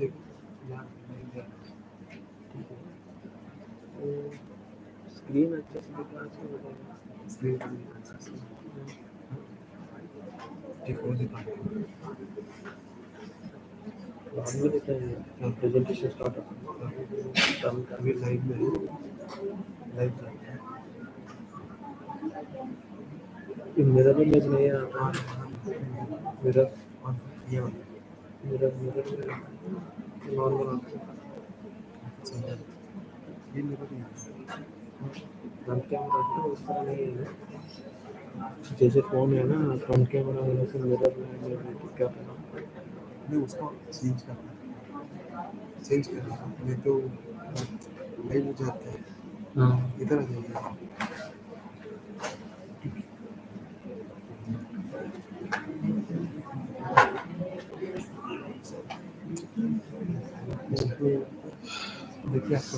एक यहाँ नहीं जा स्क्रीन अच्छे से दिखा से बताएगा स्क्रीन पर दिखा से ठीक हो दिखा बाद में देता है प्रेजेंटेशन स्टार्ट होता है अभी लाइव में लाइव जाता है मेरा भी मैच नहीं आता मेरा ये मेरा मेरा नॉर्मल आता है ये मेरा भी फ्रंट कैमरा है उस तरह नहीं है जैसे फोन है ना फ्रंट कैमरा होने से मिरर में क्या करना नहीं उसको चेंज करना नहीं तो लाइव हो जाता है हाँ इधर आ जाएगा देखिए आपको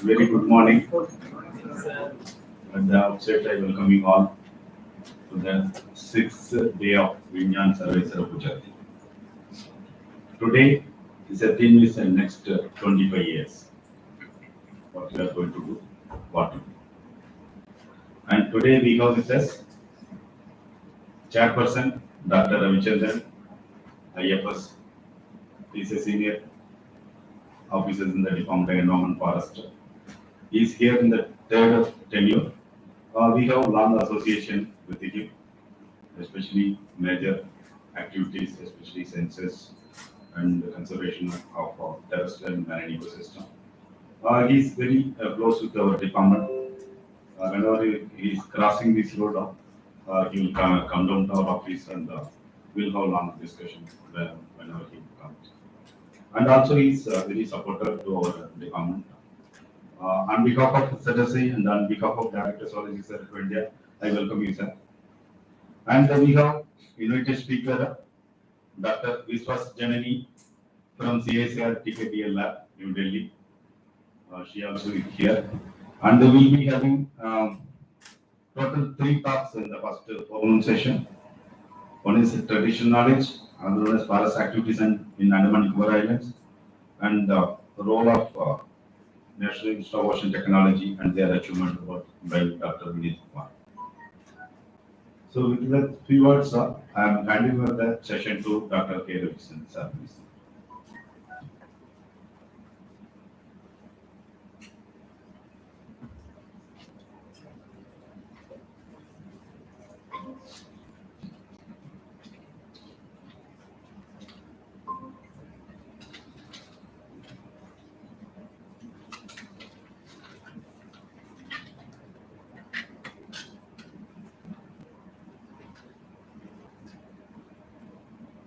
Very good morning. At the outset, I welcome you all to the 6th day of Vigyan Sarvatra Pujyate. Today is a theme is the next 25 years. What we are going to do, what to do. And today we have with us Chairperson Dr. Ravichandran, IFS. He is a senior officer in the Department of Environment Forest. He is here in the third tenure. We have long association with him, especially major activities, especially census and conservation of terrestrial and marine ecosystem. He is very close with our department. Whenever he is crossing this road, he will come down to our office and we'll have long discussion whenever he comes. And also he is very supportive to our department. On behalf of ZSI and on behalf of Director Zoology Research of India, I welcome you, sir. And we have invited speaker, Dr. Viswas Janani from CSR TKTL Lab, New Delhi. She also is here. And we will be having total 3 talks in the first forum session. One is traditional knowledge, another one is forest activities in Andaman Nicobar Islands, and the role of National Institute of Ocean Technology and their achievement by Dr. Vinith Kumar. So with that few words, I am handing over the session to Dr. K. Ravichandran, sir, please.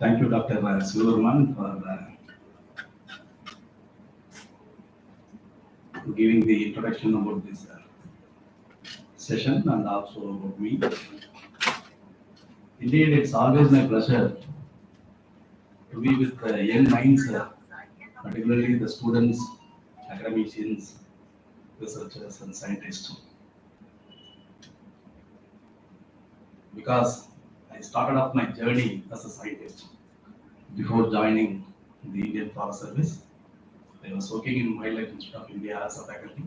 Thank you, Dr. Silverman, for giving the introduction about this session and also about me. Indeed, it's always my pleasure to be with young minds, particularly the students, academicians, researchers, and scientists. Because I started off my journey as a scientist before joining the Indian Forest Service. I was working in Wildlife Institute of India as a faculty.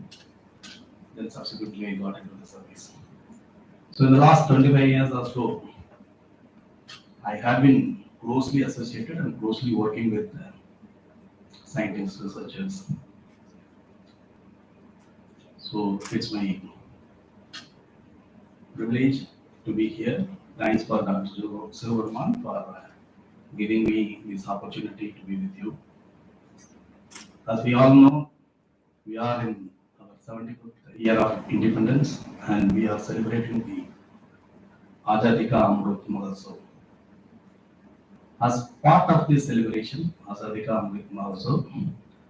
Then subsequently I got into the service. So in the last 25 years or so, I have been closely associated and closely working with scientists, researchers. So it's my privilege to be here. Thanks for Dr. Silverman for giving me this opportunity to be with you. As we all know, we are in our 75th year of independence and we are celebrating the Azadi Ka Amrit Mahotsav. As part of this celebration, Azadi Ka Amrit Mahotsav,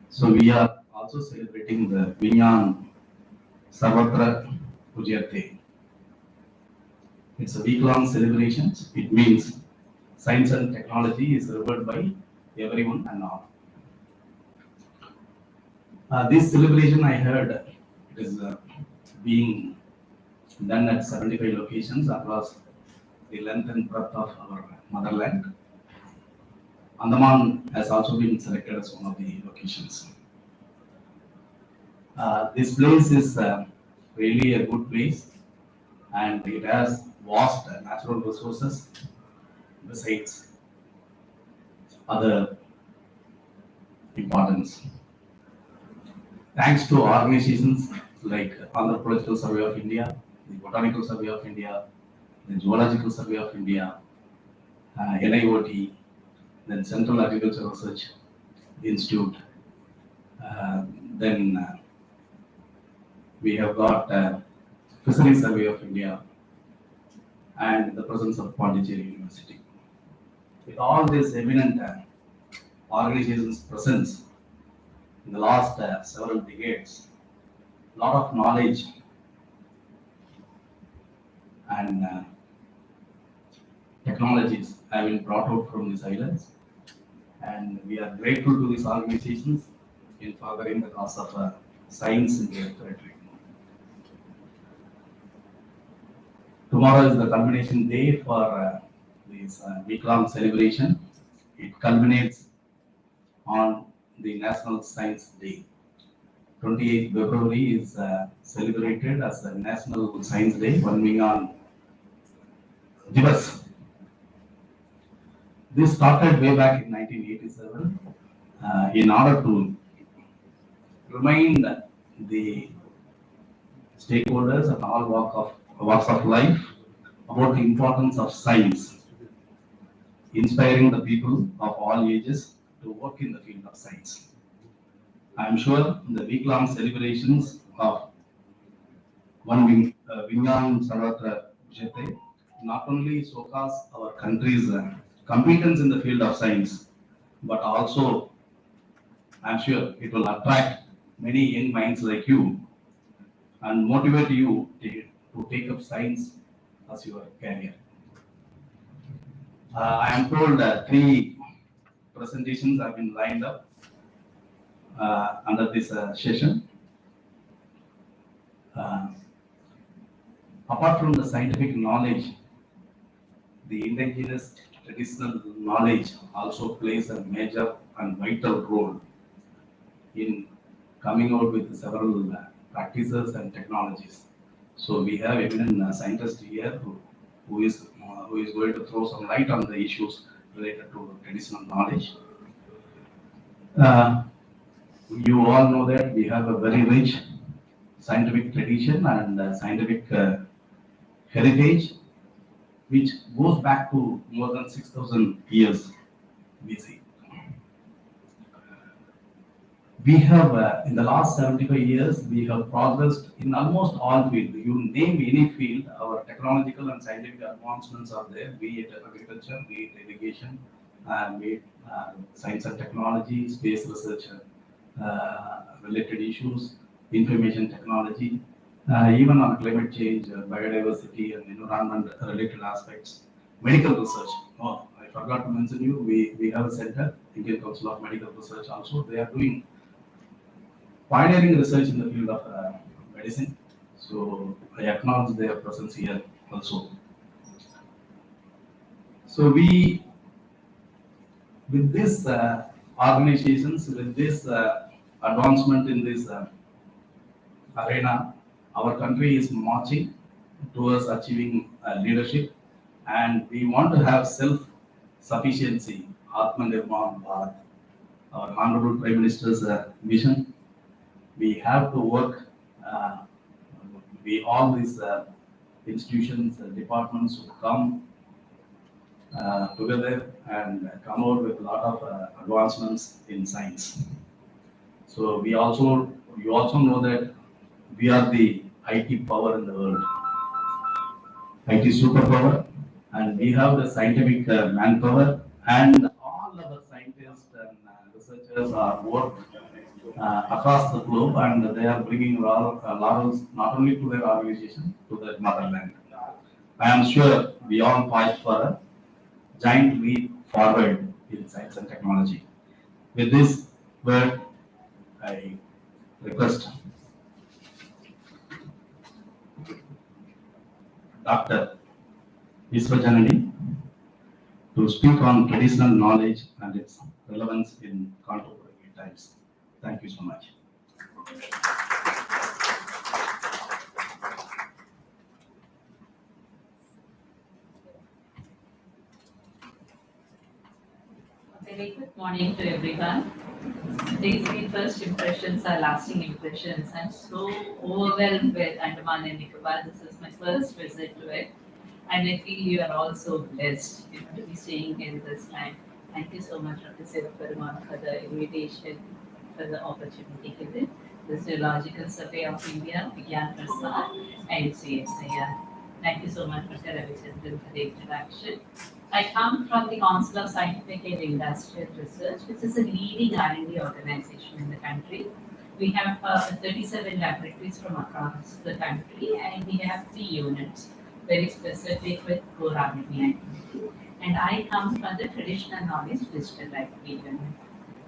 so we are also celebrating the Vigyan Sarvatra Pujyate. It's a week-long celebration. It means science and technology is revered by everyone and all. This celebration I heard it is being done at 75 locations across the length and breadth of our motherland. Andaman has also been selected as one of the locations. This place is really a good place and it has vast natural resources besides other importance. Thanks to organizations like Anthropological Survey of India, the Botanical Survey of India, the Zoological Survey of India, NIOT, then Central Agricultural Research Institute, then we have got Fisheries Survey of India, and the presence of Pondicherry University. With all this eminent organizations' presence in the last several decades, a lot of knowledge and technologies have been brought out from these islands, and we are grateful to these organizations in furthering the cause of science in their territory. Tomorrow is the culmination day for this week-long celebration. It culminates on the National Science Day. 28th February is celebrated as the National Science Day, one Vigyan Divas. This started way back in 1987 in order to remind the stakeholders and all walks of life about the importance of science, inspiring the people of all ages to work in the field of science. I am sure the week-long celebrations of one Vigyan Sarvatra Pujyate not only showcase our country's competence in the field of science, but also I am sure it will attract many young minds like you and motivate you to take up science as your career. I am told that 3 presentations have been lined up under this session. Apart from the scientific knowledge, the indigenous traditional knowledge also plays a major and vital role in coming out with several practices and technologies. So we have eminent scientists here who is going to throw some light on the issues related to traditional knowledge. You all know that we have a very rich scientific tradition and scientific heritage, which goes back to more than 6,000 years BC. We have, in the last 75 years, we have progressed in almost all fields. You name any field, our technological and scientific advancements are there, be it agriculture, be it irrigation, made science and technology, space research related issues, information technology, even on climate change, biodiversity, and environment related aspects, medical research. Oh, I forgot to mention you, we have a center, Indian Council of Medical Research also. They are doing pioneering research in the field of medicine. So I acknowledge their presence here also. So we, with this organizations, with this advancement in this arena, our country is marching towards achieving leadership, and we want to have self-sufficiency, Atmanirbhar Bharat, our Honorable Prime Minister's vision. We have to work, uh, we all these institutions, departments should come together and come out with a lot of advancements in science. So you also know that we are the IT power in the world, IT superpower, and we have the scientific manpower, and all our scientists and researchers are work across the globe, and they are bringing laurels not only to their organization, to their motherland. I am sure we all fight for a giant leap forward in science and technology. With this word, I request Dr. Viswajanani to speak on traditional knowledge and its relevance in contemporary times. Thank you so much. Very good morning to everyone. These first impressions are lasting impressions. I'm so overwhelmed with Andaman and Nicobar. This is my first visit to it. And I feel you are also blessed, to be staying in this time. Thank you so much, Dr. Sivaperuman, for the invitation, for the opportunity given. The Zoological Survey of India, Vigyan and CSIR. Thank you so much, Mr. Ravichandran, for the introduction. I come from the Council of Scientific and Industrial Research, which is a leading R&D organization in the country. We have 37 laboratories from across the country, and we have 3 units, very specific with core R&D activity. And I come from the traditional knowledge digital library unit.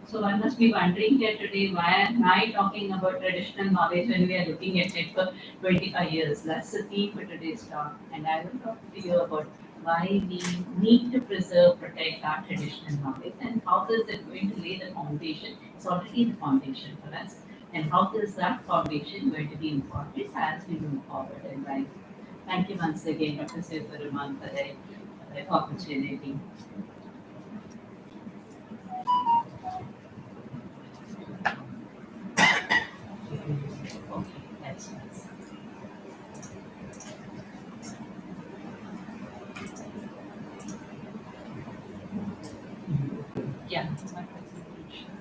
So I must be wondering here today, why am I talking about traditional knowledge when we are looking at it for 25 years? That's the theme for today's talk. And I will talk to you about why we need to preserve, protect our traditional knowledge, and how is it going to lay the foundation. It's already the foundation for us. And how is that foundation going to be important as we move forward in life? Thank you once again, Dr. Sivaperuman, for the opportunity. Yes, yes. Yeah, my presentation.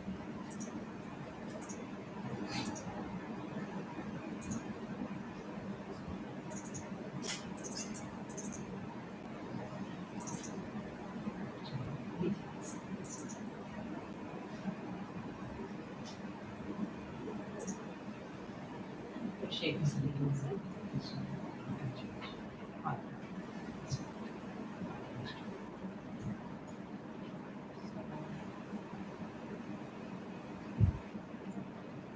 What shape is it?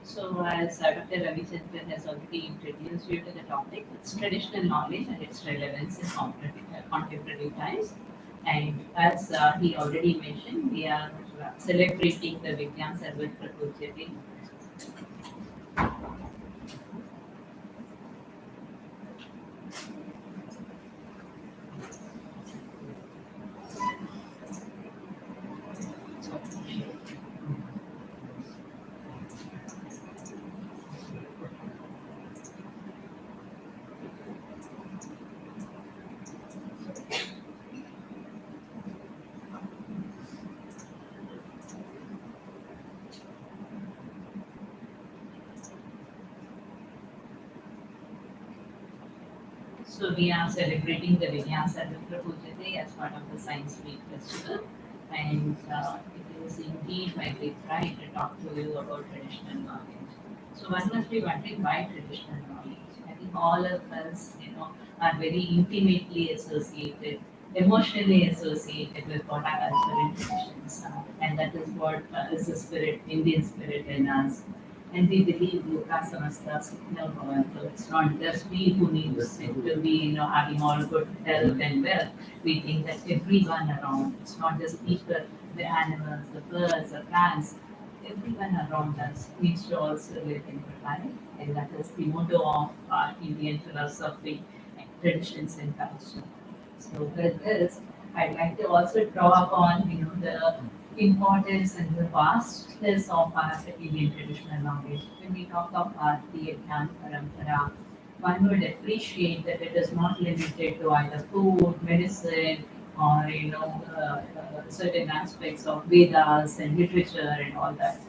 So, as Dr. Ravichandran has already introduced you to the topic, it's traditional knowledge and its relevance in contemporary times. And as he already mentioned, we are celebrating the Vigyan Sarvatra Pujyate. So we are celebrating the Vigyan Sarvatra Pujyate as part of the Science Week Festival. And it is indeed my great pride to talk to you about traditional knowledge. So one must be wondering why traditional knowledge. I think all of us, are very intimately associated, emotionally associated with what our culture and traditions are, and that is what is the spirit, Indian spirit in us. And we believe Loka Samasta Sukhna Bhavantu. It's not just we who needs it to be, having all good health and wealth. We think that everyone around, it's not just people, the animals, the birds, the plants, everyone around us needs to also live in good life. And that is the motto of our Indian philosophy, traditions and culture. So with this, I'd like to also draw upon, the importance and the vastness of our Indian traditional knowledge. When we talk of Bharatiya Gyan Parampara, one would appreciate that it is not limited to either food, medicine, or certain aspects of Vedas and literature and all that.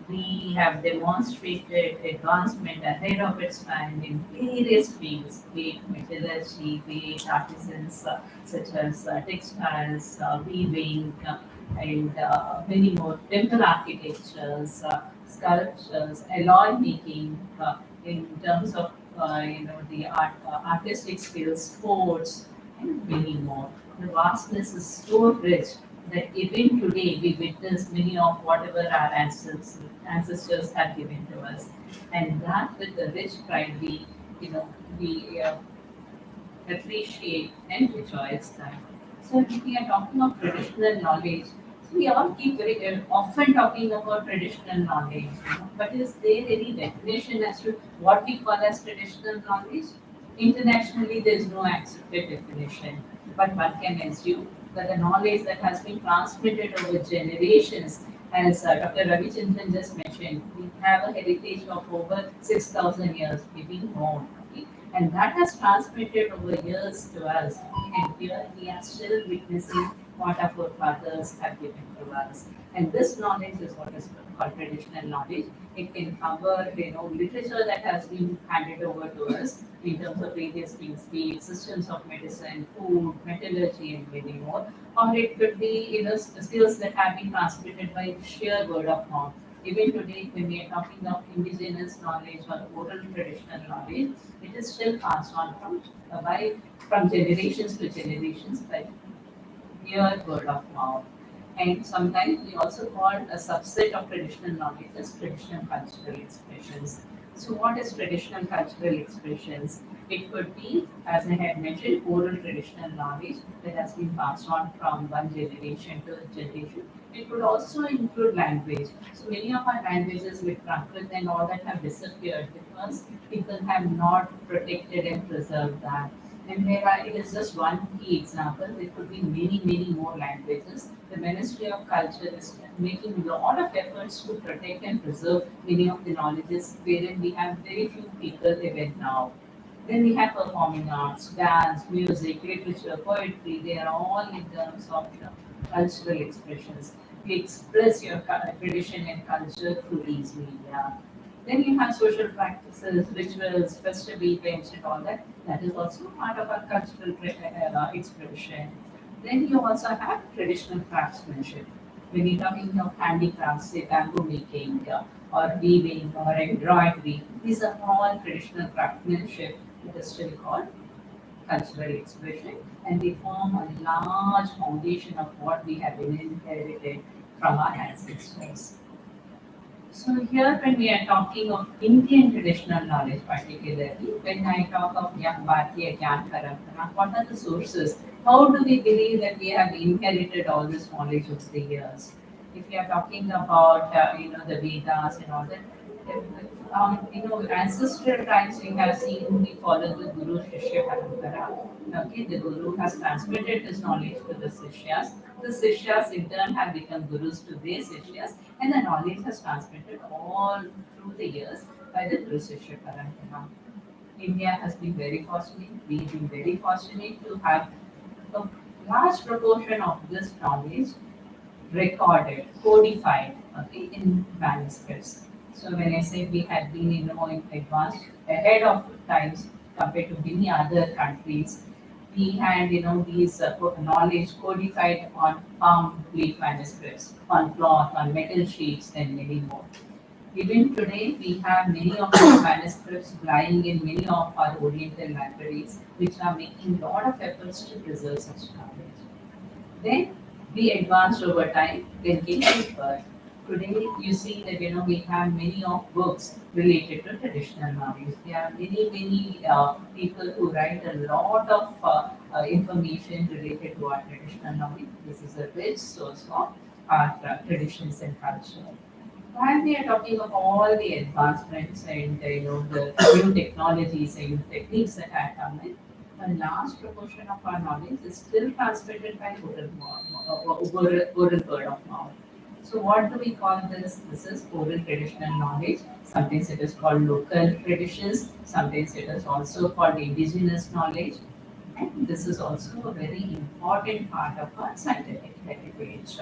We have demonstrated advancement ahead of its time in various fields, be it metallurgy, be it artisans such as textiles, weaving, and many more temple architectures, sculptures, alloy making, in terms of the artistic skills, sports, and many more. The vastness is so rich that even today we witness many of whatever our ancestors have given to us, and that with the rich pride we appreciate and rejoice that. So if we are talking of traditional knowledge, so we all keep very often talking about traditional knowledge, but is there any definition as to what we call as traditional knowledge? Internationally, there is no accepted definition, but one can assume that the knowledge that has been transmitted over generations, as Dr. Ravichandran just mentioned, we have a heritage of over 6,000 years, maybe more. Okay? And that has transmitted over years to us. And here we are still witnessing what our forefathers have given to us. And this knowledge is what is called traditional knowledge. It can cover, literature that has been handed over to us in terms of various fields, be it systems of medicine, food, metallurgy, and many more. Or it could be, skills that have been transmitted by sheer word of mouth. Even today, when we are talking of indigenous knowledge or oral traditional knowledge, it is still passed on from generations to generations by mere word of mouth. And sometimes we also call a subset of traditional knowledge as traditional cultural expressions. So, what is traditional cultural expressions? It could be, as I had mentioned, oral traditional knowledge that has been passed on from one generation to generation. It could also include language. So many of our languages with Prakrit and all that have disappeared because people have not protected and preserved that. And it is just one key example. There could be many, many more languages. The Ministry of Culture is making a lot of efforts to protect and preserve many of the knowledges wherein we have very few people even now. Then we have performing arts, dance, music, literature, poetry. They are all in terms of cultural expressions. You express your tradition and culture through these media. Then you have social practices, rituals, festival events, and all that. That is also part of our cultural expression. Then you also have traditional craftsmanship. When you're talking of handicrafts, say bamboo making, or weaving, or embroidery, these are all traditional craftsmanship that is still called cultural expression, and they form a large foundation of what we have been inherited from our ancestors. So here when we are talking of Indian traditional knowledge particularly, when I talk of Bharatiya Gyan Parampara, what are the sources? How do we believe that we have inherited all this knowledge over the years? If we are talking about the Vedas and all that, ancestral times we have seen we follow the Guru Shishya Parampara. Okay, the Guru has transmitted his knowledge to the Sishyas. The Sishyas in turn have become Gurus to their Sishyas, and the knowledge has transmitted all through the years by the Guru Shishya Parampara. India has been very fortunate, we've been very fortunate to have a large proportion of this knowledge recorded, codified, okay, in manuscripts. So when I say we had been in advanced ahead of times compared to many other countries, we had, these knowledge codified on palm leaf manuscripts, on cloth, on metal sheets, and many more. Even today, we have many of these manuscripts lying in many of our Oriental libraries, which are making a lot of efforts to preserve such knowledge. Then we advanced over time, then came paper. Today you see that we have many of books related to traditional knowledge. There are many people who write a lot of information related to our traditional knowledge. This is a rich source of our traditions and culture. While we are talking of all the advancements and the new technologies and new techniques that have come in, a large proportion of our knowledge is still transmitted by oral word of mouth. So what do we call this? This is oral traditional knowledge. Sometimes it is called local traditions. Sometimes it is also called indigenous knowledge. And this is also a very important part of our scientific heritage.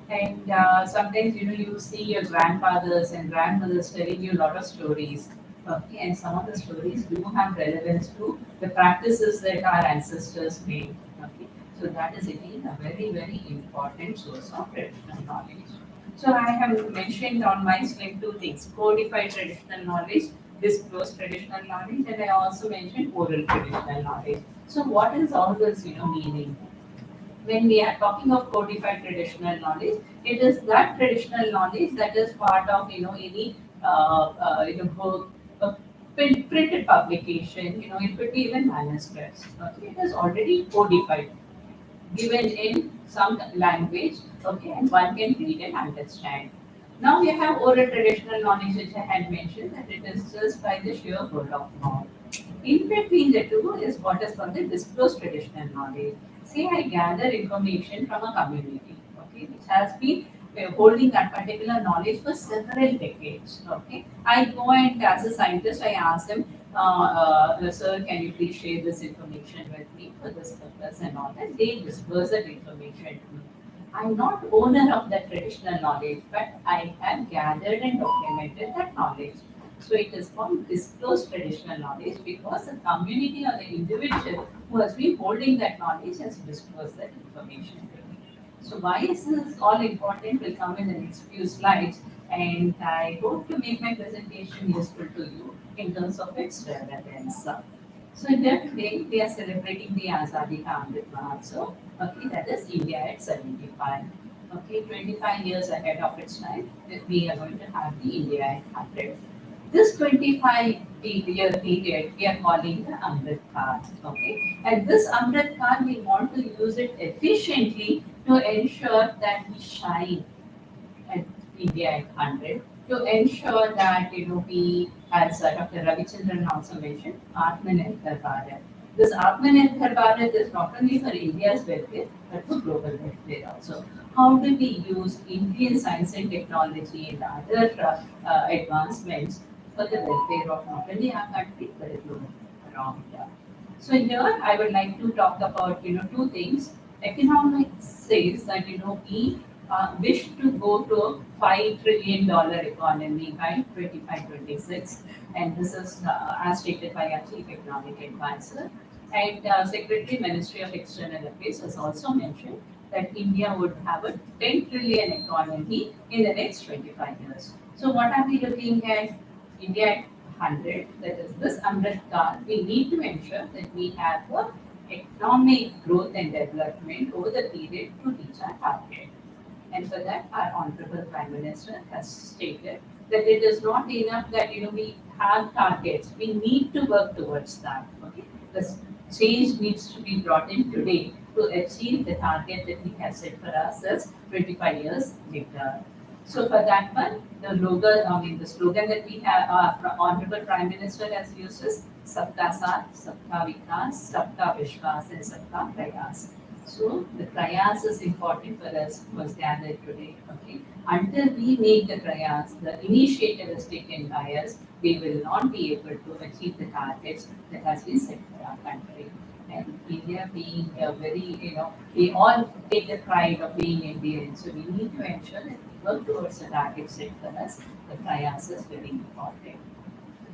And sometimes you see your grandfathers and grandmothers telling you a lot of stories. Okay, and some of the stories do have relevance to the practices that our ancestors made. Okay, so that is again a very important source of traditional knowledge. So I have mentioned on my slide two things: codified traditional knowledge, disclosed traditional knowledge, and I also mentioned oral traditional knowledge. So what is all this meaning? When we are talking of codified traditional knowledge, it is that traditional knowledge that is part of any book, printed publication. It could be even manuscripts. Okay, it is already codified, given in some language. Okay, and one can read and understand. Now we have oral traditional knowledge, which I had mentioned that it is just by the sheer word of mouth. In between the two is what is called the disclosed traditional knowledge. Say I gather information from a community, okay, which has been holding that particular knowledge for several decades. Okay, I go and as a scientist, I ask them, sir, can you please share this information with me for this purpose and all that. They disperse that information to me. I'm not owner of that traditional knowledge, but I have gathered and documented that knowledge. So it is called disclosed traditional knowledge because the community or the individual who has been holding that knowledge has disclosed that information to me. So why is this all important will come in the next few slides, and I hope to make my presentation useful to you in terms of its relevance. So here today we are celebrating the Azadi Ka Amrit Mahotsav. Okay, that is India at 75. Okay, 25 years ahead of its time, we are going to have the India at 100. This 25-year period we are calling the Amrit Kaal. Okay, and this Amrit Kaal we want to use it efficiently to ensure that we shine at India at 100, to ensure that we, as Dr. Ravichandran also mentioned, Atmanirbhar Bharat. This Atmanirbhar Bharat is not only for India's welfare but for global welfare also. How do we use Indian science and technology and other advancements for the welfare of not only our country but the globe around? So here I would like to talk about two things. Economics says that we wish to go to a $5 trillion economy by 2526, and this is as stated by our chief economic advisor. And Secretary Ministry of External Affairs has also mentioned that India would have a 10 trillion economy in the next 25 years. So what are we looking at? India at 100, that is this Amrit Kaal, we need to ensure that we have a economic growth and development over the period to reach our target. And for that, our Honorable Prime Minister has stated that it is not enough that we have targets. We need to work towards that. Okay, the change needs to be brought in today to achieve the target that we have set for ourselves 25 years later. So for that one, the slogan that we have, our Honorable Prime Minister has used is Sabka Saath, Sabka Vikas, Sabka Vishwas, and Sabka Prayas. So the prayas is important for us was gathered today. Okay, until we make the prayas, the initiative is taken by us, we will not be able to achieve the targets that has been set for our country. And India being a very, we all take the pride of being Indian, so we need to ensure that we work towards the target set for us. The prayas is very important.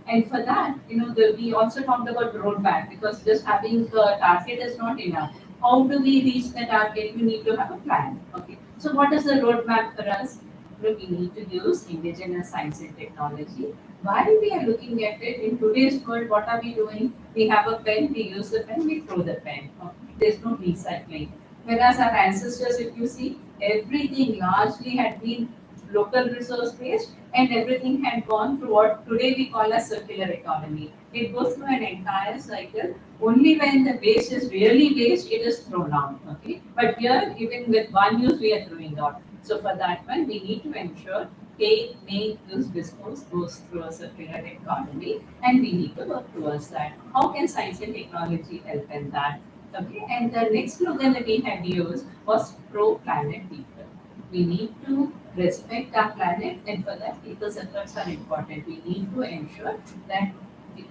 And for that, we also talked about roadmap because just having a target is not enough. How do we reach the target? We need to have a plan. Okay. So what is the roadmap for us? We need to use indigenous science and technology. While we are looking at it in today's world, what are we doing? We have a pen, we use the pen, we throw the pen. Okay. There's no recycling. Whereas our ancestors, if you see, everything largely had been local resource based and everything had gone through what today we call a circular economy. It goes through an entire cycle. Only when the waste is really waste, it is thrown out. Okay, but here even with one use, we are throwing out. So for that one, we need to ensure take, make, use, dispose goes through a circular economy, and we need to work towards that. How can science and technology help in that? Okay, and the next slogan that we had used was pro planet people. We need to respect our planet, and for that, people's efforts are important. We need to ensure that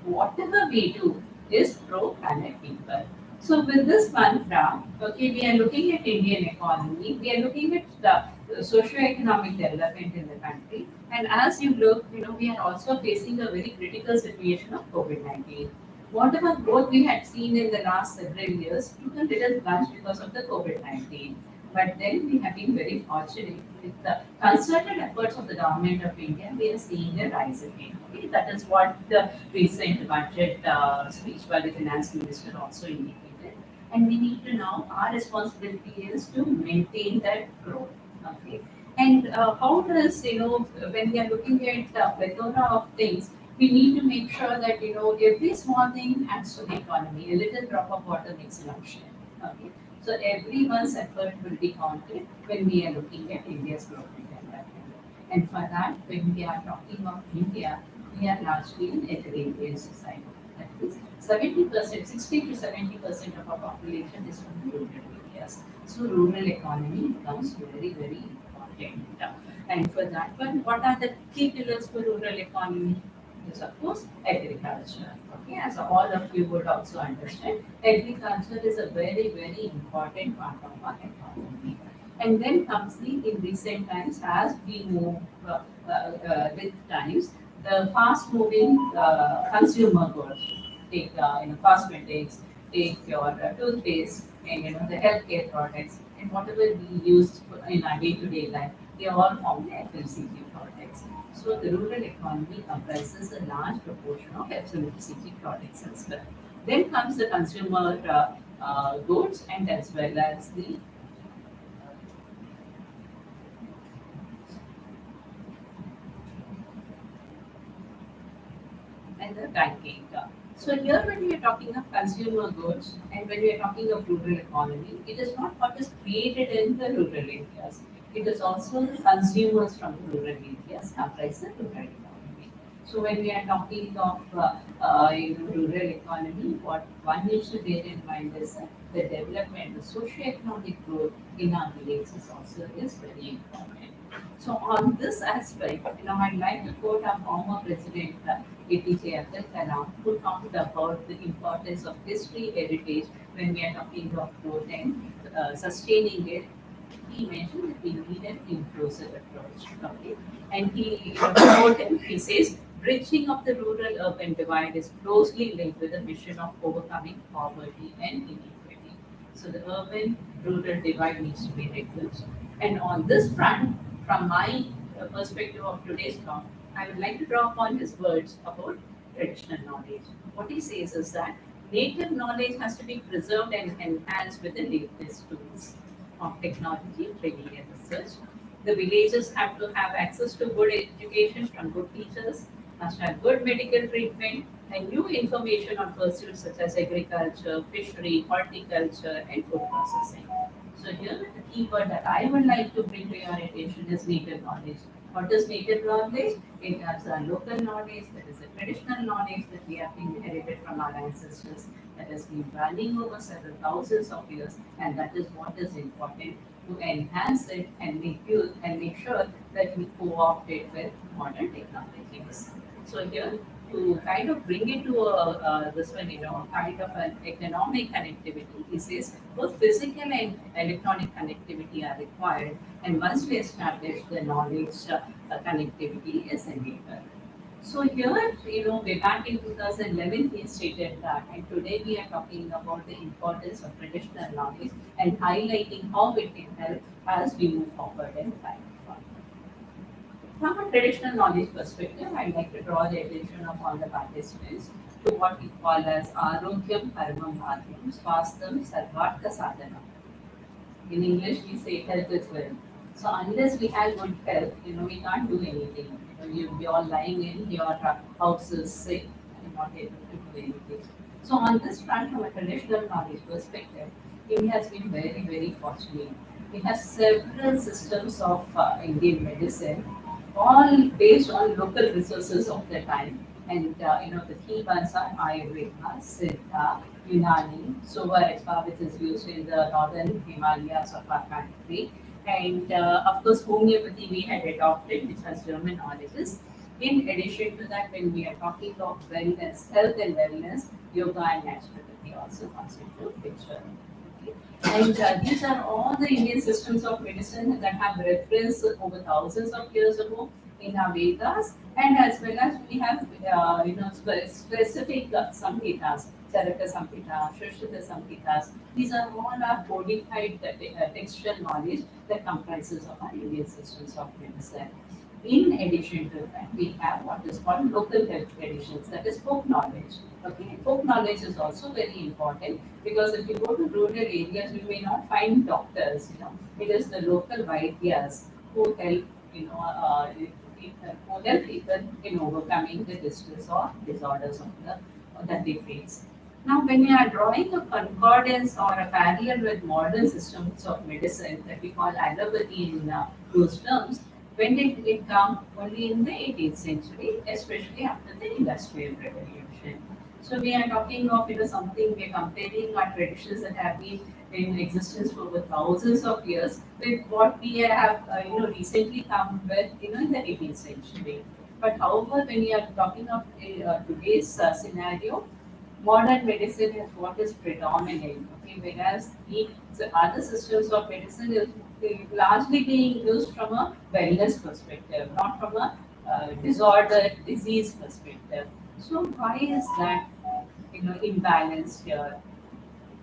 whatever we do is pro planet people. So with this mantra, okay, we are looking at Indian economy, we are looking at the socio-economic development in the country, and as you look, we are also facing a very critical situation of COVID-19. Whatever growth we had seen in the last several years took a little plunge because of the COVID-19. But then we have been very fortunate with the concerted efforts of the government of India. We are seeing a rise again. Okay? That is what the recent budget speech by the finance minister also indicated. And we need to now, our responsibility is to maintain that growth. Okay. And how does, when we are looking at the plethora of things, we need to make sure that, every small thing adds to the economy. A little drop of water makes an ocean. Okay. So everyone's effort will be counted when we are looking at India's growth and development. And for that, when we are talking of India, we are largely an agrarian society. That is 70%, 60 to 70% of our population is from rural areas. So rural economy becomes very, very important. And for that one, what are the key pillars for rural economy? Is of course agriculture. Okay, as all of you would also understand, agriculture is a very, very important part of our economy. And then comes in recent times, as we move with times, the fast-moving consumer goods, take cosmetics, take your toothpaste, and the healthcare products, and whatever we use in our day-to-day life, they all form the FMCG products. So the rural economy comprises a large proportion of FMCG products as well. Then comes the consumer goods and as well as the banking. So here when we are talking of consumer goods and when we are talking of rural economy, it is not what is created in the rural areas. It is also the consumers from rural areas comprise the rural economy. So when we are talking of rural economy, what one needs to bear in mind is that the development, the socio-economic growth in our villages also is very important. So on this aspect, I'd like to quote our former president, APJ Abdul Kalam, who talked about the importance of history heritage when we are talking of growth and sustaining it. He mentioned that we need an inclusive approach. Okay? And he quoted, he says, bridging of the rural-urban divide is closely linked with the mission of overcoming poverty and inequality. So the urban-rural divide needs to be reduced. And on this front, from my perspective of today's talk, I would like to draw upon his words about traditional knowledge. What he says is that native knowledge has to be preserved and enhanced with the latest tools of technology, training, and research. The villagers have to have access to good education from good teachers, must have good medical treatment, and new information on pursuits such as agriculture, fishery, horticulture, and food processing. So here the key word that I would like to bring to your attention is native knowledge. What is native knowledge? It has a local knowledge, that is a traditional knowledge that we have inherited from our ancestors, that has been running over several thousands of years, and that is what is important to enhance it and make sure that we co-opt it with modern technologies. So here to kind of bring it to this one, kind of an economic connectivity. He says both physical and electronic connectivity are required, and once we establish the knowledge connectivity is enabled. So here, way back in 2011, he stated that, and today we are talking about the importance of traditional knowledge and highlighting how it can help as we move forward in time. From a traditional knowledge perspective, I'd like to draw the attention of all the participants to what we call as Arogyam Paramam Bhagyam, Swastham Sarvatra Sadhana. In English, we say health is wealth. So unless we have good health, we can't do anything. You'll be all lying in your houses sick and not able to do anything. So on this front, from a traditional knowledge perspective, India has been very, very fortunate. We have several systems of Indian medicine, all based on local resources of the time. And the key ones are Ayurveda, Siddha, Unani, Sovarexpa, which is used in the northern Himalayas of our country. And of course, homeopathy we had adopted, which has German origins. In addition to that, when we are talking of wellness, health and wellness, yoga and naturopathy also constitute picture. Okay. And these are all the Indian systems of medicine that have reference over thousands of years ago in our Vedas, and as well as we have specific Samhitas, Charaka Samhita, Shrishita Samhitas. These are all our codified textual knowledge that comprises of our Indian systems of medicine. In addition to that, we have what is called local health traditions, that is folk knowledge. Okay, folk knowledge is also very important because if you go to rural areas, you may not find doctors. It is the local vaidyas who help, who help people in overcoming the distress or disorders of that they face. Now, when you are drawing a concordance or a parallel with modern systems of medicine that we call allopathy in those terms, when did it come? Only in the 18th century, especially after the Industrial Revolution. So we are talking of something we are comparing our traditions that have been in existence for over thousands of years with what we have recently come with in the 18th century. But however, when you are talking of today's scenario, modern medicine is what is predominant, okay, whereas the other systems of medicine is largely being used from a wellness perspective, not from a disorder, disease perspective. So why is that imbalance here?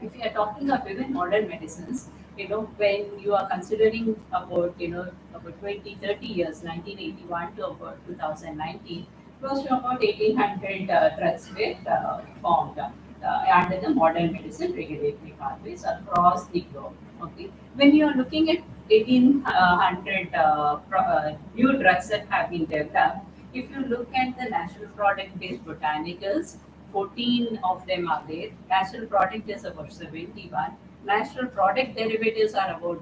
If you are talking of even modern medicines, when you are considering about, about 20, 30 years, 1981 to about 2019, close to about 1800 drugs were formed under the modern medicine regulatory pathways across the globe. Okay, when you are looking at 1800 new drugs that have been developed, if you look at the natural product-based botanicals, 14 of them are there. Natural product is about 71. Natural product derivatives are about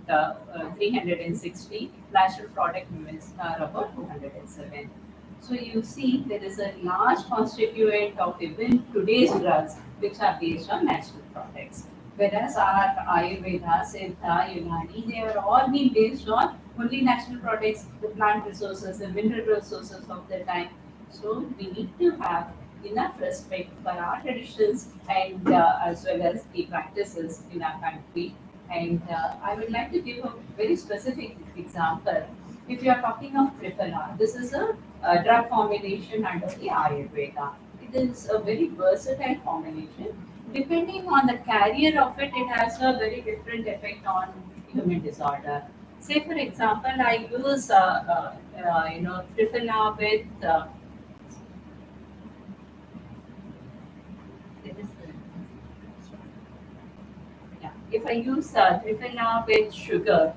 360. Natural product units are about 207. So you see there is a large constituent of even today's drugs which are based on natural products. Whereas our Ayurveda, Siddha, Unani, they are all being based on only natural products, the plant resources, the mineral resources of the time. So we need to have enough respect for our traditions and as well as the practices in our country. And I would like to give a very specific example. If you are talking of Triphala, this is a drug formulation under the Ayurveda. It is a very versatile formulation. Depending on the carrier of it, it has a very different effect on human disorder. Say, for example, I use Triphala with yeah. If I use Triphala with sugar,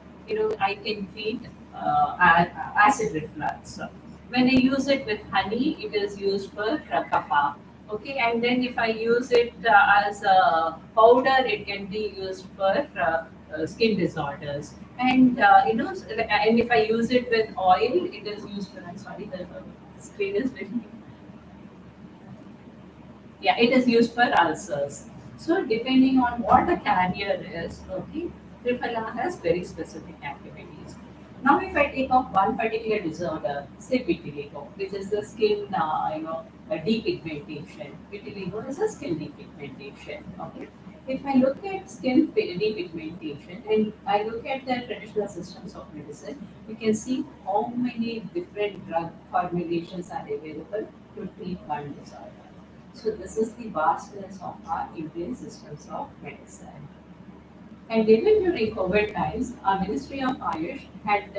I can treat acid reflux. When I use it with honey, it is used for kapha. Okay, and then if I use it as a powder, it can be used for skin disorders. And and if I use it with oil, it is used for. I'm sorry, the screen is very. Yeah, it is used for ulcers. So depending on what the carrier is, okay, Triphala has very specific activities. Now, if I take up one particular disorder, say vitiligo, which is the skin, depigmentation. Vitiligo is a skin depigmentation. Okay. If I look at skin depigmentation and I look at the traditional systems of medicine, you can see how many different drug formulations are available to treat one disorder. So this is the vastness of our Indian systems of medicine. And even during COVID times, our Ministry of Ayush had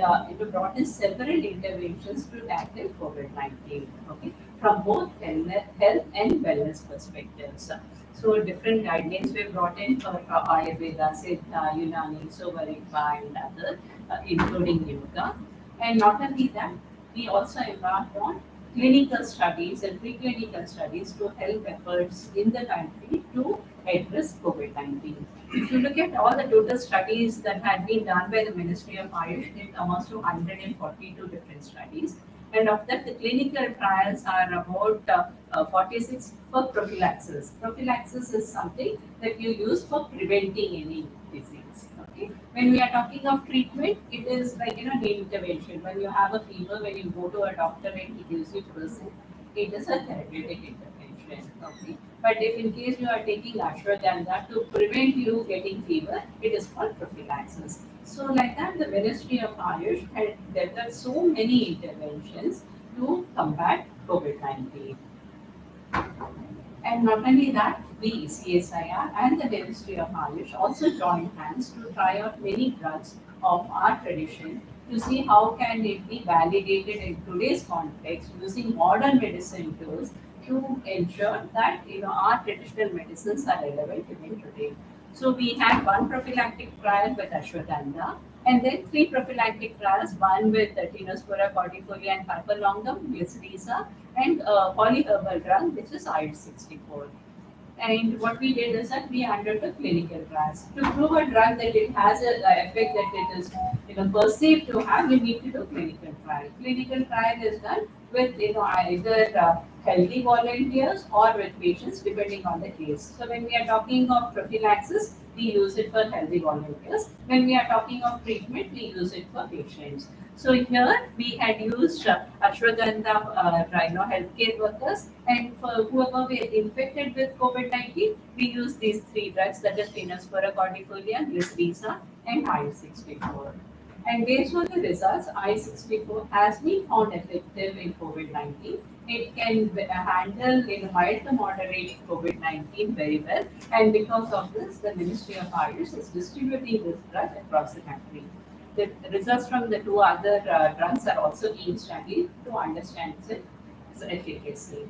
brought in several interventions to tackle COVID-19, okay, from both health and wellness perspectives. So different guidelines were brought in for Ayurveda, Siddha, Unani, Sovarikpa, and other, including yoga. And not only that, we also embarked on clinical studies and preclinical studies to help efforts in the country to address COVID-19. If you look at all the total studies that had been done by the Ministry of Ayush, it amounts to 142 different studies. And of that, the clinical trials are about 46 for prophylaxis. Prophylaxis is something that you use for preventing any disease. Okay. When we are talking of treatment, it is like the intervention. When you have a fever, when you go to a doctor and he gives you medicine, it is a therapeutic intervention. Okay. But if in case you are taking ashwagandha to prevent you getting fever, it is called prophylaxis. So like that, the Ministry of Ayush had developed so many interventions to combat COVID-19. And not only that, we, CSIR and the Ministry of Ayush also joined hands to try out many drugs of our tradition to see how can it be validated in today's context using modern medicine tools to ensure that our traditional medicines are relevant even today. So we had one prophylactic trial with ashwagandha, and then three prophylactic trials, one with Tinospora cordifolia and Carpalongum, Glycyrrhiza, and a polyherbal drug, which is IL-64. And what we did is that we undertook clinical trials. To prove a drug that it has an effect that it is perceived to have, we need to do clinical trial. Clinical trial is done with either healthy volunteers or with patients depending on the case. So when we are talking of prophylaxis, we use it for healthy volunteers. When we are talking of treatment, we use it for patients. So here we had used ashwagandha, healthcare workers, and for whoever were infected with COVID-19, we use these three drugs, that is Tinospora cordifolia, Glycyrrhiza, and IL-64. And based on the results, I-64 has been found effective in COVID-19. It can handle in mild to moderate COVID-19 very well. And because of this, the Ministry of Ayush is distributing this drug across the country. The results from the two other drugs are also being studied to understand its efficacy.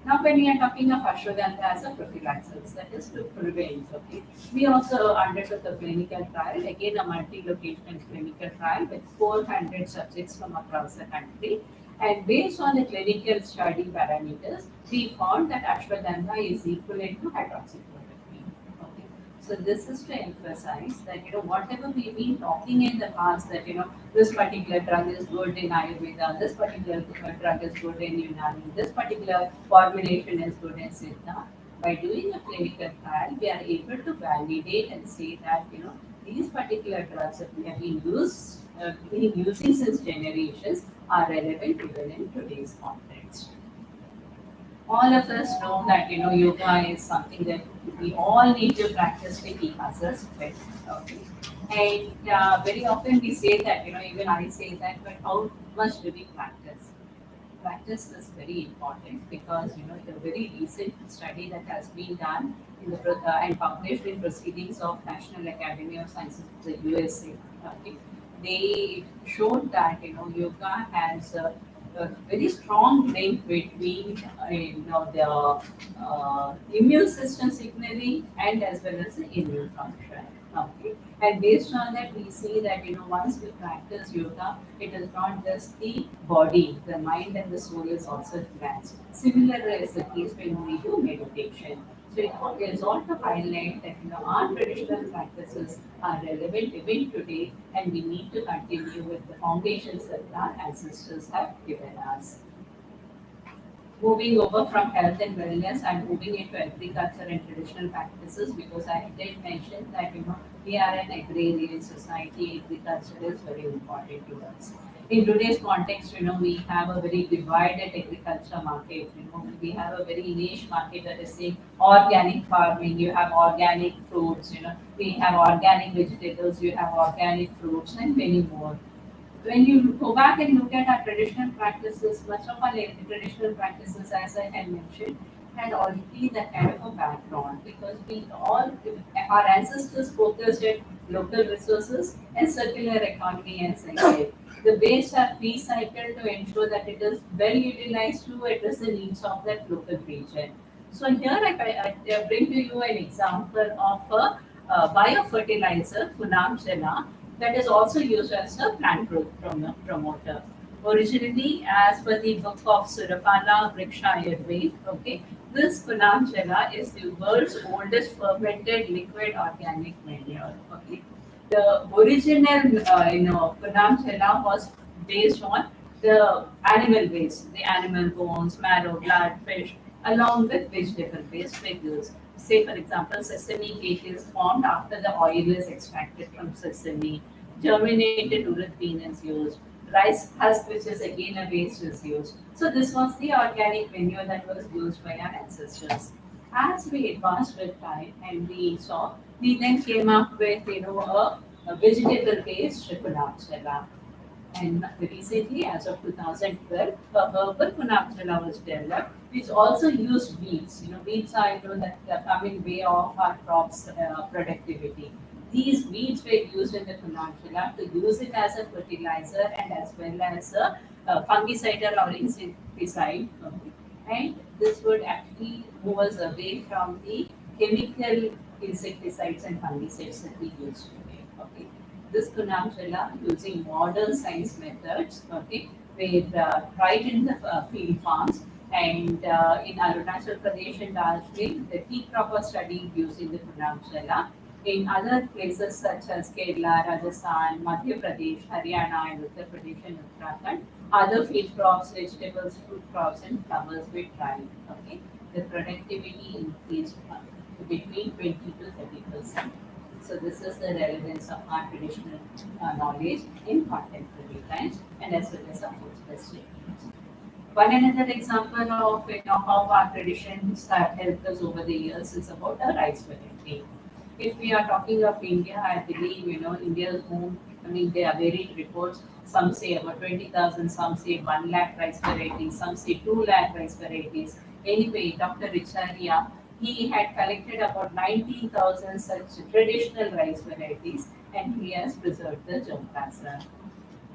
Now, when we are talking of ashwagandha as a prophylaxis, that is to prevent, okay, we also undertook a clinical trial, again a multi-location clinical trial with 400 subjects from across the country. And based on the clinical study parameters, we found that ashwagandha is equivalent to hydroxychloroquine. Okay. So this is to emphasize that whatever we've been talking in the past, that this particular drug is good in Ayurveda, this particular drug is good in Unani, this particular formulation is good in Siddha. By doing a clinical trial, we are able to validate and say that these particular drugs that we have been using since generations are relevant even in today's context. All of us know that yoga is something that we all need to practice to keep ourselves fit. Okay? And very often we say that even I say that, but how much do we practice? Practice is very important because the very recent study that has been done in and published in Proceedings of National Academy of Sciences of the USA. Okay? They showed that yoga has a very strong link between the immune system signaling and as well as the immune function. Okay. And based on that, we see that once we practice yoga, it is not just the body, the mind and the soul is also advanced. Similar is the case when we do meditation. So it is all to highlight that our traditional practices are relevant even today, and we need to continue with the foundations that our ancestors have given us. Moving over from health and wellness, I'm moving into agriculture and traditional practices because I did mention that we are an agrarian society. Agriculture is very important to us. In today's context, we have a very divided agriculture market. We have a very niche market that is saying organic farming. You have organic fruits. We have organic vegetables. You have organic fruits, and many more. When you go back and look at our traditional practices, much of our traditional practices, as I had mentioned, had already that kind of a background because our ancestors focused at local resources and circular economy, as I said. The waste are recycled to ensure that it is well utilized to address the needs of that local region. So here I bring to you an example of a biofertilizer, Funam Jela, that is also used as a plant growth promoter. Originally, as per the book of Surapala Vriksha Ayurved, okay, this Funam Jela is the world's oldest fermented liquid organic manure. Okay, the original, Funam Jela was based on the animal waste, the animal bones, marrow, blood, fish, along with vegetable waste figures. Say, for example, sesame cake is formed after the oil is extracted from sesame. Germinated urad bean is used. Rice husk, which is again a waste, is used. So this was the organic manure that was used by our ancestors. As we advanced with time and we then came up with a vegetable based Tripunapsala. And recently, as of 2012, a herbal Punapsala was developed, which also used weeds. Weeds are the coming way of our crops productivity. These weeds were used in the Punapsala to use it as a fertilizer and as well as a fungicide or insecticide. Okay. And this would actually move us away from the chemical insecticides and fungicides that we use today. Okay. This Kunamshala using modern science methods, okay, were tried in the field farms and in Arunachal Pradesh and Darjeeling, the tea crop was studied using the Kunamshala. In other places such as Kerala, Rajasthan, Madhya Pradesh, Haryana, and Uttar Pradesh and Uttarakhand, other field crops, vegetables, fruit crops, and flowers were tried. Okay, the productivity increased between 20 to 30%. So this is the relevance of our traditional knowledge in contemporary times and as well as our post-specific times. One another example of how our traditions have helped us over the years is about a rice variety. If we are talking of India, I believe India's home. I mean, there are varied reports. Some say about 20,000, some say 1 lakh rice varieties, some say 2 lakh rice varieties. Anyway, Dr. Richaria, he had collected about 19,000 such traditional rice varieties, and he has preserved the germplasm.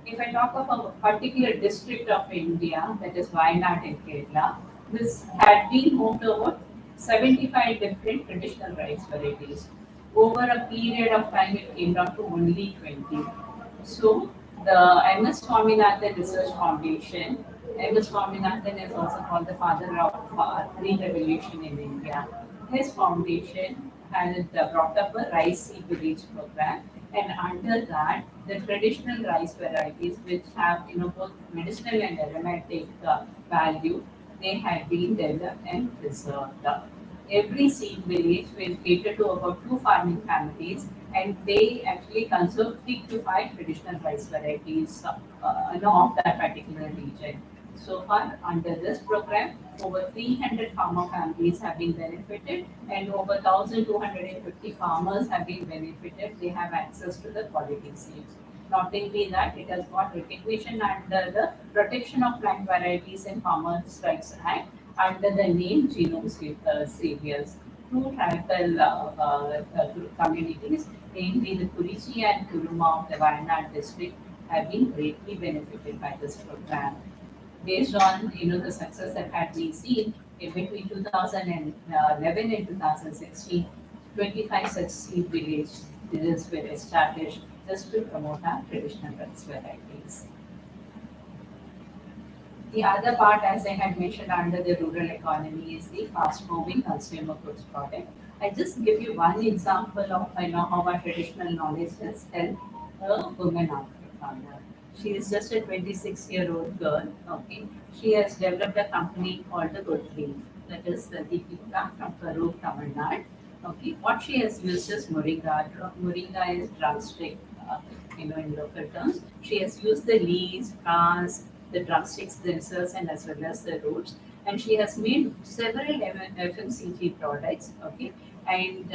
If I talk of a particular district of India, that is Wayanad in Kerala, this had been home to about 75 different traditional rice varieties. Over a period of time, it came down to only 20. So, the MS Swaminathan Research Foundation, MS Swaminathan is also called the father of green revolution in India. His foundation had brought up a rice seed village program, and under that, the traditional rice varieties, which have both medicinal and aromatic value, they have been developed and preserved. Every seed village will cater to about 2 farming families, and they actually conserve 3 to 5 traditional rice varieties of that particular region. So far, under this program, over 300 farmer families have been benefited, and over 1,250 farmers have been benefited. They have access to the quality seeds. Not only that, it has got recognition under the Protection of Plant Varieties and Farmers' Rights Act under the name Genome Saviors. Two tribal communities, namely the Kurichi and Kuruma of the Wayanad district, have been greatly benefited by this program. Based on the success that had been seen in between 2011 and 2016, 25 such seed villages were established just to promote our traditional rice varieties. The other part, as I had mentioned under the rural economy, is the fast-moving consumer goods product. I just give you one example of how our traditional knowledge has helped a woman entrepreneur. She is just a 26-year-old girl. Okay, she has developed a company called the Good Leaf. That is the Deepika from Karur, Tamil Nadu. Okay, what she has used is moringa. Moringa is drumstick. in local terms. She has used the leaves, fronds, the drumsticks themselves, and as well as the roots. And she has made several FMCG products. Okay, and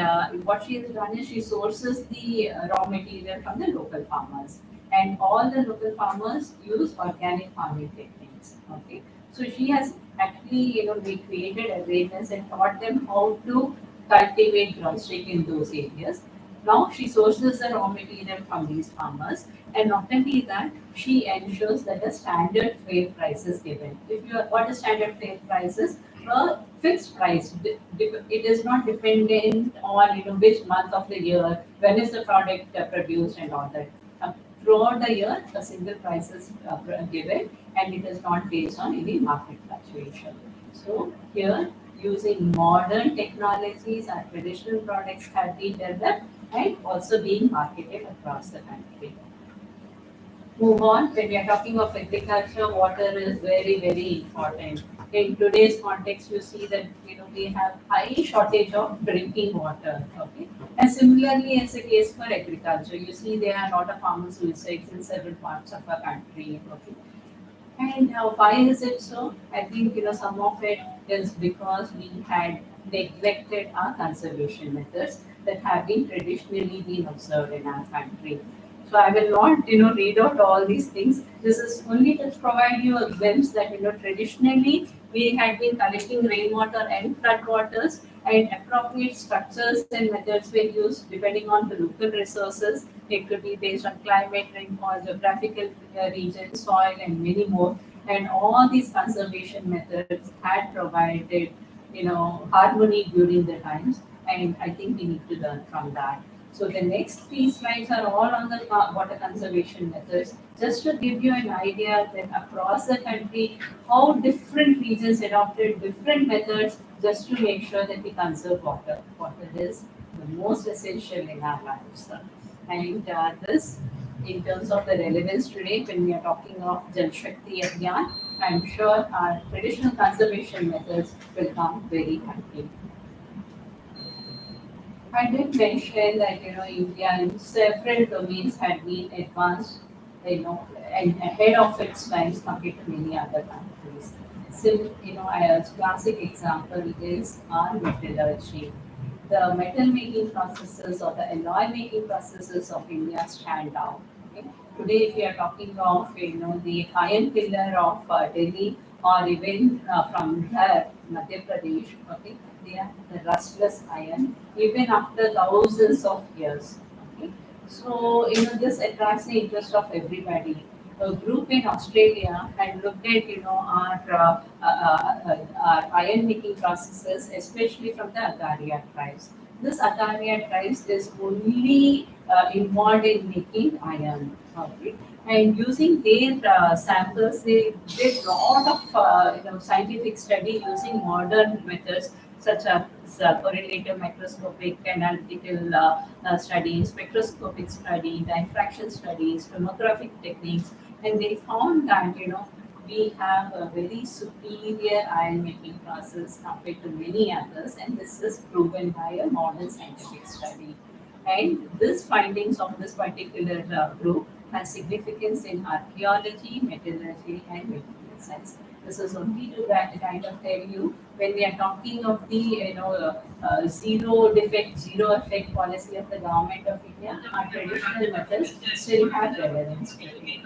what she has done is she sources the raw material from the local farmers, and all the local farmers use organic farming techniques. Okay, so she has actually we created awareness and taught them how to cultivate drumstick in those areas. Now she sources the raw material from these farmers, and not only that, she ensures that a standard fair price is given. If you are, what is standard fair price is a fixed price. It is not dependent on which month of the year, when is the product produced, and all that. Throughout the year, a single price is given, and it is not based on any market fluctuation. So here, using modern technologies, our traditional products have been developed and also being marketed across the country. Move on. When we are talking of agriculture, water is very, very important. In today's context, you see that we have high shortage of drinking water. Okay, and similarly, as a case for agriculture, you see there are a lot of farmers who reside in several parts of our country. Okay, and why is it so? I think some of it is because we had neglected our conservation methods that have been traditionally been observed in our country. So I will not read out all these things. This is only to provide you a glimpse that traditionally we had been collecting rainwater and floodwaters, and appropriate structures and methods were used depending on the local resources. It could be based on climate, rainfall, geographical region, soil, and many more. And all these conservation methods had provided, harmony during the times. And I think we need to learn from that. So the next three slides are all on the water conservation methods, just to give you an idea that across the country, how different regions adopted different methods just to make sure that we conserve water. Water is the most essential in our lives. And this, in terms of the relevance today, when we are talking of Jal Shakti Abhiyan, I'm sure our traditional conservation methods will come very handy. I did mention that India in several domains had been advanced, and ahead of its times compared to many other countries. So, a classic example is our metallurgy. The metal making processes or the alloy making processes of India stand out. Okay? Today, if we are talking of the iron pillar of Delhi, or even from here, Madhya Pradesh, okay, they are the rustless iron, even after thousands of years. Okay, so this attracts the interest of everybody. A group in Australia had looked at our iron making processes, especially from the Agaria tribes. This Agaria tribes is only involved in making iron. Okay, and using their samples, they did a lot of scientific study using modern methods such as correlative microscopic analytical studies, spectroscopic study, diffraction studies, tomographic techniques, and they found that we have a very superior iron making process compared to many others, and this is proven by a modern scientific study. And these findings of this particular group has significance in archaeology, metallurgy, and material science. This is only to kind of tell you when we are talking of the zero defect, zero effect policy of the government of India, our traditional methods still have relevance today.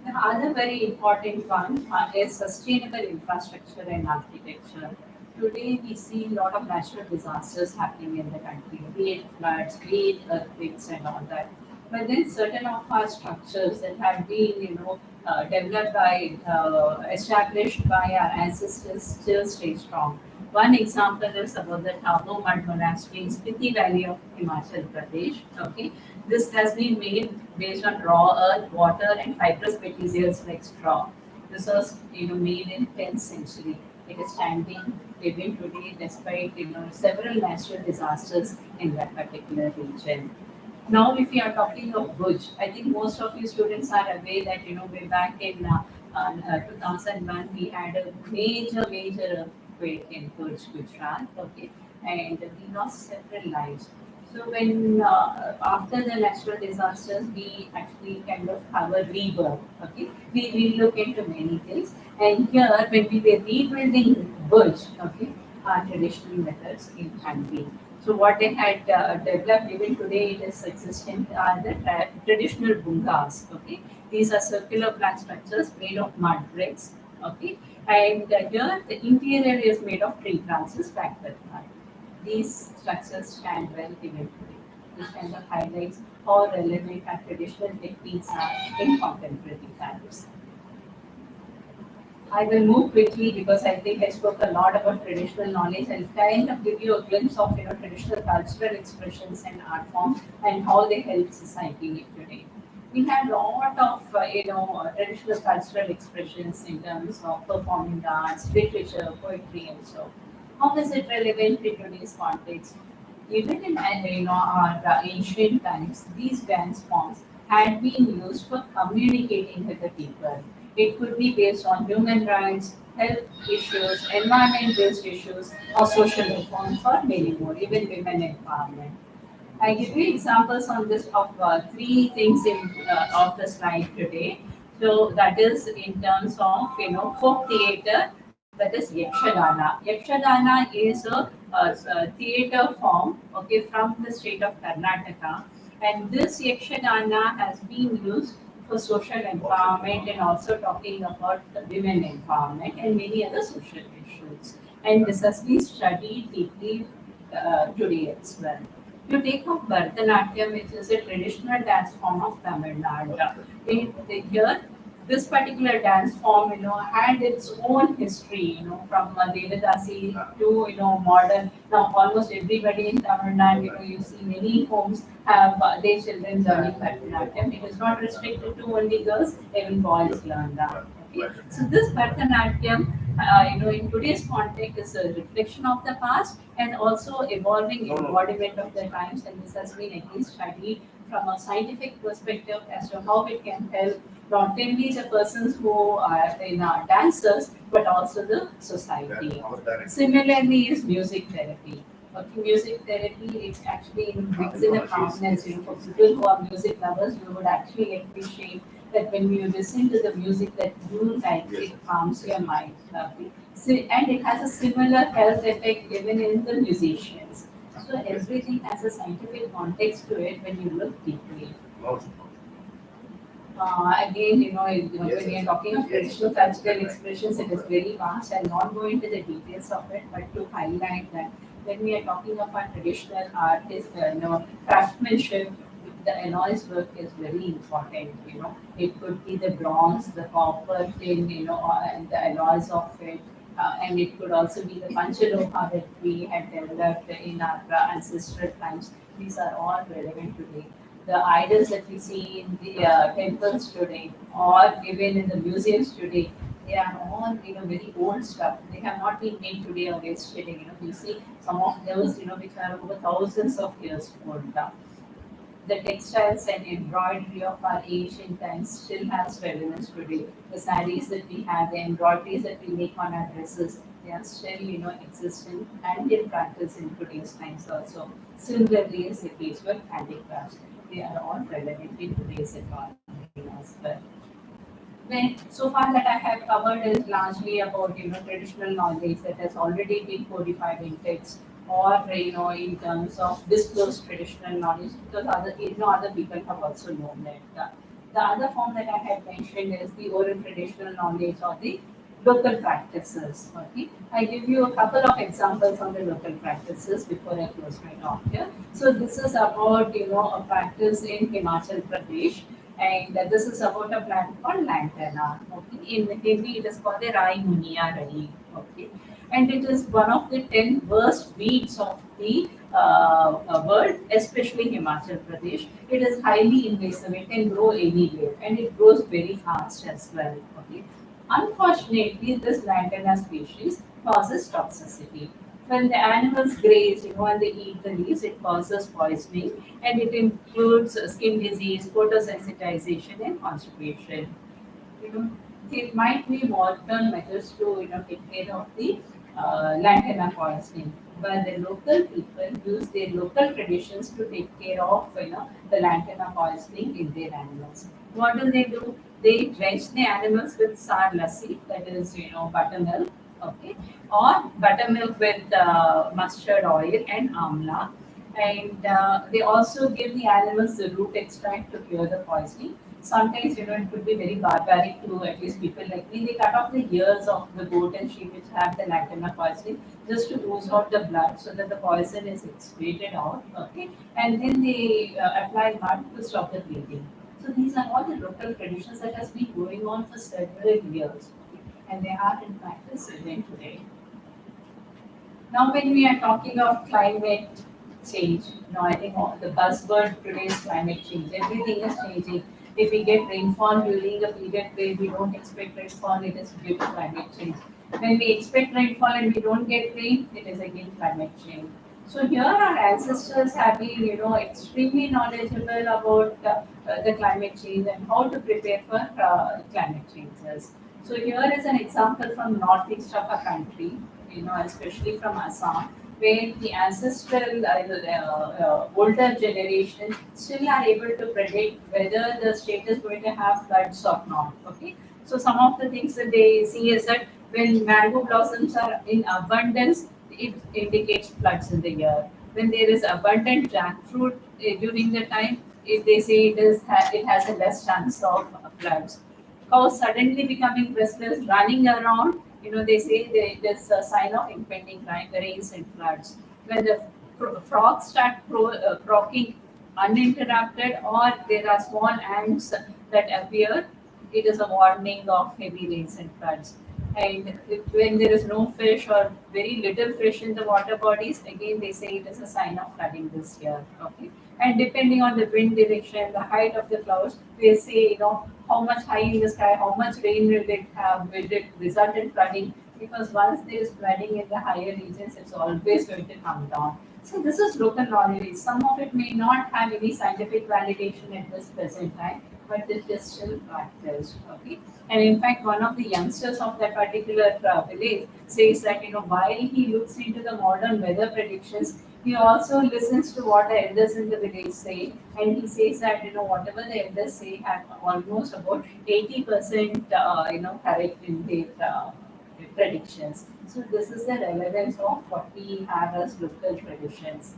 The other very important one is sustainable infrastructure and architecture. Today, we see a lot of natural disasters happening in the country, be it floods, be it earthquakes, and all that. But then certain of our structures that have been, developed by, established by our ancestors still stay strong. One example is about the Tabo Mud Monastery in Spiti Valley of Himachal Pradesh. Okay, this has been made based on raw earth, water, and fibrous materials like straw. This was, made in 10th century. It is standing even today despite several natural disasters in that particular region. Now, if we are talking of Bhuj, I think most of you students are aware that way back in 2001 we had a major earthquake in Bhuj, Gujarat. Okay, and we lost several lives. So when after the natural disasters, we actually kind of have a rebirth. Okay, we look into many things, and here when we were rebuilding Burj, okay, our traditional methods in handling. So what they had developed even today it is existent are the traditional bungas. Okay, these are circular plant structures made of mud bricks. Okay, and here the interior is made of tree branches packed with mud. These structures stand well even today. This kind of highlights how relevant our traditional techniques are in contemporary times. I will move quickly because I think I spoke a lot about traditional knowledge. I'll kind of give you a glimpse of traditional cultural expressions and art forms and how they help society today. We have a lot of traditional cultural expressions in terms of performing arts, literature, poetry, and so. How is it relevant in today's context? Even in our ancient times, these dance forms had been used for communicating with the people. It could be based on human rights, health issues, environment-based issues, or social reforms, or many more, even women empowerment. I give you examples on this of three things in of the slide today. So that is in terms of folk theatre, that is Yakshagana. Yakshagana is a theatre form, okay, from the state of Karnataka, and this Yakshagana has been used for social empowerment and also talking about the women empowerment and many other social issues. And this has been studied deeply today as well. You take up Bharatanatyam, which is a traditional dance form of Tamil Nadu. Here, this particular dance form, had its own history, from Devadasi to, modern. Now, almost everybody in Tamil Nadu, you see many homes have their children learning Bharatanatyam. It is not restricted to only girls, even boys learn that. Okay. So this Bharatanatyam, in today's context, is a reflection of the past and also evolving embodiment of the times. And this has been again studied from a scientific perspective as to how it can help not only the persons who are dancers, but also the society. Similarly, is music therapy. Okay, music therapy is actually brings in a calmness. For people who are music lovers, you would actually appreciate that when you listen to the music that you like, it calms your mind. Okay? So, and it has a similar health effect even in the musicians. So everything has a scientific context to it when you look deeply. Again, when we are talking of traditional cultural expressions, it is very vast. I'll not go into the details of it, but to highlight that when we are talking of our traditional art, is craftsmanship, the alloys work is very important. It could be the bronze, the copper, tin, and the alloys of it. And it could also be the panchaloha that we had developed in our ancestral times. These are all relevant today. The idols that we see in the temples today, or even in the museums today, they are all very old stuff. They have not been made today or yesterday. You see some of those which are over thousands of years old. The textiles and embroidery of our ancient times still has relevance today. The sarees that we have, the embroideries that we make on our dresses, they are still, existent and in practice in today's times also. Similarly, as the case with handicrafts, they are all relevant in today's economy as well. So far that I have covered is largely about traditional knowledge that has already been codified in text or in terms of disclosed traditional knowledge because other people have also known it. The other form that I have mentioned is the oral traditional knowledge or the local practices. Okay, I give you a couple of examples on the local practices before I close my talk here. So this is about a practice in Himachal Pradesh, and this is about a plant called lantana. Okay, in Hindi it is called the Rai Munia Rai. Okay, and it is one of the 10 worst weeds of the world, especially Himachal Pradesh. It is highly invasive. It can grow anywhere, and it grows very fast as well. Okay. Unfortunately, this lantana species causes toxicity. When the animals graze, and they eat the leaves, it causes poisoning, and it includes skin disease, photosensitization, and constipation. You know, there might be modern methods to take care of the lantana poisoning. where the local people use their local traditions to take care of the lantana poisoning in their animals. What do? They drench the animals with sour lassi, that is buttermilk, okay, or buttermilk with mustard oil and amla, and they also give the animals the root extract to cure the poisoning. Sometimes, it could be very barbaric to at least people like me. They cut off the ears of the goat and sheep which have the lantana poisoning just to ooze out the blood so that the poison is excreted out. Okay, and then they apply mud to stop the bleeding. So these are all the local traditions that has been going on for several years, okay, and they are in practice even today. Now, when we are talking of climate change, I think the buzzword today is climate change. Everything is changing. If we get rainfall during a period where we don't expect rainfall, it is due to climate change. When we expect rainfall and we don't get rain, it is again climate change. So here our ancestors have been, extremely knowledgeable about the climate change and how to prepare for climate changes. So here is an example from northeast of our country, especially from Assam, where the ancestral, older generation still are able to predict whether the state is going to have floods or not. Okay, so some of the things that they see is that when mango blossoms are in abundance, it indicates floods in the year. When there is abundant jackfruit during the time, if they say it has a less chance of floods. Cows suddenly becoming restless, running around, they say there is a sign of impending rains and floods. When the frogs start croaking uninterrupted, or there are small ants that appear, it is a warning of heavy rains and floods. And when there is no fish or very little fish in the water bodies, again they say it is a sign of flooding this year. Okay, and depending on the wind direction, the height of the clouds, they say how much high in the sky, how much rain will it have, will it result in flooding? Because once there is flooding in the higher regions, it's always going to come down. So this is local knowledge. Some of it may not have any scientific validation at this present time, but it is still practiced. Okay, and in fact, one of the youngsters of that particular village says that while he looks into the modern weather predictions, he also listens to what the elders in the village say, and he says that whatever the elders say have almost about 80% correct in their predictions. So this is the relevance of what we have as local traditions.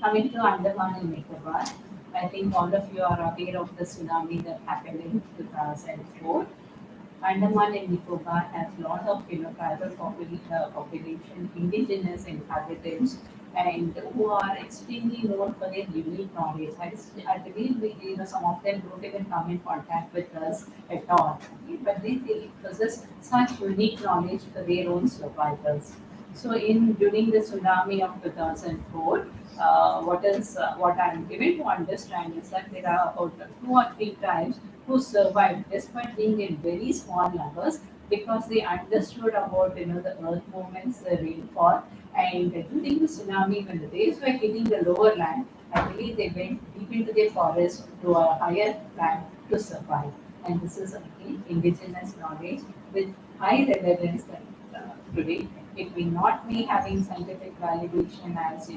Coming to Andaman and Nicobar, I think all of you are aware of the tsunami that happened in 2004. Andaman and Nicobar has a lot of tribal population, indigenous inhabitants, and who are extremely known for their unique knowledge. I believe some of them don't even come in contact with us at all, okay? But they possess such unique knowledge for their own survivals. So in during the tsunami of 2004, what I am given to understand is that there are about 2 or 3 tribes who survived despite being in very small numbers, because they understood about the earth movements, the rainfall, and during the tsunami when the waves were hitting the lower land, I believe they went deep into the forest to a higher land to survive. And this is again indigenous knowledge with high relevance that today it may not be having scientific validation, as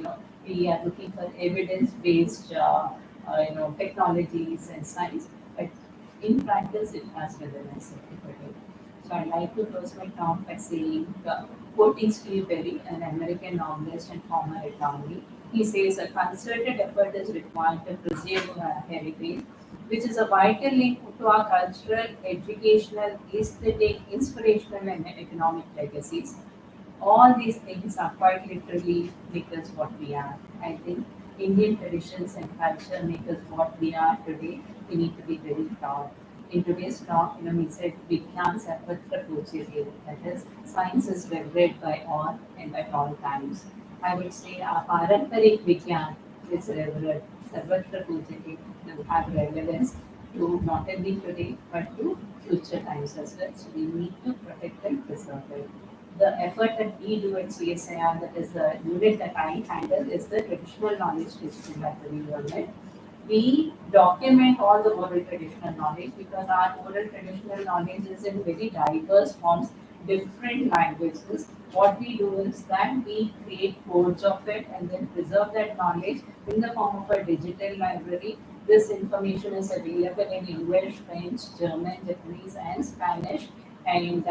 we are looking for evidence based technologies and science, but in practice, it has relevance everybody. So I'd like to close my talk by saying, quoting Steve Berry, an American novelist and former attorney, he says a concerted effort is required to preserve our heritage, which is a vital link to our cultural, educational, aesthetic, inspirational, and economic legacies. All these things are quite literally make us what we are. I think Indian traditions and culture make us what we are today. We need to be very proud. In today's talk, we said Vigyan Sarvatra Pujyate, that is, science is revered by all and at all times. I would say our Parambarik Vigyan is revered, Sarvatra Pujyate will have relevance to not only today but to future times as well. So we need to protect and preserve it. The effort that we do at CSIR, that is the unit that I handle, is the traditional knowledge digital library unit. We document all the oral traditional knowledge because our oral traditional knowledge is in very diverse forms different languages, what we do is that we create codes of it and then preserve that knowledge in the form of a digital library. This information is available in English, French, German, Japanese, and Spanish. And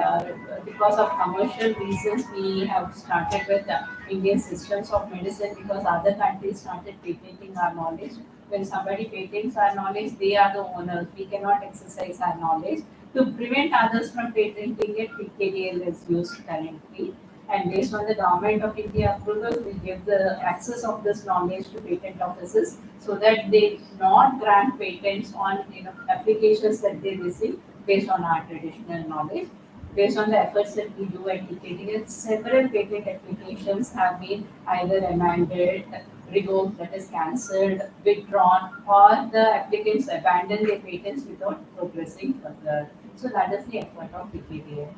because of commercial reasons, we have started with Indian systems of medicine because other countries started patenting our knowledge. When somebody patents our knowledge, they are the owners. We cannot exercise our knowledge. To prevent others from patenting it, PKDL is used currently. And based on the government of India approval, we give the access of this knowledge to patent offices so that they do not grant patents on applications that they receive based on our traditional knowledge. Based on the efforts that we do at PKDL, several patent applications have been either amended, revoked, that is cancelled, withdrawn, or the applicants abandon their patents without progressing further. So that is the effort of PKDL.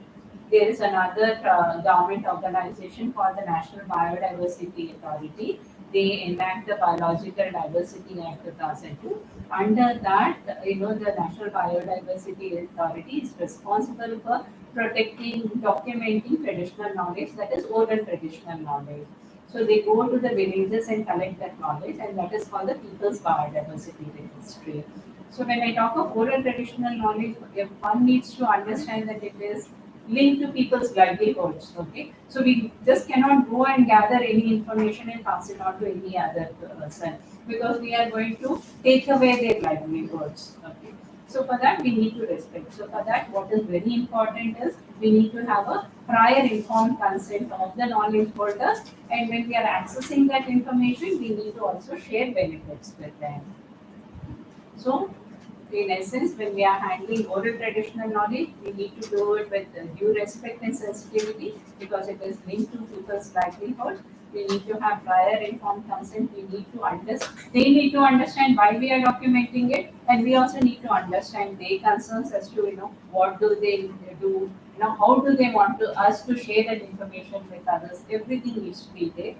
There is another government organization called the National Biodiversity Authority. They enact the Biological Diversity Act 2002. Under that, the National Biodiversity Authority is responsible for protecting, documenting traditional knowledge, that is oral traditional knowledge. So they go to the villages and collect that knowledge, and that is called the People's Biodiversity Registry. So when I talk of oral traditional knowledge, if one needs to understand that it is linked to people's livelihoods. Okay, so we just cannot go and gather any information and pass it on to any other person because we are going to take away their livelihoods. Okay, so for that we need to respect. So for that, what is very important is we need to have a prior informed consent of the knowledge holders, and when we are accessing that information, we need to also share benefits with them. So, in essence, when we are handling oral traditional knowledge, we need to do it with due respect and sensitivity because it is linked to people's livelihood. We need to have prior informed consent. We need to understand. They need to understand why we are documenting it, and we also need to understand their concerns as to what do they do. How do they want us to share that information with others? Everything needs to be there.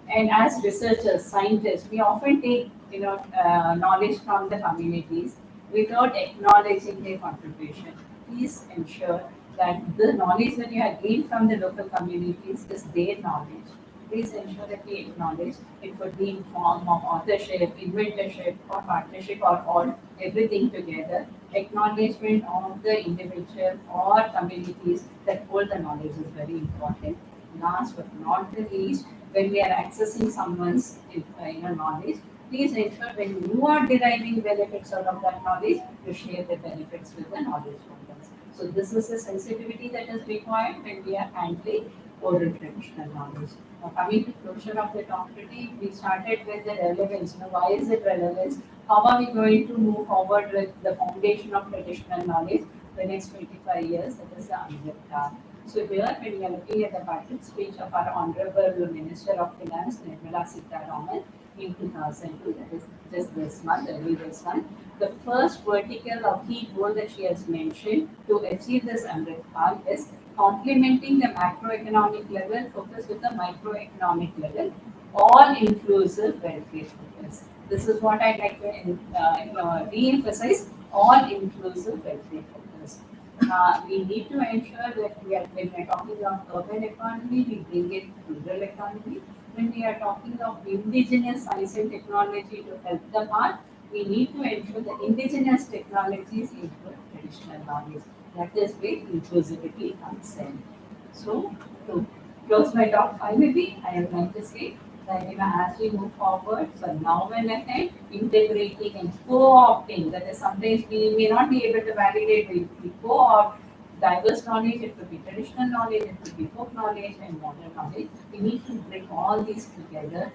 And as researchers, scientists, we often take knowledge from the communities without acknowledging their contribution. Please ensure that the knowledge that you have gained from the local communities is their knowledge. Please ensure that we acknowledge it could be in form of authorship, inventorship, or partnership, or all everything together. Acknowledgement of the individual or communities that hold the knowledge is very important. Last but not the least, when we are accessing someone's knowledge, please ensure when you are deriving benefits out of that knowledge, to share the benefits with the knowledge holders. So this is the sensitivity that is required when we are handling oral traditional knowledge. Now coming to closure of the talk today, we started with the relevance. Why is it relevance? How are we going to move forward with the foundation of traditional knowledge the next 25 years? That is the unwritten. So here, when we are looking at the budget speech of our Honorable Minister of Finance, Nirmala Sitharaman, in 2002, that is just this month, early this month, the first vertical or key goal that she has mentioned to achieve this Amrit Kaal is complementing the macroeconomic level, focus with the microeconomic level, all-inclusive welfare focus. This is what I'd like to re-emphasize, all-inclusive welfare focus. We need to ensure that when we are talking of urban economy, we bring in rural economy. When we are talking of indigenous science and technology to help the path, we need to ensure that indigenous technologies include traditional knowledge. That is where inclusivity comes in. So, to close my talk finally, I am going to say that as we move forward, so now and ahead, integrating and co-opting, that is sometimes we may not be able to validate, we co-opt diverse knowledge, it could be traditional knowledge, it could be folk knowledge and modern knowledge. We need to bring all these together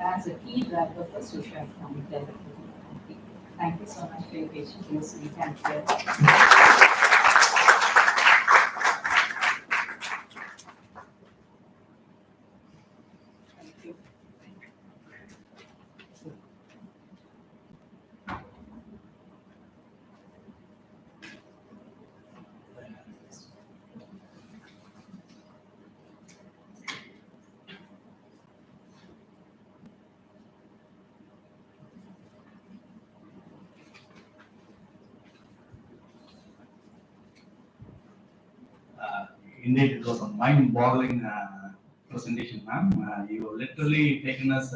as a key driver for socio-economic development. Thank you so much for your patience. Thank you. Thank you. indeed, it was a mind-boggling presentation, ma'am. You have literally taken us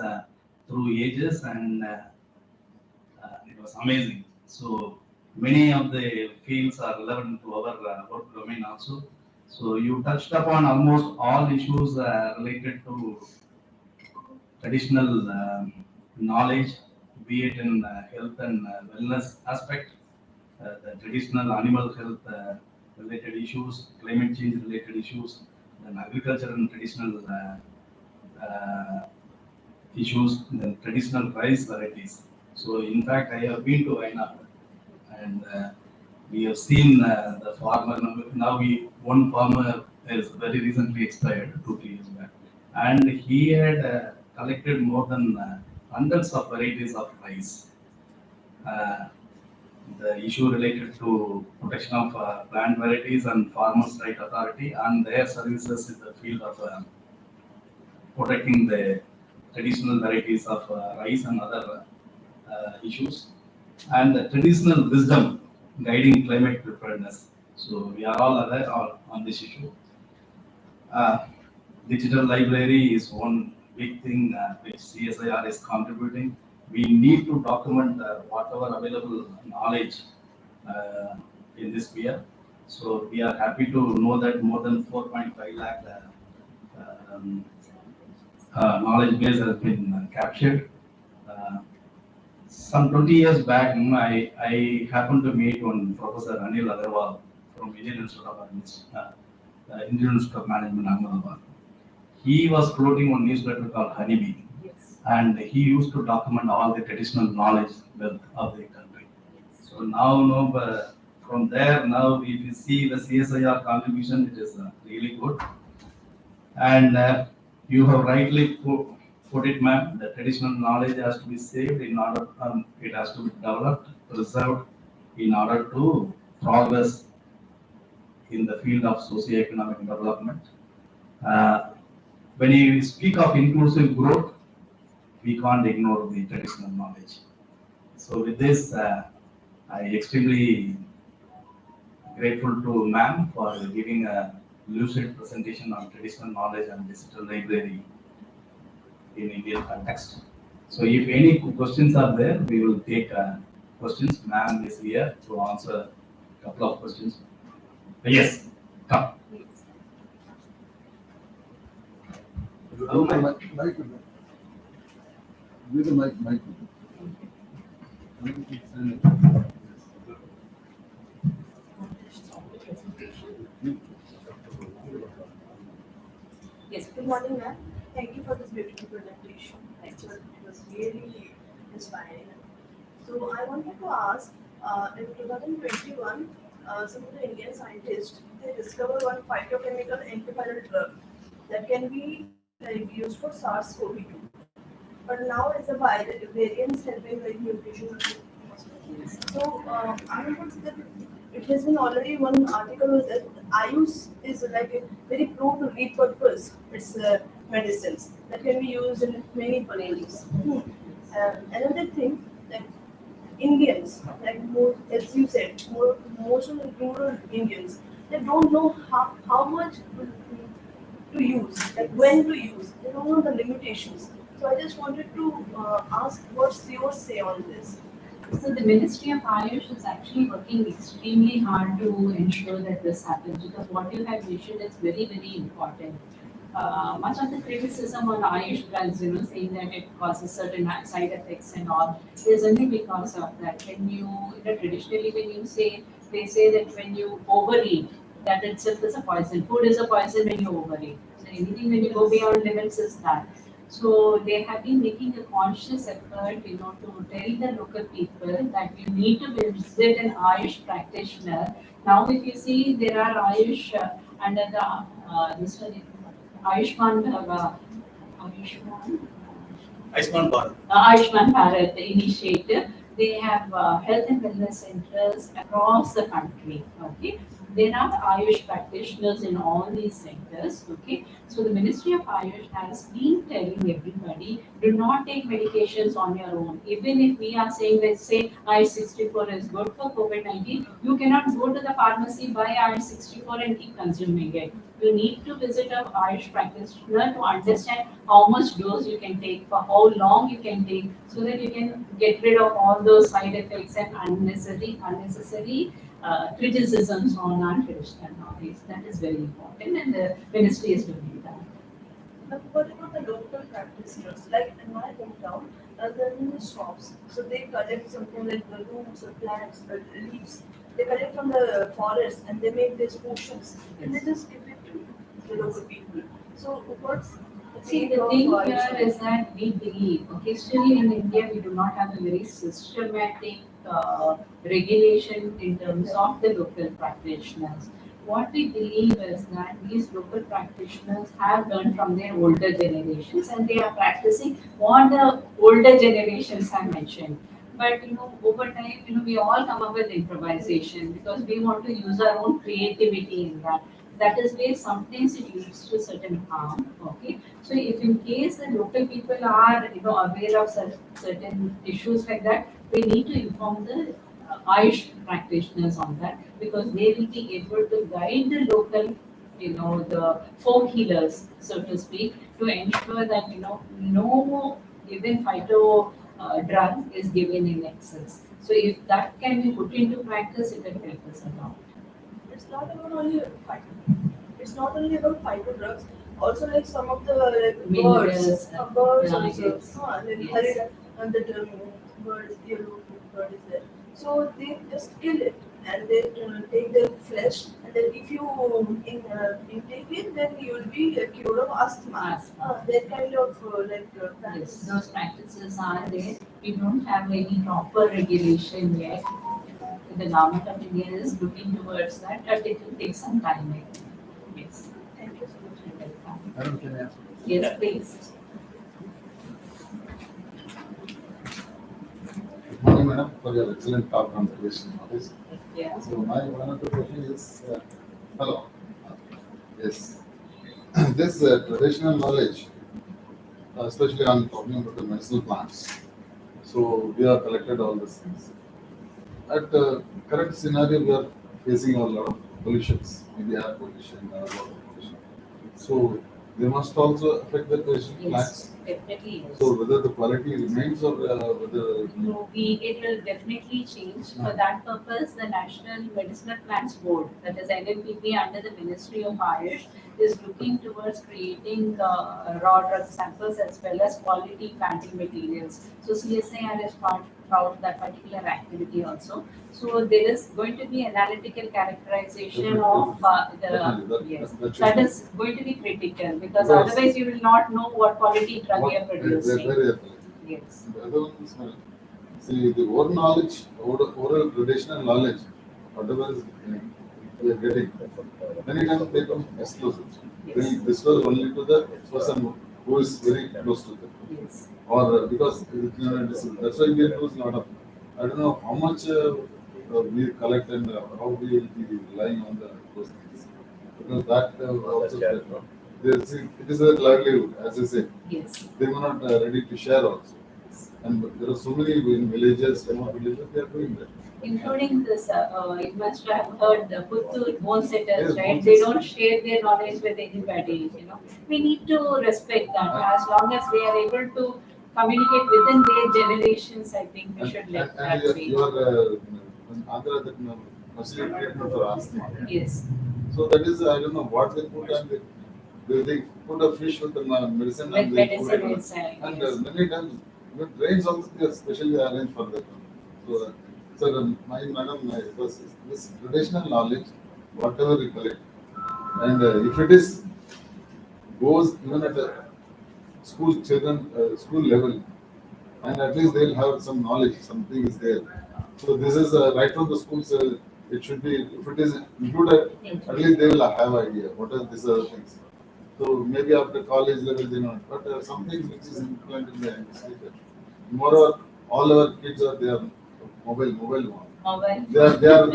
through ages, and it was amazing. So many of the fields are relevant to our work domain also. So you touched upon almost all issues related to traditional knowledge, be it in health and wellness aspect, the traditional animal health related issues, climate change related issues, then agriculture and traditional issues, then traditional rice varieties. So in fact, I have been to Aina, and we have seen the farmer. Now one farmer is very recently expired 2 3 years back, and he had collected more than hundreds of varieties of rice. Uh, the issue related to protection of plant varieties and farmers' right authority and their services in the field of protecting the traditional varieties of rice and other issues, and the traditional wisdom guiding climate preparedness. So we are all aware on this issue. Uh, Digital library is one big thing which CSIR is contributing. We need to document whatever available knowledge uh, in this sphere. So we are happy to know that more than 4.5 lakh um, knowledge base has been captured. Uh, some 20 years back, I happened to meet one Professor Anil Agarwal from Indian Institute of Management, Ahmedabad. He was floating one newsletter called Honeybee, Yes. and he used to document all the traditional knowledge wealth of the country. So now, no, from there, now if you see the CSIR contribution, it is really good. And you have rightly put it, ma'am. The traditional knowledge has to be saved in order, it has to be developed, preserved in order to progress in the field of socio-economic development. Uh, when you speak of inclusive growth, we can't ignore the traditional knowledge. So with this, I extremely grateful to ma'am for giving a lucid presentation on traditional knowledge and digital library in Indian context. So if any questions are there, we will take questions. Ma'am is here to answer a couple of questions. Yes, come. Give the mic. Give the mic. Yes, good morning, ma'am. Thank you for this beautiful presentation. It was really inspiring. So I wanted to ask, in 2021, some of the Indian scientists they discovered one phytochemical antiviral drug that can be like used for SARS-CoV-2. But now as the variants have been like mutations. So I noticed that it has been already one article was that IUS is like a very prone to repurpose its medicines that can be used in many ways. Another thing, like Indians, like more, as you said, most of the rural Indians, they don't know how much to use, like when to use. They don't know the limitations. So I just wanted to ask, what's your say on this? So the Ministry of Ayush is actually working extremely hard to ensure that this happens, because what you have mentioned is very, very important. Much of the criticism on Ayush drugs, saying that it causes certain side effects and all, is only because of that. When traditionally when you say, they say that when you overeat, that itself is a poison. Food is a poison when you overeat. So anything when you go beyond limits is that. So they have been making a conscious effort, to tell the local people that you need to visit an Ayush practitioner. Now, if you see, there are Ayush under the this one, Ayushman Ayushman Bharat initiative. They have health and wellness centers across the country. Okay, There are Ayush practitioners in all these centers, okay? So the Ministry of Ayush has been telling everybody, do not take medications on your own. Even if we are saying, let's say I-64 is good for COVID-19, you cannot go to the pharmacy, buy I-64 and keep consuming it. You need to visit a Ayush practitioner to understand how much dose you can take, for how long you can take, so that you can get rid of all those side effects and unnecessary criticisms on our traditional knowledge. That is very important, and the ministry is doing that. But what about the local practitioners? Like in my hometown, there are many shops. So they collect something like the roots or plants or leaves. They collect from the forest and they make these potions and they just give it to the local people. So what's the See, take the of thing Ayush? here is that we believe, okay, still in India, we do not have a very systematic regulation in terms of the local practitioners. What we believe is that these local practitioners have learned from their older generations and they are practicing what the older generations have mentioned. But over time, we all come up with improvisation because we want to use our own creativity in that. That is where sometimes it leads to certain harm. Okay, so if in case the local people are aware of certain issues like that, they need to inform the Ayush practitioners on that because they will be able to guide the local, the folk healers, so to speak, to ensure that no even phyto drug is given in excess. So if that can be put into practice, it will help us a lot. It's not about only it's not only about phyto drugs. Also, like some of the like, Minerals, birds yeah, also. yes. Like Yes. harira and the bird, yellow bird is there. So they just kill it and they take the flesh and then if you intake it, then you will be cured of asthma. Asthma. That kind of Yes, practice. those practices are there. We don't have any proper regulation yet. The government of India is looking towards that, but it will take some time, I think. Yes. Thank you so much. You're welcome. Madam, can I ask? Yes, please. Good morning, madam, for your excellent talk on traditional knowledge. Yeah. So my one of the question is, hello. Yes, this traditional knowledge, especially on talking about the medicinal plants. So we have collected all these things. At the current scenario, we are facing a lot of pollutions, maybe air pollution, water pollution. So they must also affect the traditional Yes, plants. definitely yes. So whether the quality remains or whether No, it will definitely change. For that purpose, the National Medicinal Plants Board, that is NMPP under the Ministry of Ayush, is looking towards creating raw drug samples as well as quality planting materials. So CSIR is part of that particular activity also. So there is going to be analytical characterization of Definitely, the yes. that should That be. is going to be critical because Because- otherwise you will not know what quality drug you are Very, producing. very athletic. Yes. The other one is, see, the oral knowledge, oral traditional knowledge, whatever is we are getting, many times they become exclusive. They disclose only to the person who is very close to them. Yes. Or because that's why we lose a lot of. I don't know how much we collect and how we will be relying on those things. Because that also it is a livelihood, as I say. Yes. They were not ready to share also. And there are so many in villages, remote villages, they are doing that. Including this, you must have heard the Puttur bone setters, Yes, right? bone They setters. don't share their knowledge with anybody, We need to respect that. As long as they are able to communicate within their generations, I think we should let And that be. your in Andhra, that mostly treatment for asthma. Yes. So that is, I don't know what they put and they put a fish with the medicine With and they put medicine it. inside, And yes. many times, even trains also they are specially arranged for that. So, my madam, because this traditional knowledge, whatever we collect, and if it is goes even at a school children, school level, and at least they'll have some knowledge, something is there. So this is right from the schools. It should be if it is included, at least they will have idea what are these other things. So maybe after college level they know, but some things which is implemented in the industry. Moreover, all our kids are they are mobile one. Mobile. They are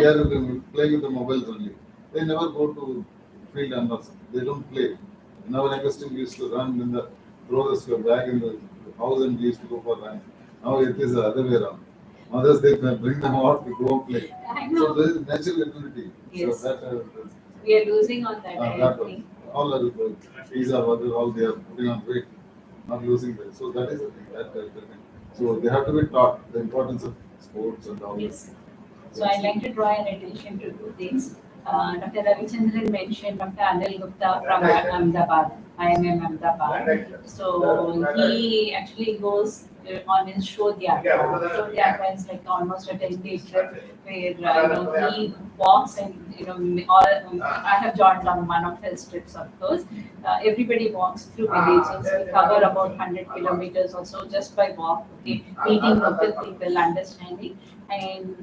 playing with the mobiles only. they never go to field and they don't play. In our investing, we used to run in the throw the bag in the house and we used to go for running. Now it is the other way around. Mothers, they bring them out to go and play. I So know. there is natural immunity. Yes. So that, We are losing on that, I that think. all are these are what all they are putting on weight, not losing weight. So that is the thing. That thing. So they have to be taught the importance of sports and all this. Yes. So I'd like to draw an attention to two things. Dr. Ravichandran mentioned Dr. Anil Gupta from Ahmedabad, IMM Ahmedabad. So he actually goes on his Shodhyatra. Shodhyatra is like almost a 10-day trip where he walks and I have joined on one of his trips, of course. Everybody walks through villages. We cover about 100 kilometers or so just by walk, okay, meeting local people, understanding. And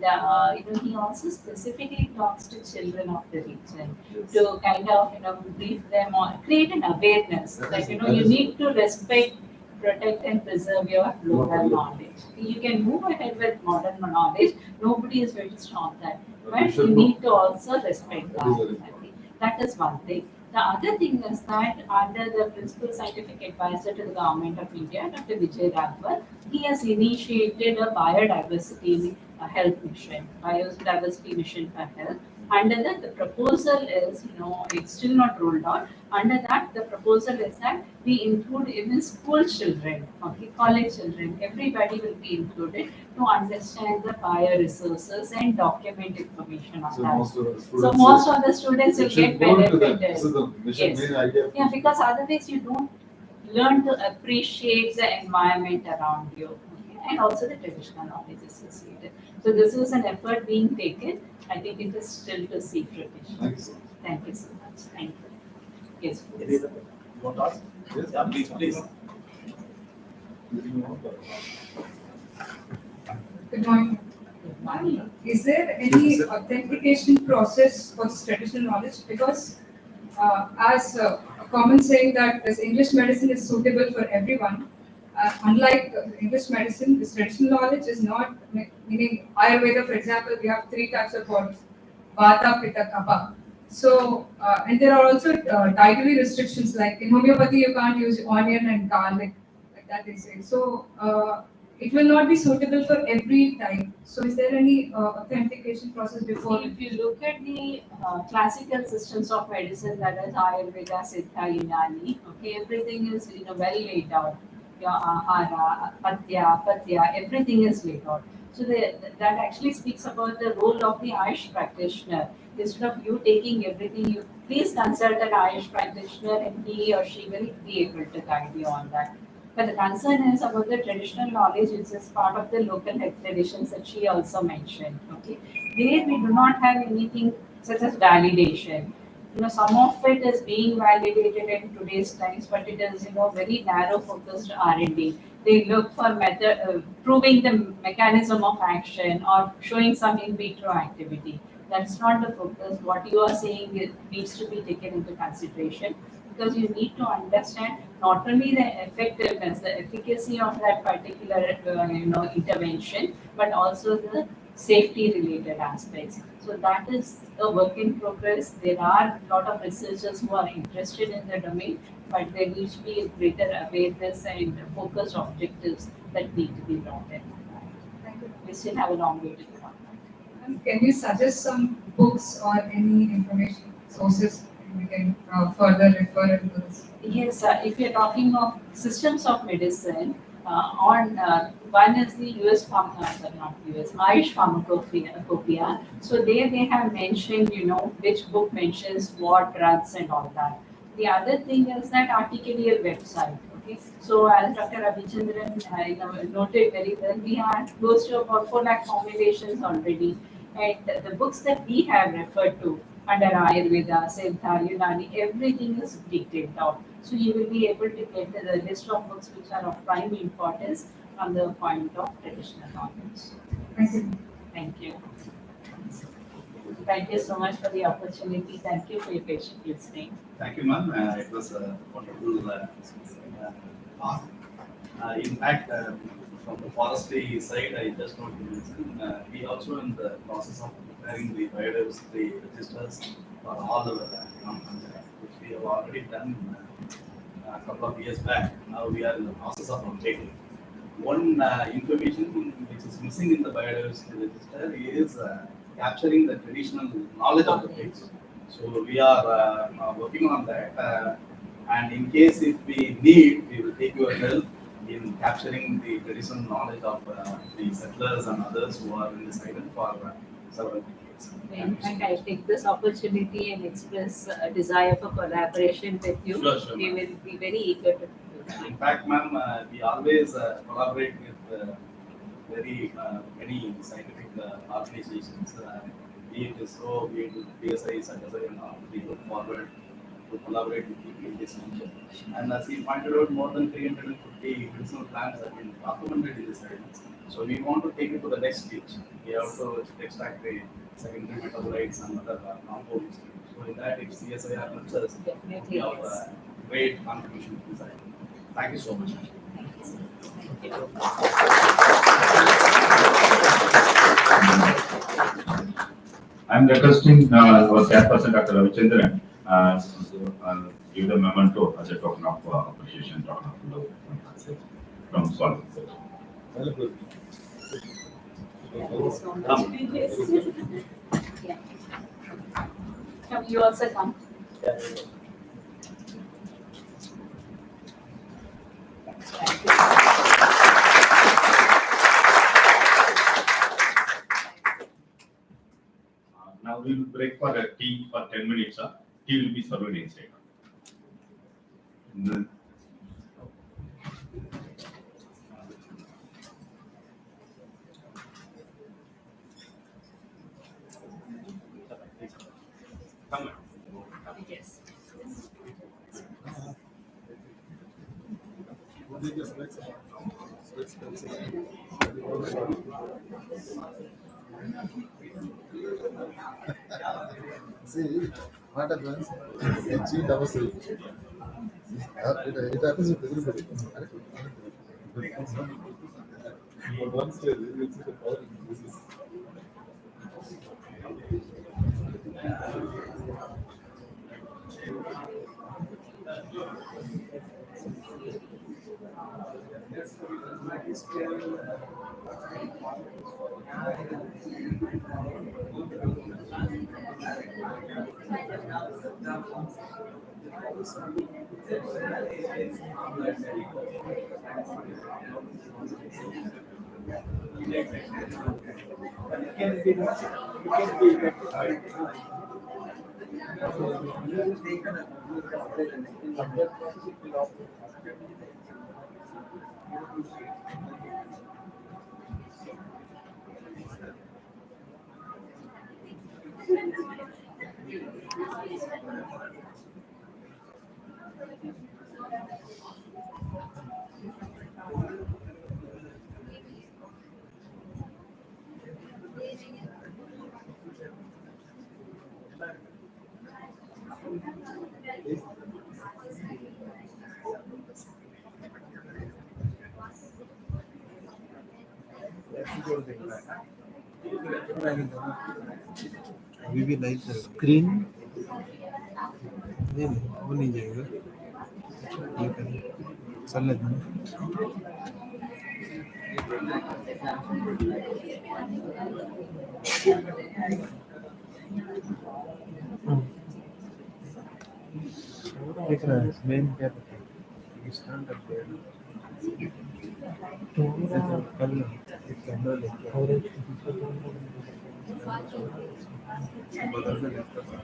he also specifically talks to children of the region to kind of brief them on, create an awareness that you need to respect, protect, and preserve your local knowledge. You can move ahead with modern knowledge. Nobody is going to stop that, but you need to also respect that. I think that is one thing. The other thing is that under the Principal Scientific Advisor to the Government of India, Dr. Vigyan, he has initiated a biodiversity health mission, biodiversity mission for health. Under that, the proposal is, it's still not rolled out. Under that, the proposal is that we include even school children, okay, college children, everybody will be included to understand the bioresources and document information on So that. most of the students, So most of the students will should get go into that. benefited. This is the mission Yes. main idea. Yeah, because otherwise you don't learn to appreciate the environment around you, okay? And also the traditional knowledge associated. So this is an effort being taken. I think it is still to see fruition. Thank you so much. Thank you so much. Thank you. Yes, Any please. other- You want to ask? Yes. Yeah, please. Good morning. Is there any authentication process for this traditional knowledge? Because as a common saying that this English medicine is suitable for everyone, unlike English medicine, this traditional knowledge is not, meaning Ayurveda, for example, we have 3 types of bodies, Vata, Pitta, Kapha. So, and there are also dietary restrictions, like in homeopathy, you can't use onion and garlic, like that they say. So, it will not be suitable for every type. So, is there any authentication process before? If you look at the classical systems of medicine, that is Ayurveda, Siddha, Unani, okay, everything is well laid out. Your ahara, patya, everything is laid out. So that actually speaks about the role of the Ayush practitioner. Instead of you taking everything, you please consult an Ayush practitioner and he or she will be able to guide you on that. But the concern is about the traditional knowledge, which is part of the local health traditions that she also mentioned. Okay, there we do not have anything such as validation. Some of it is being validated in today's times, but it is very narrow focused R&D. They look for method proving the mechanism of action or showing some in vitro activity. That's not the focus. What you are saying needs to be taken into consideration, because you need to understand not only the effectiveness, the efficacy of that particular intervention, but also the safety related aspects. So that is a work in progress. There are a lot of researchers who are interested in the domain, but there needs to be a greater awareness and focused objectives that need to be brought in. Thank you. We still have a long way to go. Can you suggest some books or any information sources we can further refer into this? Yes, if you're talking of systems of medicine, one is the US not US, Ayush Pharmacopoeia. So there they have mentioned, which book mentions what drugs and all that. The other thing is that Articulator website. Okay, so as Dr. Ravichandran noted very well, we are close to about 4 lakh formulations already, and the books that we have referred to under Ayurveda, Siddha, Unani, everything is detailed out. So you will be able to get the list of books which are of prime importance from the point of traditional knowledge. Thank you. Thank you. Thank you so much for the opportunity. Thank you for your patient listening. Thank you, ma'am. It was a wonderful talk. In fact, from the forestry side, I just want to mention, we also in the process of preparing the biodiversity registers for all our which we have already done a couple of years back. Now we are in the process of updating. One information which is missing in the biodiversity register is capturing the traditional knowledge of the place. So we are working on that, and in case if we need, we will take your help in capturing the traditional knowledge of the settlers and others who are in this island for several decades. In fact, I take this opportunity and express a desire for collaboration with you. Sure, sure, We ma'am. will be very eager to do that. In fact, ma'am, we always collaborate with very many scientific organizations, be it ISRO, be it PSI, SATSI, and all. We look forward to collaborate with you in this venture. And as he pointed out, more than 350 medicinal plants have been documented in this area. So we want to take it to the next stage. We have to extract the secondary metabolites and other compounds. So in that, if CSI helps us, Definitely, we have yes. great contribution to this area. Thank you so much. I'm requesting our chairperson, Dr. Ravichandran, to give the memento as a token of appreciation, token of love from Swami. Thank you so much. Yeah. Come, you also come. Thank you. Now we will break for a tea for 10 minutes. Tea will be served inside. Come on. Yes. See, what happens? They cheat ourselves. It happens with everybody. But once they will see the power increases. अभी भी live screen नहीं वो नहीं जाएगा ये करें चल लेते हैं दिख रहा है मेन क्या है स्टैंड अप है तो कल एक कैमरा लेके और बदल में देखता था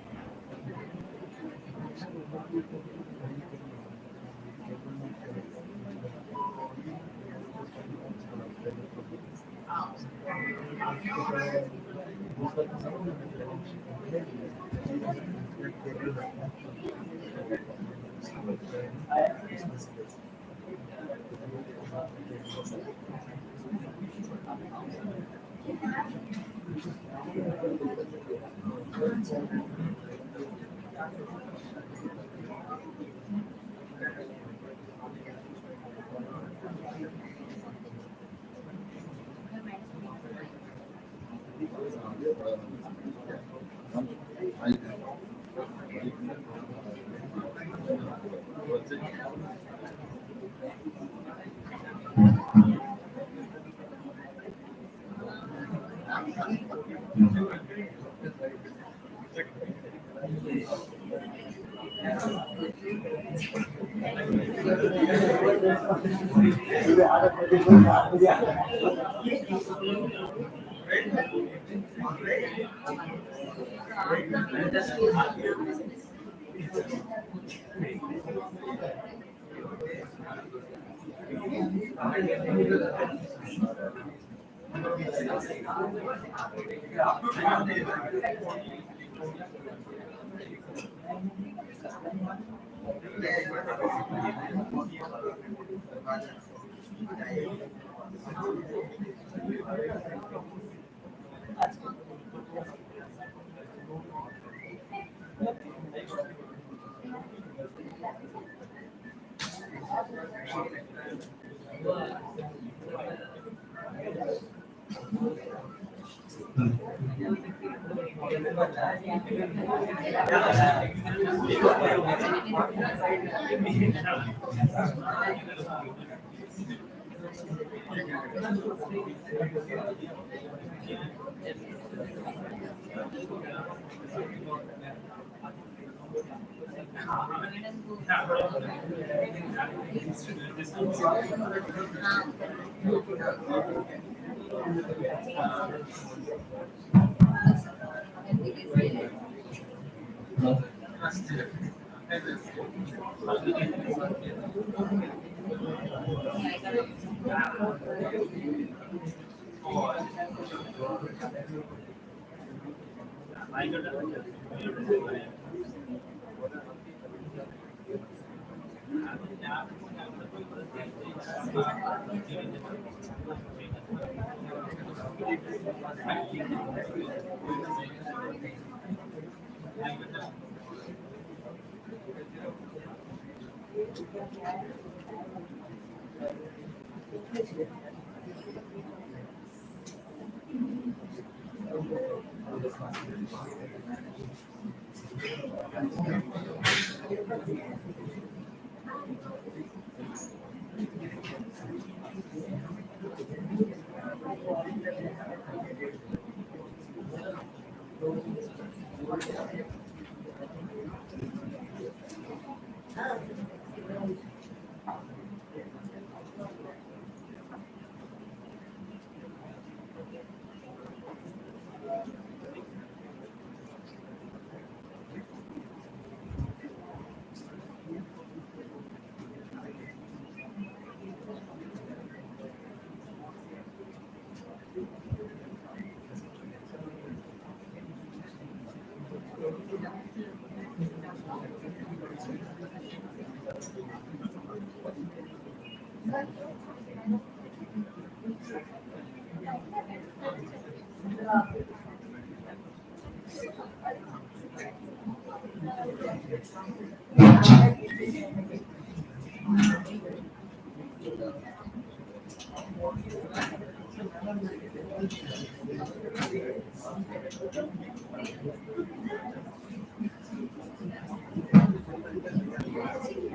Hello.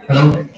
Hello.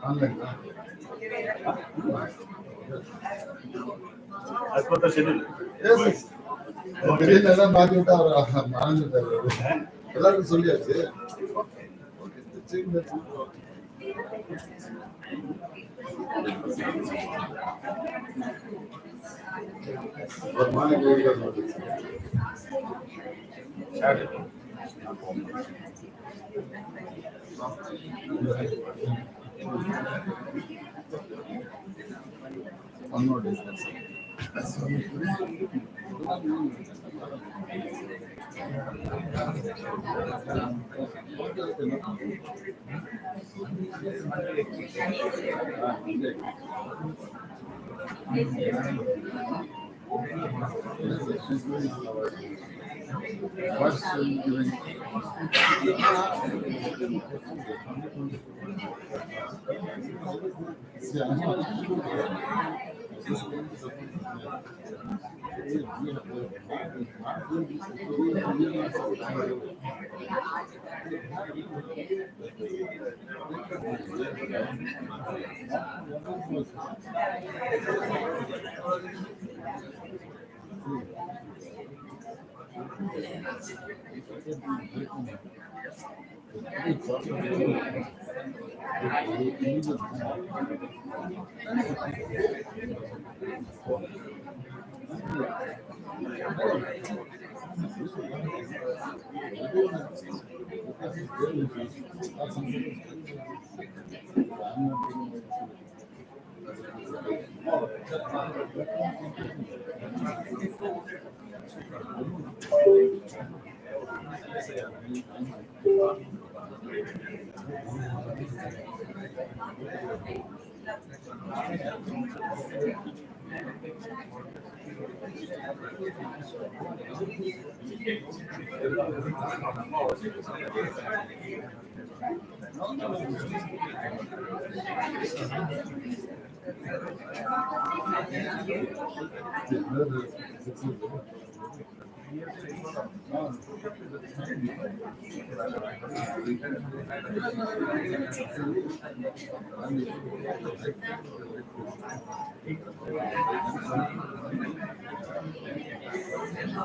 Online. As per the schedule. Yes, yes. திடீர்னு எல்லாம் மாத்தி விட்டா அவர் மறந்துட்டாரு. எல்லாருக்கும் சொல்லியாச்சு. ஒரு மாநில one more discussion. What's doing? Dear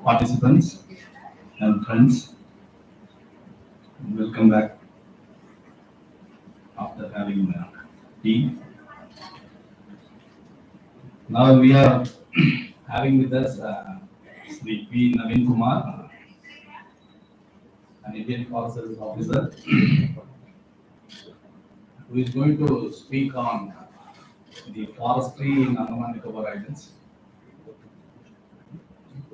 participants and friends, welcome back after having tea. Now we are having with us Sri P. Naveen Kumar, an Indian Forest Service officer, who is going to speak on the forestry in Andaman Nicobar Islands.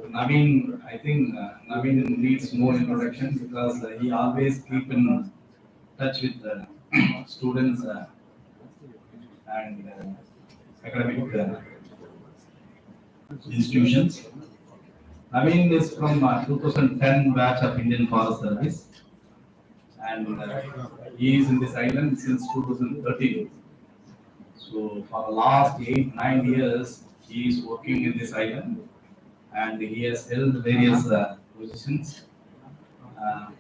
Naveen, I think Naveen needs no introduction because he always keep in touch with students and academic institutions. Naveen is from 2010 batch of Indian Forest Service, and he is in this island since 2013. So for the last 8-9 years, he is working in this island, and he has held various positions. Uh,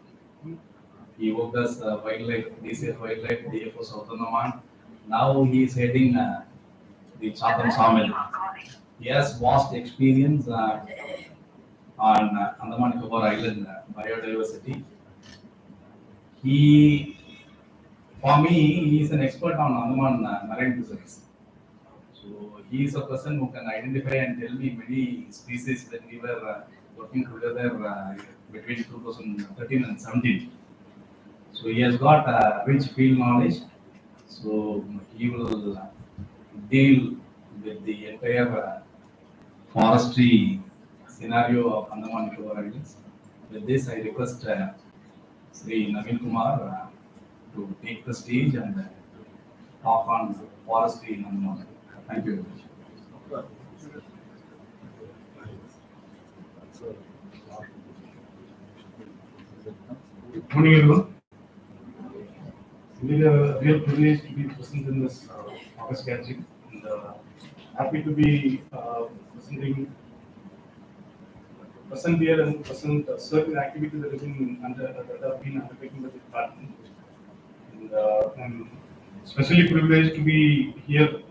he worked as wildlife, DCF Wildlife, DFO Southern Oman. Now he is heading the Chatham Sawmill. He has vast experience on Andaman Nicobar Island biodiversity. For me, he is an expert on Andaman marine fisheries. So he is a person who can identify and tell me many species that we were working together between 2013 and 17. So he has got rich field knowledge. So he will deal with the entire forestry scenario of Andaman Nicobar Islands. With this, I request Sri Naveen Kumar to take the stage and talk on forestry in Andaman. Thank you very much. Good morning, everyone. It is a real privilege to be present in this August gathering, and happy to be present here and present certain activities that have been undertaken by the department. And I'm especially privileged to be here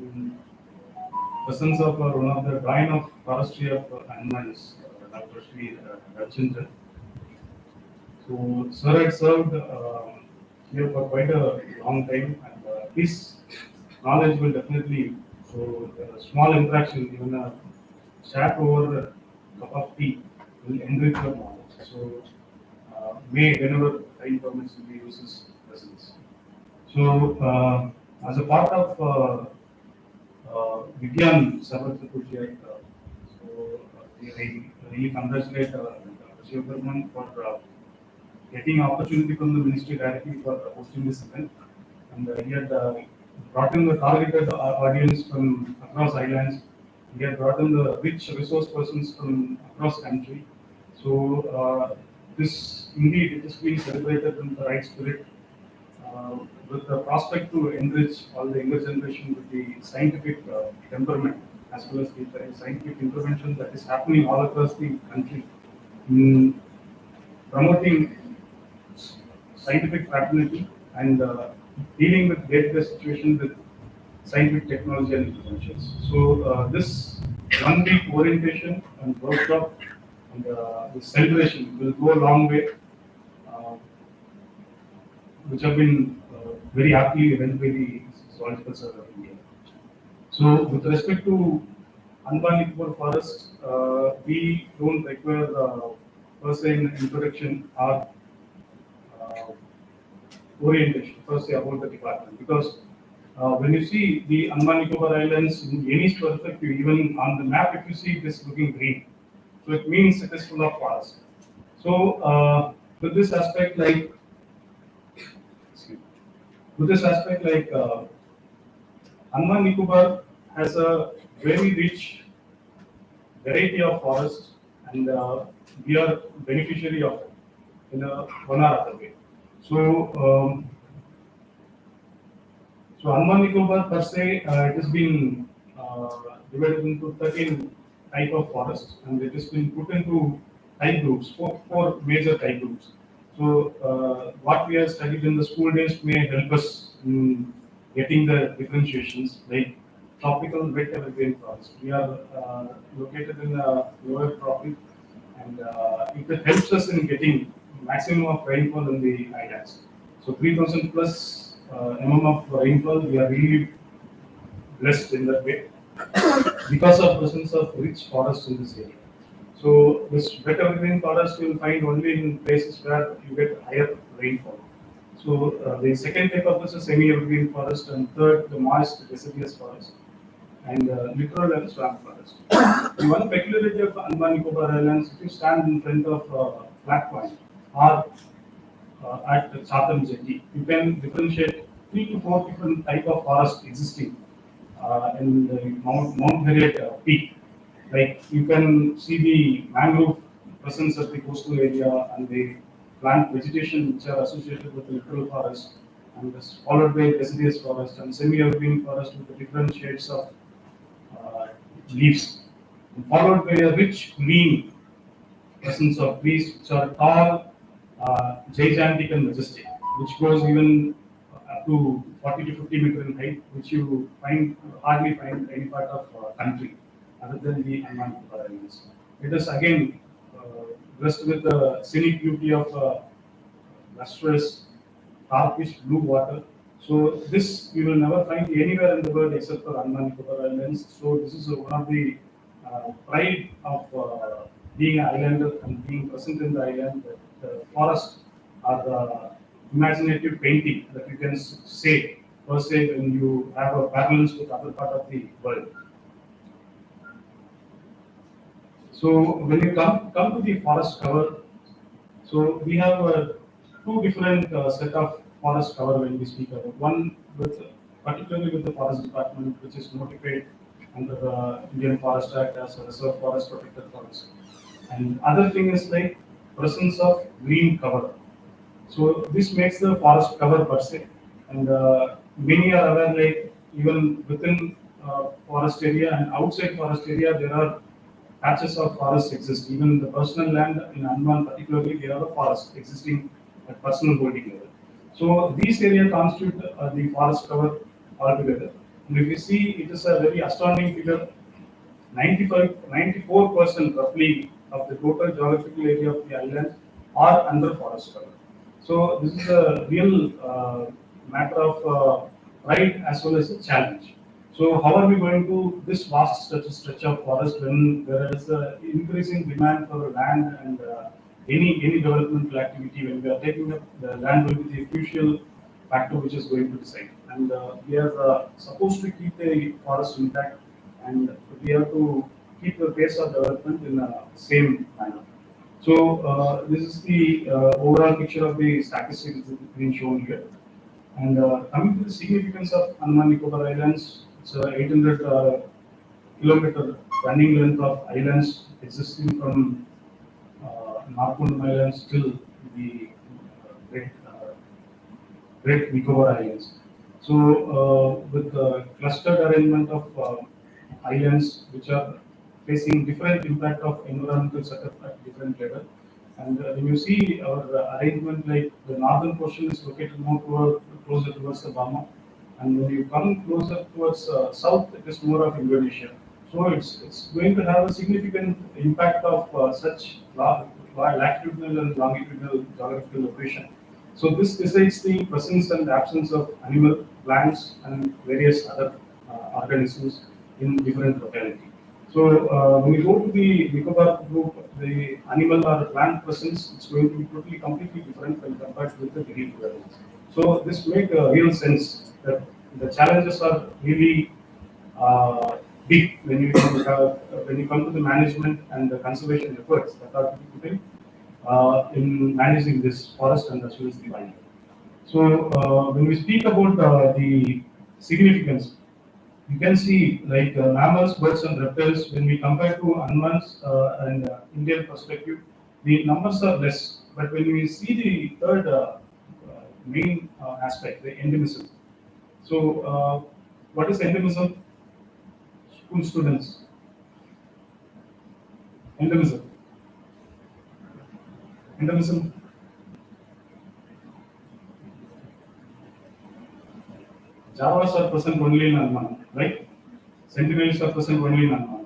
in presence of one of the Dean of Forestry of Andaman, Dr. Sri Rajendra. So, sir had served here for quite a long time, and his knowledge will definitely, so a small interaction, even a chat over a cup of tea, will enrich your knowledge. So, may, whenever time permits, we use his presence. So, as a part of Vigyan Sarvatra Pujyate, I really congratulate Shivakarman for getting opportunity from the ministry directly for hosting this event, and he had brought in the targeted audience from across islands. He had brought in the rich resource persons from across country. So this indeed it is being celebrated in the right spirit, with the prospect to enrich all the younger generation with the scientific temperament as well as the scientific intervention that is happening all across the country in promoting scientific fraternity and dealing with day-to-day situation with scientific technology and interventions. So this 1 week orientation and workshop and the celebration will go a long way, which have been very aptly run by the Zoological Survey of India. So with respect to Andaman Nicobar Forest, we don't require per se an introduction or orientation per se about the department, because when you see the Andaman Nicobar Islands in any perspective, even on the map, if you see it is looking green, so it means it is full of forest. So with this aspect, like Andaman Nicobar has a very rich variety of forests, and we are beneficiary of it in one or other way. So So Andaman Nicobar per se, it has been divided into 13 type of forests, and it has been put into type groups, four major type groups. So what we have studied in the school days may help us in getting the differentiations, like tropical wet evergreen forest. We are located in a lower tropic, and it helps us in getting maximum of rainfall in the islands. So 3,000 plus of rainfall, we are really blessed in that way because of presence of rich forest in this area. So this wet evergreen forest you will find only in places where you get higher rainfall. So the second type of this is semi-evergreen forest, and third the moist deciduous forest, and littoral and swamp forest. The one peculiarity of Andaman Nicobar Islands, if you stand in front of flat point or at the Chatham Jetty, you can differentiate 3 to 4 different type of forest existing in the Mount Harriet peak. Like you can see the mangrove presence at the coastal area and the plant vegetation which are associated with the littoral forest, and this followed by deciduous forest and semi-evergreen forest with the different shades of leaves, and followed by a rich green presence of trees which are tall, gigantic and majestic, which goes even up to 40 to 50 meter in height, which you hardly find any part of country other than the Andaman Nicobar Islands. It is again blessed with the scenic beauty of lustrous, darkish blue water. So this you will never find anywhere in the world except for Andaman Nicobar Islands. So this is one of the pride of being an islander and being present in the island. The forest are the imaginative painting that you can say per se when you have a balance with other part of the world. So when you come to the forest cover, so we have two different set of forest cover when we speak about. One with particularly with the forest department, which is notified under the Indian Forest Act as a reserve forest, protected forest. And other thing is like presence of green cover. So this makes the forest cover per se. And many are aware like even within forest area and outside forest area there are patches of forest exist. Even in the personal land in Andaman particularly, we have a forest existing at personal holding level. So these areas constitute the forest cover altogether. And if you see, it is a very astounding figure. 94% roughly of the total geographical area of the island are under forest cover. So this is a real matter of pride as well as a challenge. So how are we going to this vast stretch of forest when there is an increasing demand for land and any developmental activity? When we are taking up the land will be the crucial factor which is going to decide. And we are supposed to keep the forest intact, and we have to keep the pace of development in the same manner. So this is the overall picture of the statistics that is being shown here. And coming to the significance of Andaman Nicobar Islands, it's a 800 kilometer running length of islands existing from Markundam Islands till the Great Nicobar Islands. So with the clustered arrangement of islands which are facing different impact of environmental setup at different level. And when you see our arrangement, like the northern portion is located closer towards the Burma, and when you come closer towards south, it is more of Indonesia. So it's going to have a significant impact of such latitudinal and longitudinal geographical location. So this decides the presence and absence of animal, plants, and various other organisms in different locality. So when you go to the Nicobar group, the animal or plant presence is going to be totally completely different when compared with the Delhi islands. So this makes a real sense that the challenges are really big when you come to the management and the conservation efforts that are to be put in managing this forest and as well as the wild. So when we speak about the significance, you can see like mammals, birds, and reptiles. When we compare to Andaman's and Indian perspective, the numbers are less. But when we see the third main aspect, the endemism. So, what is endemism? School students. Endemism. Endemism. Javas are present only in Andaman, right? Sentinels are present only in Andaman.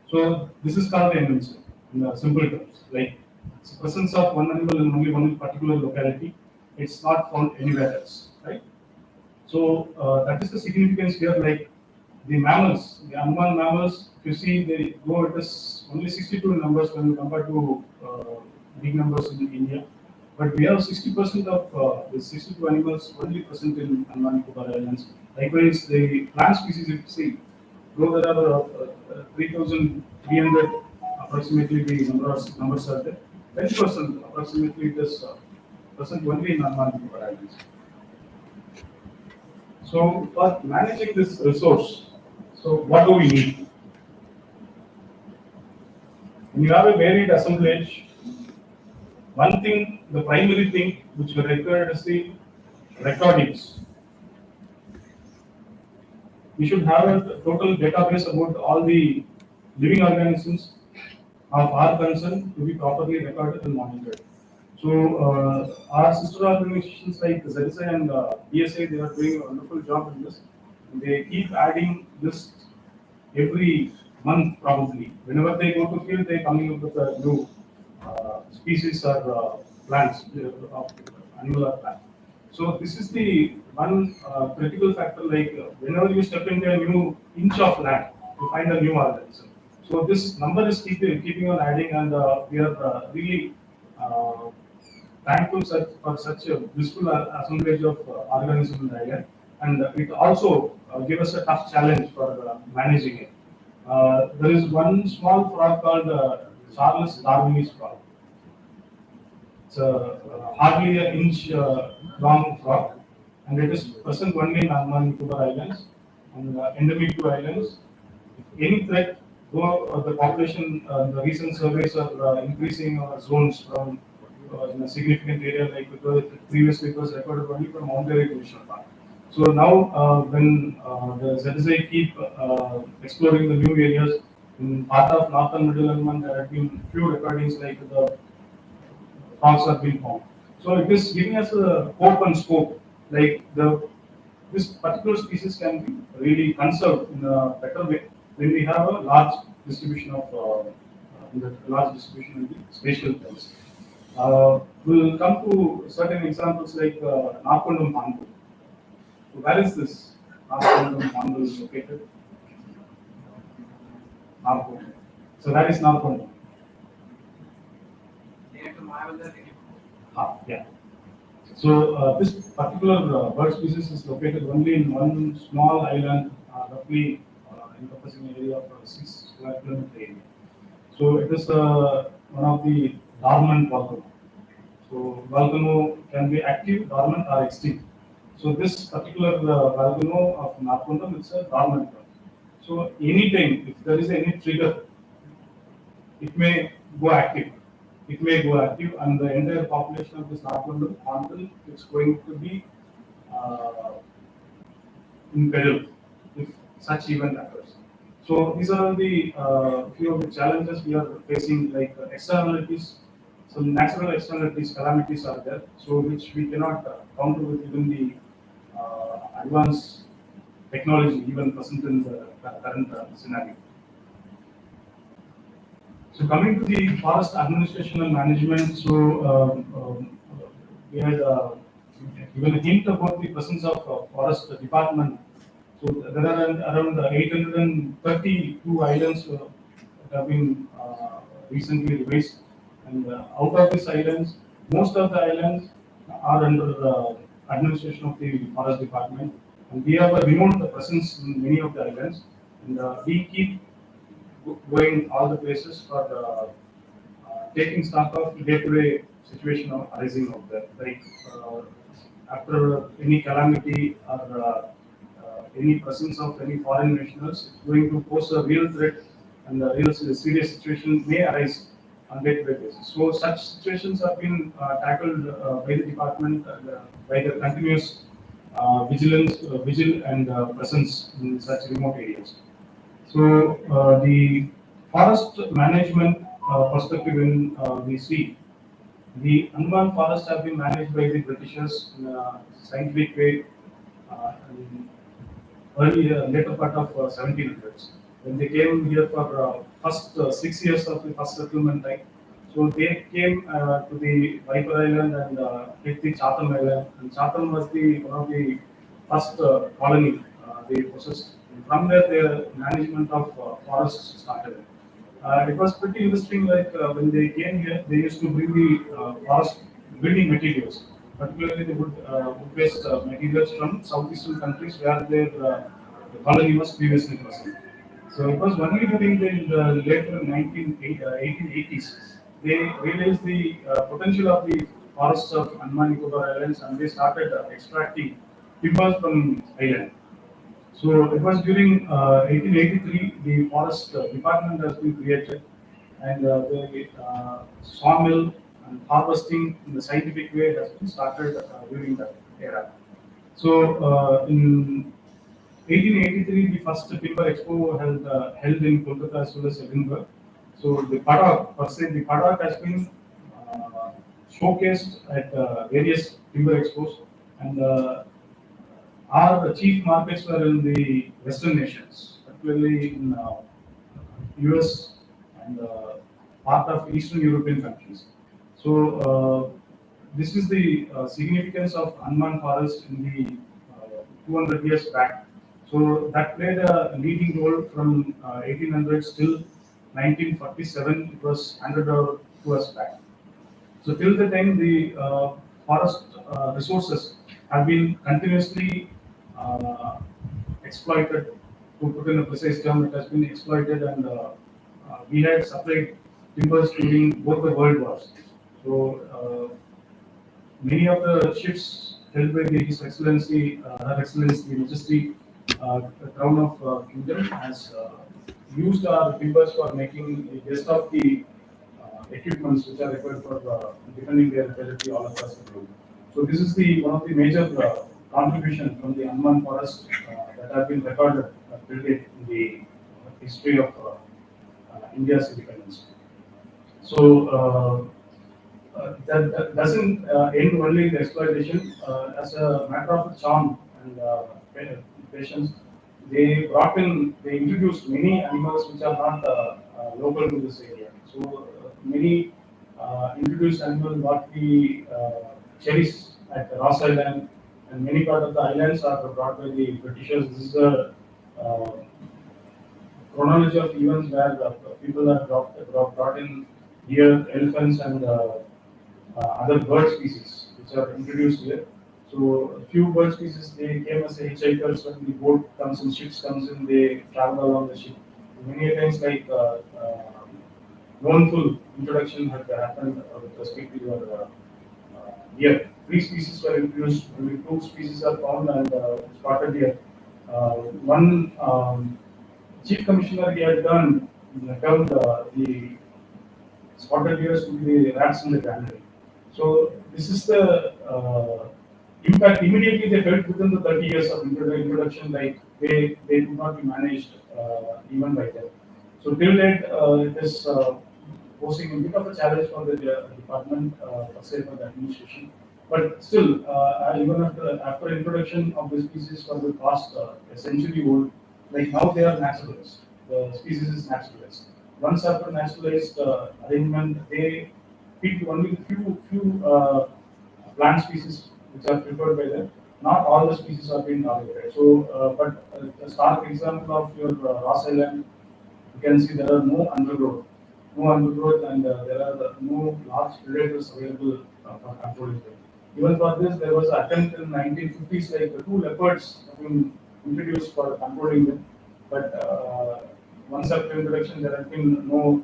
So this is called endemism in the simple terms. Like it's the presence of one animal in only one particular locality. It's not found anywhere else, right? So that is the significance here. Like the mammals, the Andaman mammals, if you see, they go it is only 62 numbers when compared to big numbers in India. But we have 60% of the 62 animals only present in Andaman and Nicobar Islands. Likewise, the plant species, if you see, though there are 3,300 approximately the numbers are there, 10% approximately it is present only in Andaman and Nicobar Islands. So for managing this resource, so what do we need? When you have a varied assemblage, one thing, the primary thing which we require is the recordings. We should have a total database about all the living organisms of our concern to be properly recorded and monitored. So our sister organizations like ZSI and ESA, they are doing a wonderful job in this. They keep adding this every month probably. Whenever they go to field, they coming up with a new species or plants, of animal or plant. So this is the one critical factor. Like whenever you step into a new inch of land, you find a new organism. So this number is keeping on adding, and we are really thankful for such a blissful assemblage of organisms in the island, and it also gave us a tough challenge for managing it. There is one small frog called Charles Darwin's frog. It's hardly an inch long frog, and it is present only in Andaman and Nicobar Islands and endemic to islands. If any threat, though the population, the recent surveys are increasing our zones from in a significant area, like because previously it was recorded only from Mount Airy National Park. So now, when the ZSA keep exploring the new areas in part of northern middle Andaman, there have been few recordings like the frogs have been found. So it is giving us a hope and scope, like this particular species can be really conserved in a better way when we have a large distribution of in the spatial terms. We'll come to certain examples like Narkondam Pandu. So where is this Narkondam Pandu is located? Narkondam. So where is Narkondam? Yeah. So this particular bird species is located only in one small island, roughly encompassing an area of 6 square kilometer area. So it is one of the dormant volcano. So volcano can be active, dormant, or extinct. So this particular volcano of Narkondam is a dormant one. So anytime, if there is any trigger, it may go active. It may go active, and the entire population of this Narkondam until it's going to be in peril if such event occurs. So these are the few of the challenges we are facing, like externalities. Some natural externalities, calamities are there, so which we cannot counter with even the advanced technology, even present in the current scenario. So coming to the forest administration and management, so we had given a hint about the presence of forest department. So there are around 832 islands that have been recently revised, and out of these islands, most of the islands are under the administration of the forest department, and we have a remote presence in many of the islands, and we keep going all the places for taking stock of day-to-day situation of arising out there. Like after any calamity or any presence of any foreign nationals, it's going to pose a real threat, and a real serious situation may arise on day-to-day basis. So such situations have been tackled by the department by the continuous vigil and presence in such remote areas. So the forest management perspective, when we see the Andaman forests have been managed by the Britishers in a scientific way in later part of 1700s. When they came here for first 6 years of the first settlement time, so they came to the Viper Island and hit the Chatham Island. And Chatham was the one of the first colony they possessed. And from there, the management of forests started. It was pretty interesting. Like when they came here, they used to bring the forest building materials. Particularly, they would waste materials from southeastern countries where their the colony was previously present. So it was only during the later 1880s they realized the potential of the forests of Andaman Nicobar Islands, and they started extracting timbers from island. So it was during 1883 the forest department has been created, and the sawmill and harvesting in the scientific way has been started during that era. So in 1883, the first timber expo held in Kolkata as well as Edinburgh. So the paddock, per se, the paddock has been showcased at various timber expos, and our chief markets were in the Western nations, particularly in US and part of Eastern European countries. So this is the significance of Andaman forest in the 200 years back. So that played a leading role from 1800s till 1947. It was handed over to us back. So till the time the forest resources have been continuously uh, exploited, to put in a precise term, it has been exploited, and we had supplied timbers during both the world wars. So many of the ships held by His Excellency, Her Excellency, the Majesty, Crown of Kingdom has used our timbers for making the best of the equipments which are required for defending their territory all across the globe. So this is the one of the major contribution from the Andaman forest that have been recorded till date in the history of India's independence. So that doesn't end only in the exploitation. As a matter of charm and patience, they introduced many animals which are not local to this area. So many introduced animals what we cherish at Ross Island, and many part of the islands are brought by the Britishers. This is the uh, chronology of events where people are brought in here, elephants and other bird species which are introduced here. So a few bird species they came as hitchhikers when the boat comes in, ships comes in, they travel along the ship. Many times like mournful introduction had happened with respect to your deer. 3 species were introduced, only 2 species are found and spotted here. One chief commissioner he had termed the spotted deer to be the rats in the granary. So this is the impact immediately they felt within the 30 years of introduction, like they could not be managed even by them. So till date, it is posing a bit of a challenge for the department, per se for the administration. But still, even after introduction of the species for the past a century old, like now they are naturalized. The species is naturalized. Once after naturalized arrangement, they pick only few plant species which are preferred by them. Not all the species are being targeted. So, but a stark example of your Ross Island, you can see there are no undergrowth, and there are no large predators available for controlling them. Even for this, there was an attempt in 1950s, like 2 leopards have been introduced for controlling them, but once after introduction, there has been no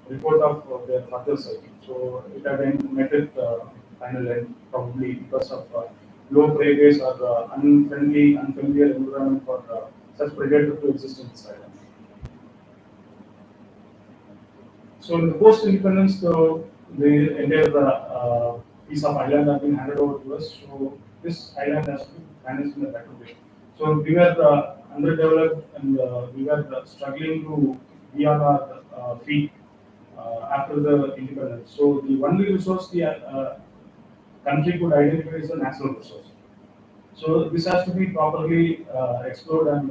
report of their further sighting. So it had met its final end, probably because of low prey base or unfamiliar environment for such predator to exist in this island. So in the post-independence, the entire piece of island has been handed over to us. So this island has to be managed in a better way. So we were underdeveloped and we were struggling to be on our feet after the independence. So the only resource the country could identify is the natural resource. So this has to be properly explored and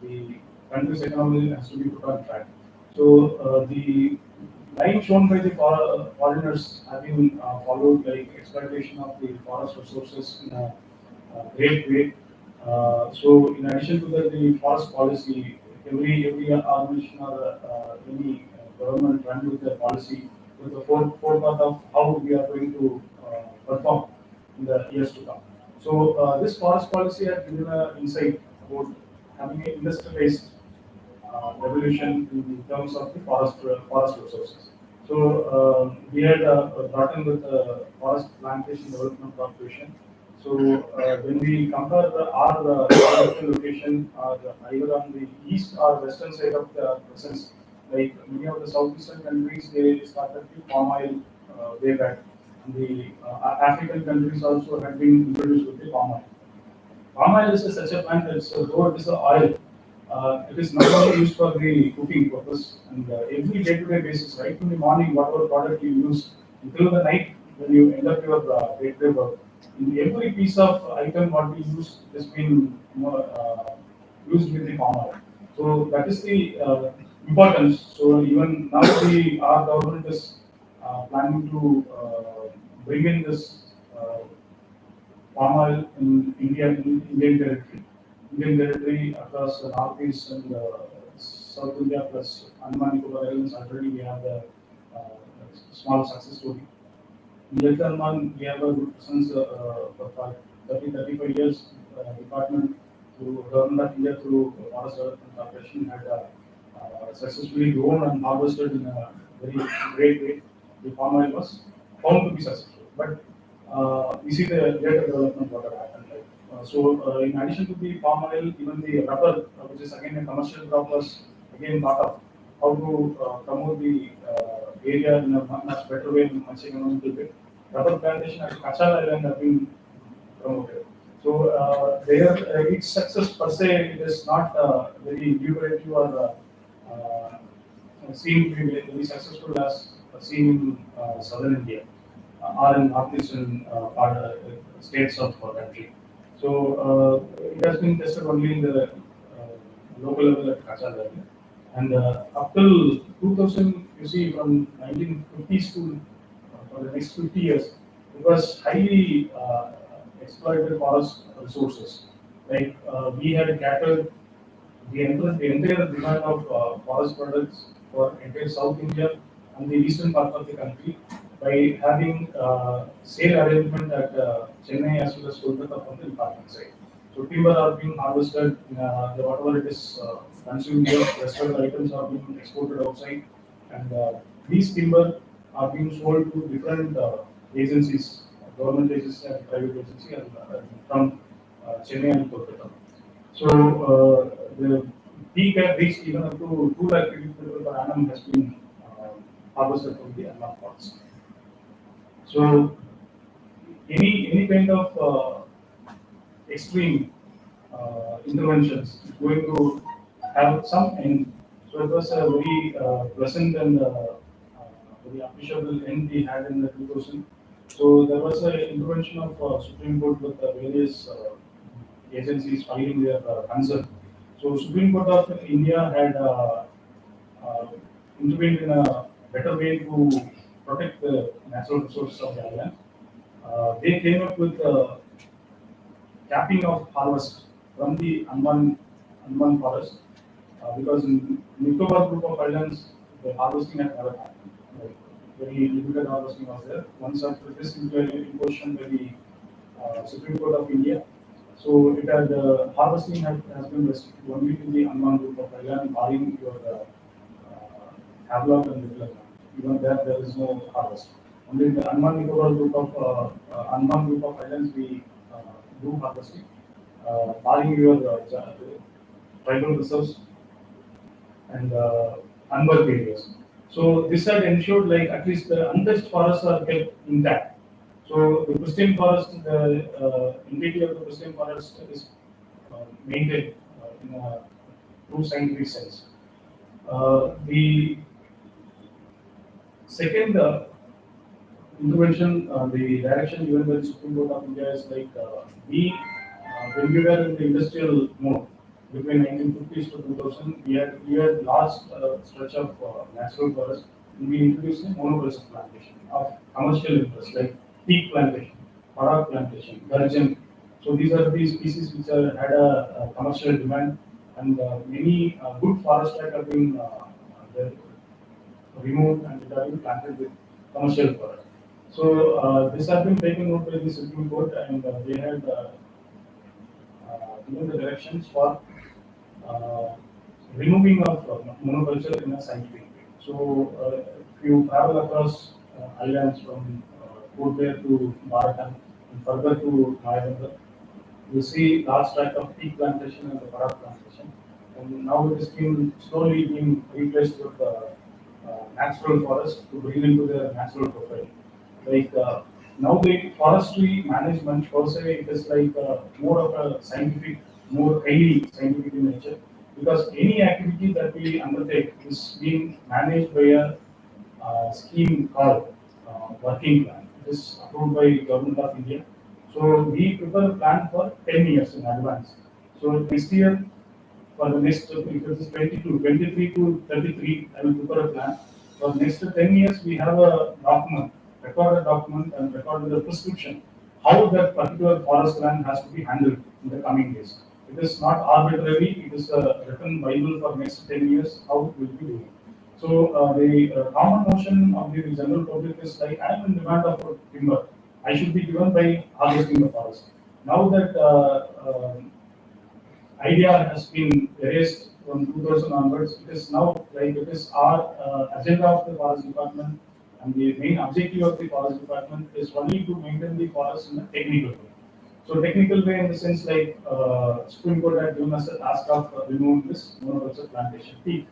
the country's economy has to be put on track. So the line shown by the foreigners have been followed, like exploitation of the forest resources in a great way. So in addition to that, the forest policy, every organization or any government run with the policy with the forethought of how we are going to perform in the years to come. So this forest policy has given an insight about having an industrialized revolution in terms of the forest resources. So we had brought in with the Forest Plantation Development Corporation. So when we compare our geographical location either on the east or western side of the presence, like many of the southeastern countries, they started the palm oil way back. And the African countries also had been introduced with the palm oil. Palm oil is such a plant that though it is an oil, it is not only used for the cooking purpose and every day-to-day basis, right from the morning, whatever product you use, until the night when you end up your day-to-day work. In every piece of item what we use has been used with the palm oil. So that is the importance. So even now our government is planning to bring in this palm oil in India, in Indian territory across the northeast and South India plus Andaman Nicobar Islands. Already we have the small success story. In Little Andaman, we have a good presence for 35 years. Department through Government of India through Forest Development Corporation had successfully grown and harvested in a very great way. The palm oil was found to be successful, but we see the later development what have happened. Like, so in addition to the palm oil, even the rubber, which is again a commercial crop, was again thought of how to promote the area in a much better way, in a much economical way. Rubber plantation at Kachal Island have been promoted. So there, its success per se is not very lucrative or seen to be very successful as seen in southern India or in northeastern states of our country. So it has been tested only in the local level at Kachal level. And up till 2000, you see from 1950s to for the next 50 years, it was highly exploited forest resources. Like we had catered the entire demand of forest products for entire South India and the eastern part of the country by having sale arrangement at Chennai as well as Kolkata from the department side. So timber are being harvested, whatever it is consumed here, rest of the items are being exported outside, and these timber are being sold to different agencies, government agencies and private agencies, and from Chennai and Kolkata. So the peak had reached even up to 2 lakh cubic meter per annum has been harvested from the Andaman forest. So any kind of extreme interventions is going to have some end. So it was a very pleasant and very appreciable end we had in the 2000. So there was an intervention of Supreme Court with various agencies filing their concern. So Supreme Court of India had intervened in a better way to protect the natural resources of the island. They came up with capping of harvest from the Andaman forest because in Nicobar group of islands the harvesting had never happened. Like, very limited harvesting was there. Once after this imposition by the Supreme Court of India, so it had harvesting has been restricted only to the Andaman group of island, barring your Havelock and Little Andaman. Even there is no harvest. Only in the Andaman Nicobar group of islands we do harvesting, barring your tribal reserves and unworked areas. So this had ensured like at least the untouched forests are kept intact. So the pristine forest, the integrity of the pristine forest is maintained in a true scientific sense. The second intervention, the direction given by the Supreme Court of India is like when we were in the industrial mode between 1950s to 2000, we had large stretch of natural forest. And we introduced a monoculture plantation of commercial interest like teak plantation, parak plantation, gurjan. So these are the species which had a commercial demand, and many good forest tracts have been removed and it have been planted with commercial forest. So this has been taken note by the Supreme Court, and they had given the directions for uh, removing of monoculture in a scientific way. So if you travel across islands from Port Blair to Barakan and further to Mayabandar, you see large tract of tea plantation and the parak plantation. And now it is being slowly being replaced with natural forest to bring into their natural profile. Like now the forestry management per se, it is like more of a scientific, more highly scientific in nature, because any activity that we undertake is being managed by a scheme called working plan. It is approved by Government of India. So we prepare a plan for 10 years in advance. So next year, for the next, if it is 22, 23 to 33, I will prepare a plan. For next 10 years, we have a document, recorded document and recorded a prescription, how that particular forest land has to be handled in the coming days. It is not arbitrary, it is a written Bible for next 10 years, how it will be doing. So the common notion of the general public is like, I am in demand of timber. I should be given by harvesting the forest. Now that idea has been erased from 2000 onwards, it is now like it is our agenda of the forest department, and the main objective of the forest department is only to maintain the forest in a technical way. So technical way in the sense like Supreme Court had given us a task of removing this monoculture plantation, teak,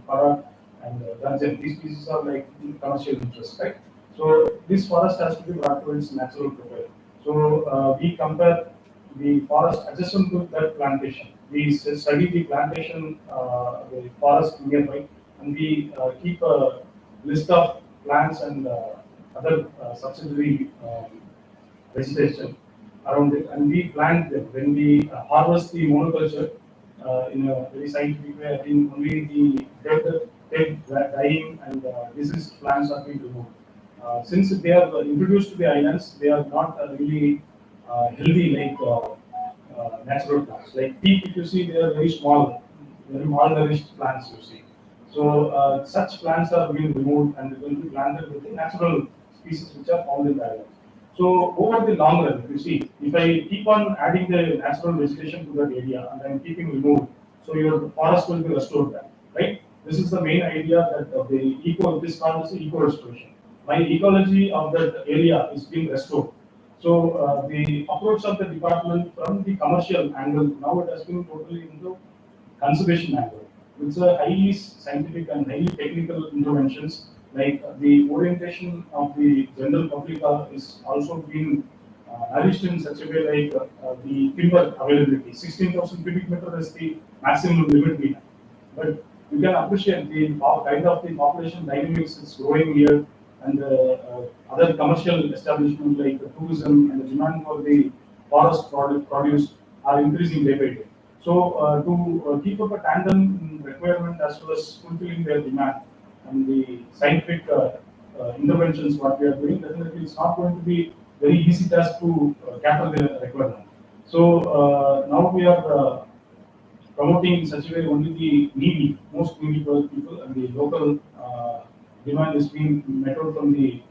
para, and gurjan. These species are like commercial interest, right? So this forest has to be brought to its natural profile. So we compare the forest adjacent to that plantation. We study the plantation, the forest nearby, and we keep a list of plants and other subsidiary vegetation around it, and we plant them. When we harvest the monoculture in a very scientific way, I think only the dead dying and diseased plants are being removed. Since they are introduced to the islands, they are not really healthy like natural plants. Like teak, if you see, they are very small, very malnourished plants. You see, so such plants are being removed and will be planted with the natural species which are found in the island. So over the long run, if you see, if I keep on adding the natural vegetation to that area and I'm keeping removed, so your forest will be restored back, right? This is the main idea that the eco, this called as eco restoration. My ecology of that area is being restored. So the approach of the department from the commercial angle, now it has been totally into conservation angle. It's a highly scientific and highly technical interventions. Like the orientation of the general public is also being nourished in such a way like the timber availability. 16,000 cubic meter is the maximum limit we have. But you can appreciate the kind of the population dynamics is growing here, and other commercial establishments like tourism and the demand for the forest produce are increasing day by day. So to keep up a tandem requirement as well as fulfilling their demand and the scientific interventions what we are doing, definitely it's not going to be very easy task to cater the requirement. So now we are promoting in such a way only the needy, most needy people, and the local demand is being met out from the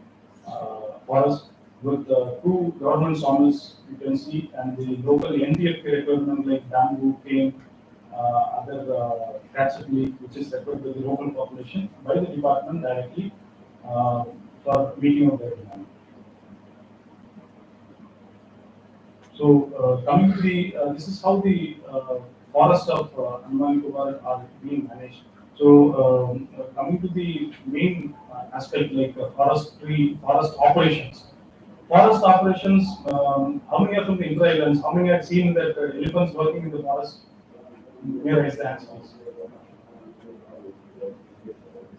forest with two government sawmills you can see, and the local NTFP requirement like bamboo, cane, other catsup leaf, which is required by the local population by the department directly for meeting of their demand. So coming to the, this is how the forest of Andaman Nicobar are being managed. So coming to the main aspect like forest operations. forest operations, how many are from the inter-islands? How many have seen that elephants working in the forest? May I raise the hands, please?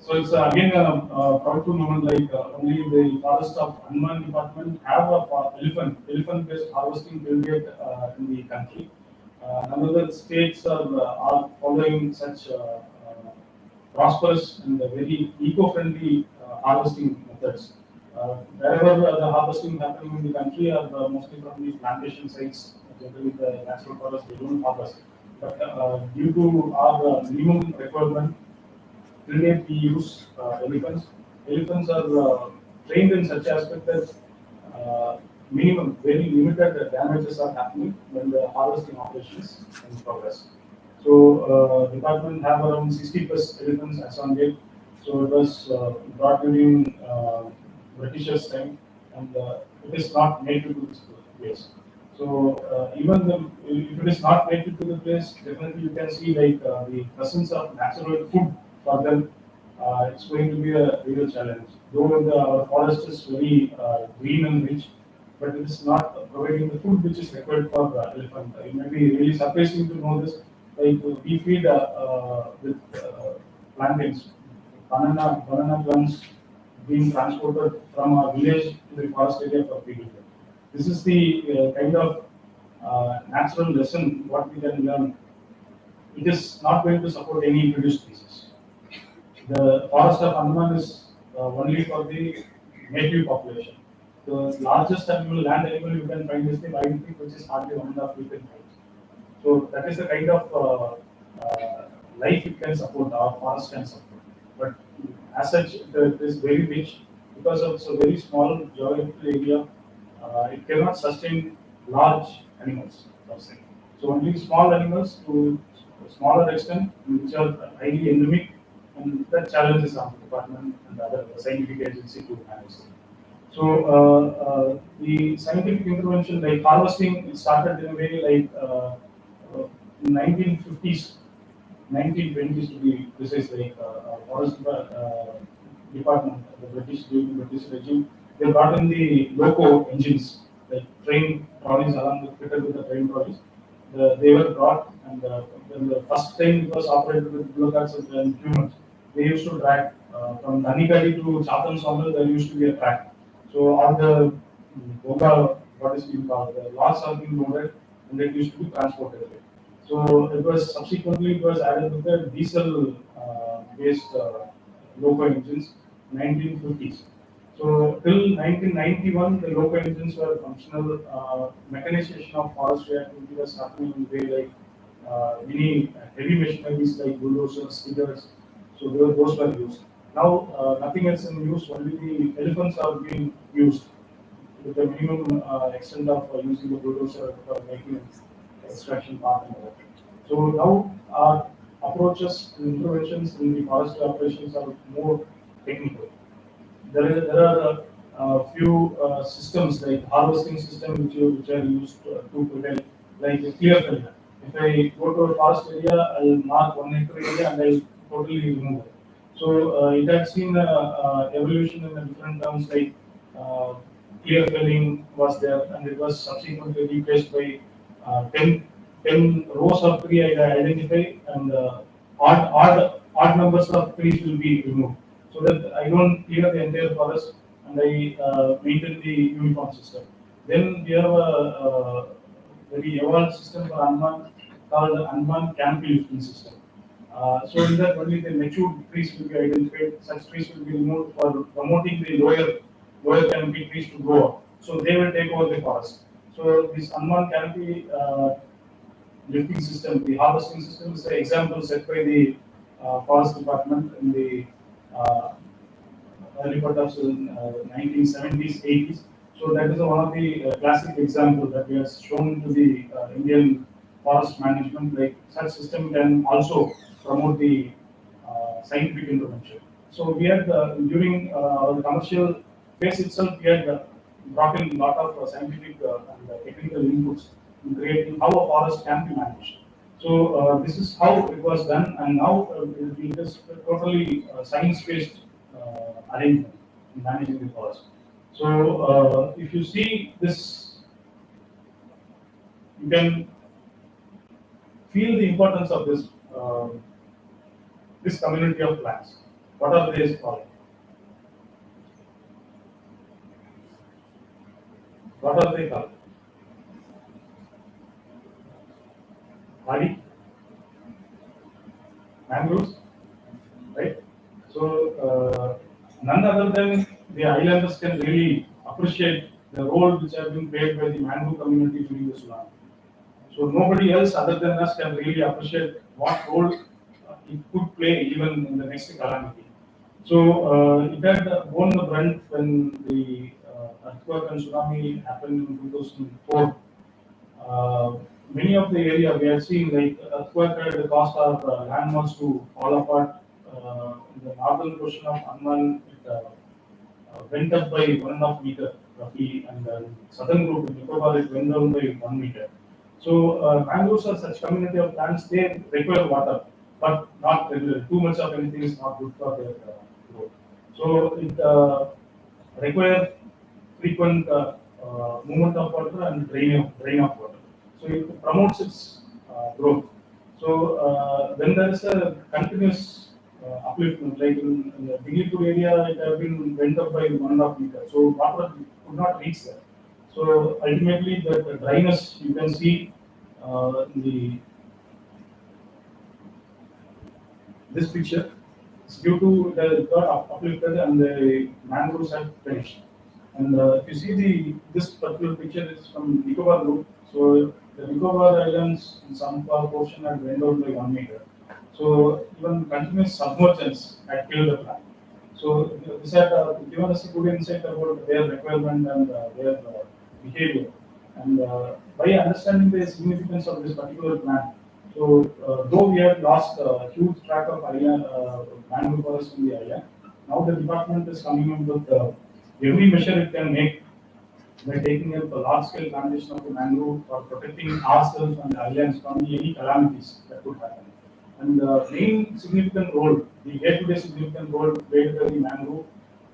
So it's again a proudful moment, like only the forest of Andaman department have a elephant-based harvesting period in the country. None of the states are following such prosperous and very eco-friendly harvesting methods. Wherever the harvesting happening in the country are mostly from the plantation sites. Generally, the natural forest they don't harvest. But due to our minimum requirement, till date we use elephants. Elephants are trained in such aspect that minimum, very limited damages are happening when the harvesting operations in progress. So department have around 60 plus elephants as on date. So it was brought during Britishers time, and it is not native to this place. So even if it is not native to the place, definitely you can see like the presence of natural food for them. It's going to be a real challenge. Though our forest is very green and rich, but it is not providing the food which is required for the elephant. It may be really surprising to know this. Like we feed with plantains, banana plants being transported from a village to the forest area for feeding. This is the kind of natural lesson what we can learn. It is not going to support any introduced species. The forest of Andaman is only for the native population. The largest animal, land animal you can find is the wild pig, which is hardly 1.5 feet in height. So that is the kind of life it can support, our forest can support. But as such, it is very rich because of it's a very small geographical area. It cannot sustain large animals per se. So only small animals to a smaller extent, which are highly endemic, and that challenges our department and other scientific agency to manage it. So the scientific intervention, like harvesting, it started in a way like in 1950s, 1920s to be precise, like forest department, the British during the British regime, they brought in the loco engines, like train trolleys along with fitted with the train trolleys. They were brought, and when the first time it was operated with bullocks and humans, they used to drag from Dhanikadi to Chatham Sawmill. There used to be a track. So all the boga, what is being called, the logs are being loaded, and it used to be transported away. So it was subsequently it was added with the diesel based loco engines, 1950s. So till 1991, the loco engines were functional. Mechanization of forestry activity was happening in a way like many heavy machineries like bulldozers, skidders. So those were used. Now nothing else in use. Only the elephants are being used with the minimum extent of using the bulldozer for making extraction part and all. So now our approaches and interventions in the forestry operations are more technical. There are a few systems like harvesting system which are used to prevent like a clear felling. If I go to a forest area, I'll mark 1 acre area and I'll totally remove it. So it had seen evolution in the different terms like uh, clear felling was there, and it was subsequently replaced by 10 rows of tree I identify, and odd numbers of trees will be removed, so that I don't clear the entire forest and I maintain the uniform system. Then we have a very evolved system for Andaman called Andaman canopy lifting system. So in that only the mature trees will be identified. Such trees will be removed for promoting the lower canopy trees to grow up. So they will take over the forest. So this Andaman canopy lifting system, the harvesting system is an example set by the forest department in the uh, early part of 1970s, 80s. So that is one of the classic examples that we have shown to the Indian forest management. Like such system can also promote the scientific intervention. So we had during our commercial phase itself, we had brought in a lot of scientific and technical inputs in creating how a forest can be managed. So this is how it was done, and now it is totally science-based arrangement in managing the forest. So if you see this, you can feel the importance of this community of plants. What are they called? What are they called? Hardy? Mangroves? Right? So none other than the islanders can really appreciate the role which has been played by the mangrove community during the tsunami. So nobody else other than us can really appreciate what role it could play even in the next calamity. So it had borne the brunt when the earthquake and tsunami happened in 2004. Many of the area we are seeing like earthquake had caused our landmarks to fall apart. In the northern portion of Andaman, it went up by 1.5 meter roughly, and southern group in Nicobar it went down by 1 meter. So mangroves are such community of plants. They require water, but not regular. Too much of anything is not good for their growth. So it require frequent movement of water and drain of water. So it promotes its growth. So when there is a continuous upliftment, like in the Vigyan area, it has been went up by 1.5 meter. So water could not reach there. So ultimately, the dryness you can see in this picture is due to the got uplifted and the mangroves have finished. And if you see this particular picture is from Nicobar group. So the Nicobar Islands in some portion had went down by 1 meter. So even continuous submergence had killed the plant. So this had given us a good insight about their requirement and their behavior. And by understanding the significance of this particular plant, so though we have lost a huge track of island, mangrove forest in the island, now the department is coming up with every measure it can make by taking up a large-scale plantation of the mangrove for protecting ourselves and the islands from any calamities that could happen. And the main significant role, the day-to-day significant role played by the mangrove,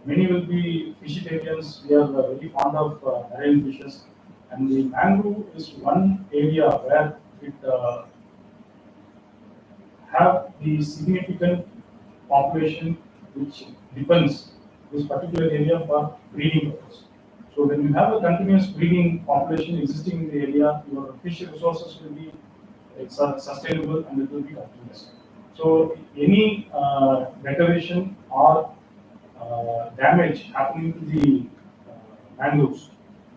many will be fishitarians. We are very fond of marine fishes, and the mangrove is one area where it have the significant population which depends this particular area for breeding purpose. So when you have a continuous breeding population existing in the area, your fish resources will be sustainable and it will be continuous. So any deterioration or damage happening to the mangroves,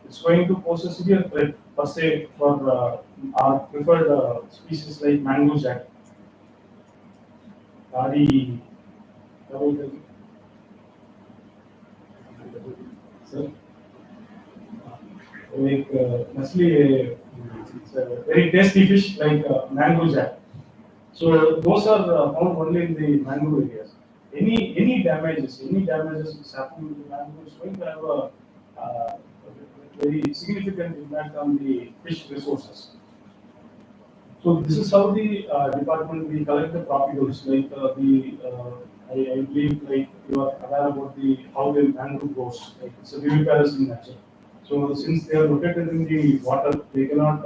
it's going to pose a severe threat per se for our preferred species like mangrove jack. Tari, sir, like mostly it's a very tasty fish like mangrove jack. So those are found only in the mangrove areas. Any damages which happen in the mangrove is going to have a very significant impact on the fish resources. So this is how the department we collect the profiles. Like I believe like you are aware about the how the mangrove grows. Like it's a viviparous in nature. So since they are located in the water, they cannot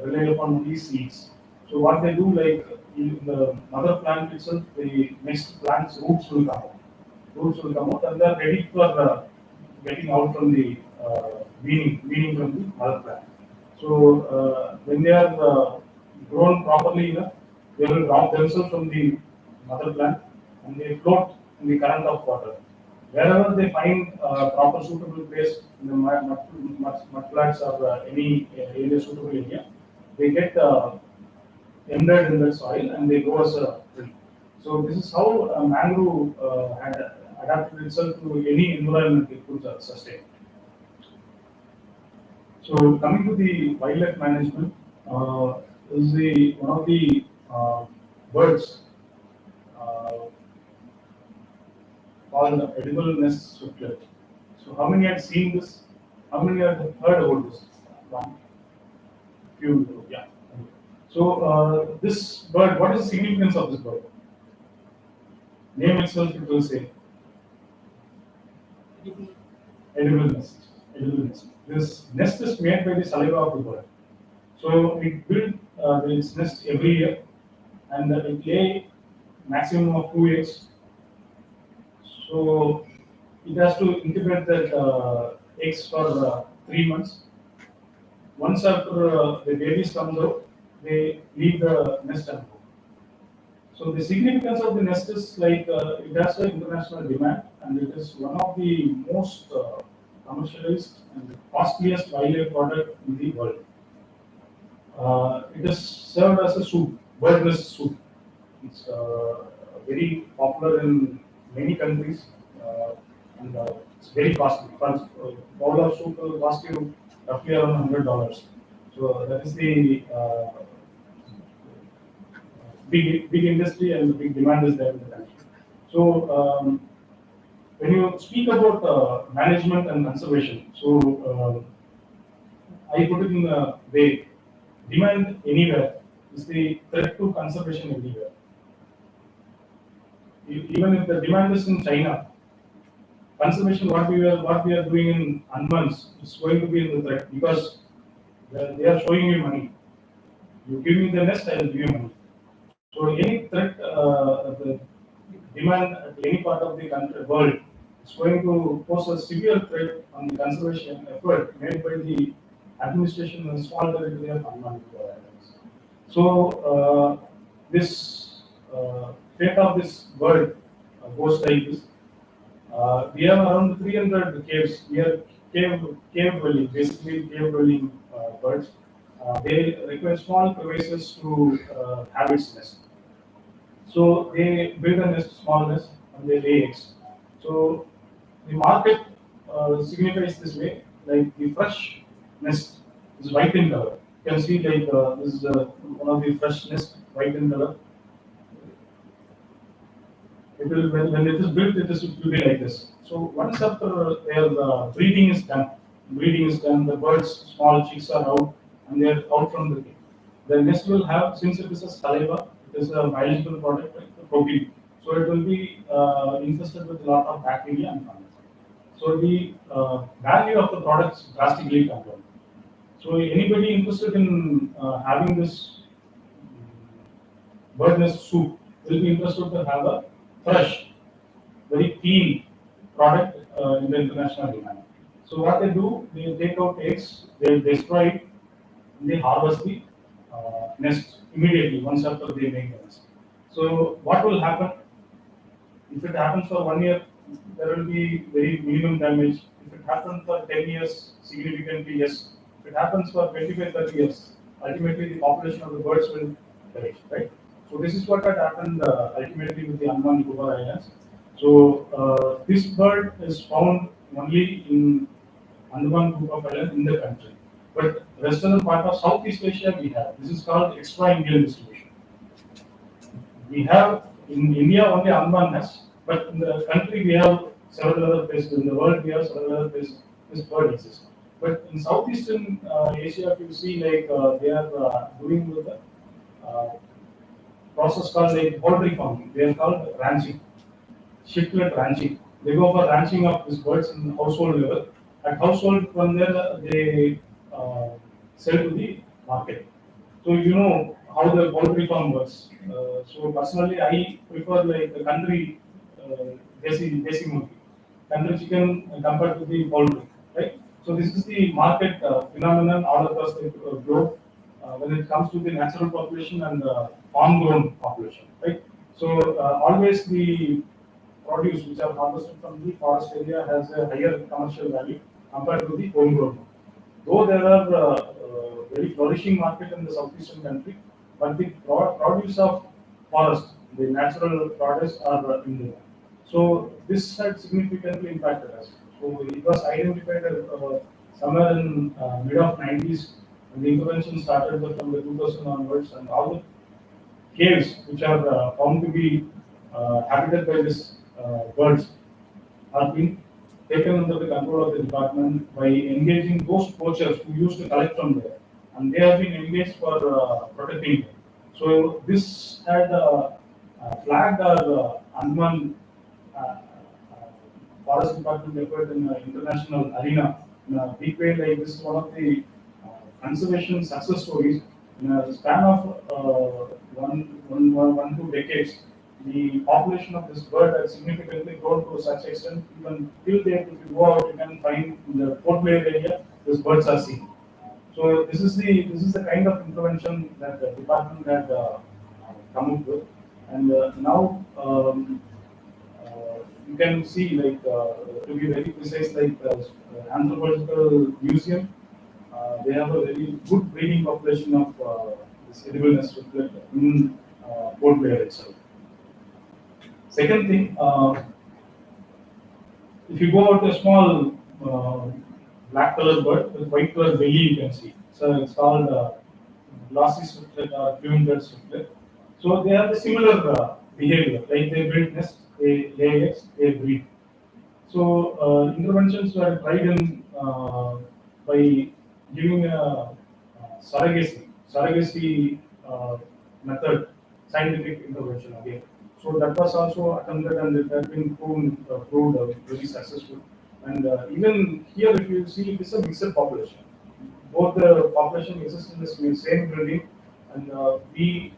rely upon only seeds. So what they do, like in the mother plant itself, the next plant's roots will come out. Roots will come out, and they are ready for getting out from the weaning from the mother plant. So when they are grown properly enough, they will drop themselves from the mother plant and they float in the current of water. Wherever they find proper suitable place in the mud flats or any area suitable area, they get embedded in the soil and they grow as a tree. So this is how mangrove had adapted itself to any environment it could sustain. So coming to the wildlife management, is the one of the birds called edible nest swiftlet. So how many had seen this? How many had heard about this? One, few, yeah. So this bird, what is the significance of this bird? Name itself it will say. edible nest. Edible nest. This nest is made by the saliva of the bird. So it builds its nest every year, and it lay maximum of 2 eggs. So it has to incubate that eggs for 3 months. Once after the babies comes out, they leave the nest and go. So the significance of the nest is like it has an international demand, and it is one of the most commercialized and costliest wildlife product in the world. It is served as a soup, bird nest soup. It's very popular in many countries, and it's very costly. For bowl of soup will cost you roughly around $100. So that is the big industry and the big demand is there in the country. So when you speak about management and conservation, so I put it in a way: demand anywhere is the threat to conservation everywhere. Even if the demand is in China, conservation what we are doing in Anmans is going to be in the threat because they are showing you money. You give me the nest, I will give you money. So any threat, the demand at any part of the country, world is going to pose a severe threat on the conservation effort made by the administration in small territory of Andaman Islands. So this fate of this bird goes like this. We have around 300 caves. We are cave dwelling, basically cave dwelling birds. They require small crevices to have its nest. So they build a nest, small nest, and they lay eggs. So the market signifies this way, like the fresh nest is white in color. You can see like this is one of the fresh nest, white in color. It will when it is built, it will be like this. So once after their breeding is done, the birds, small chicks are out, and they are out from the cage. The nest will have, since it is a saliva, it is a biological product, like the protein. So it will be infested with a lot of bacteria and fungus. So the value of the products drastically come down. So anybody interested in having this bird nest soup will be interested to have a fresh, very clean product in the international demand. So what they do, they take out eggs, they destroy it, and they harvest the nest immediately once after they make the nest. So what will happen? If it happens for 1 year, there will be very minimum damage. If it happens for 10 years, significantly yes. If it happens for 25, 30 years, ultimately the population of the birds will perish, right? So this is what had happened ultimately with the Andaman Nicobar Islands. So this bird is found only in Andaman Nicobar Island in the country. But western part of Southeast Asia we have. This is called extra-Indian distribution. We have in India only Andaman nest, but in the country we have several other places. In the world we have several other places this bird exists. But in Southeastern Asia, if you see like they are doing with the process called like poultry farming. They are called ranching, shift-led ranching. They go for ranching of these birds in household level. At household, from there they sell to the market. So you know how the poultry farm works. So personally, I prefer like the country desi murgi, country chicken compared to the poultry, right? So this is the market phenomenon all across the globe when it comes to the natural population and farm-grown population, right? So always the produce which are harvested from the forest area has a higher commercial value compared to the home-grown. Though there are very flourishing market in the southeastern country, but the produce of forest, the natural products are in there. So this had significantly impacted us. So it was identified somewhere in mid of 90s, and the intervention started from the 2000 onwards, and all the caves which are found to be habited by these birds are being taken under the control of the department by engaging those poachers who used to collect from there, and they have been engaged for protecting them. So this had flagged our Andaman forest department effort in international arena in a big way. Like this is one of the conservation success stories in a span of 2 decades. The population of this bird has significantly grown to such extent, even till date, if you go out, you can find in the Port Blair area, these birds are seen. So this is the kind of intervention that the department had come up with, and now you can see, like to be very precise, like anthropological museum, they have a very good breeding population of this edible nest triplet in Port Blair itself. Second thing, if you go out to a small black colored bird with white colored belly, you can see. So it's called glossy swiftlet or plumed swiftlet. So they have a similar behavior, like they build nests, they lay eggs, they breed. So interventions were tried in by giving a surrogacy method, scientific intervention again. So that was also attempted and it has been proved very successful. And even here, if you see, it is a mixed population. Both the population exists in the same building, and we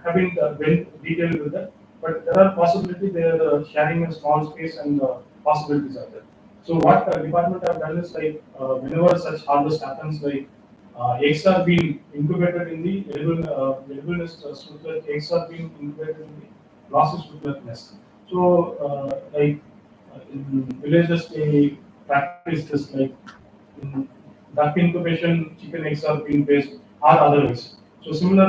haven't went detailed with that. But there are possibilities they are sharing a small space and possibilities are there. So what the department have done is like whenever such harvest happens, like eggs are being incubated in the edible nest, eggs are being incubated in the losses with nest. So in villages they practice this, like in duck incubation, chicken eggs are being placed or otherwise. So similar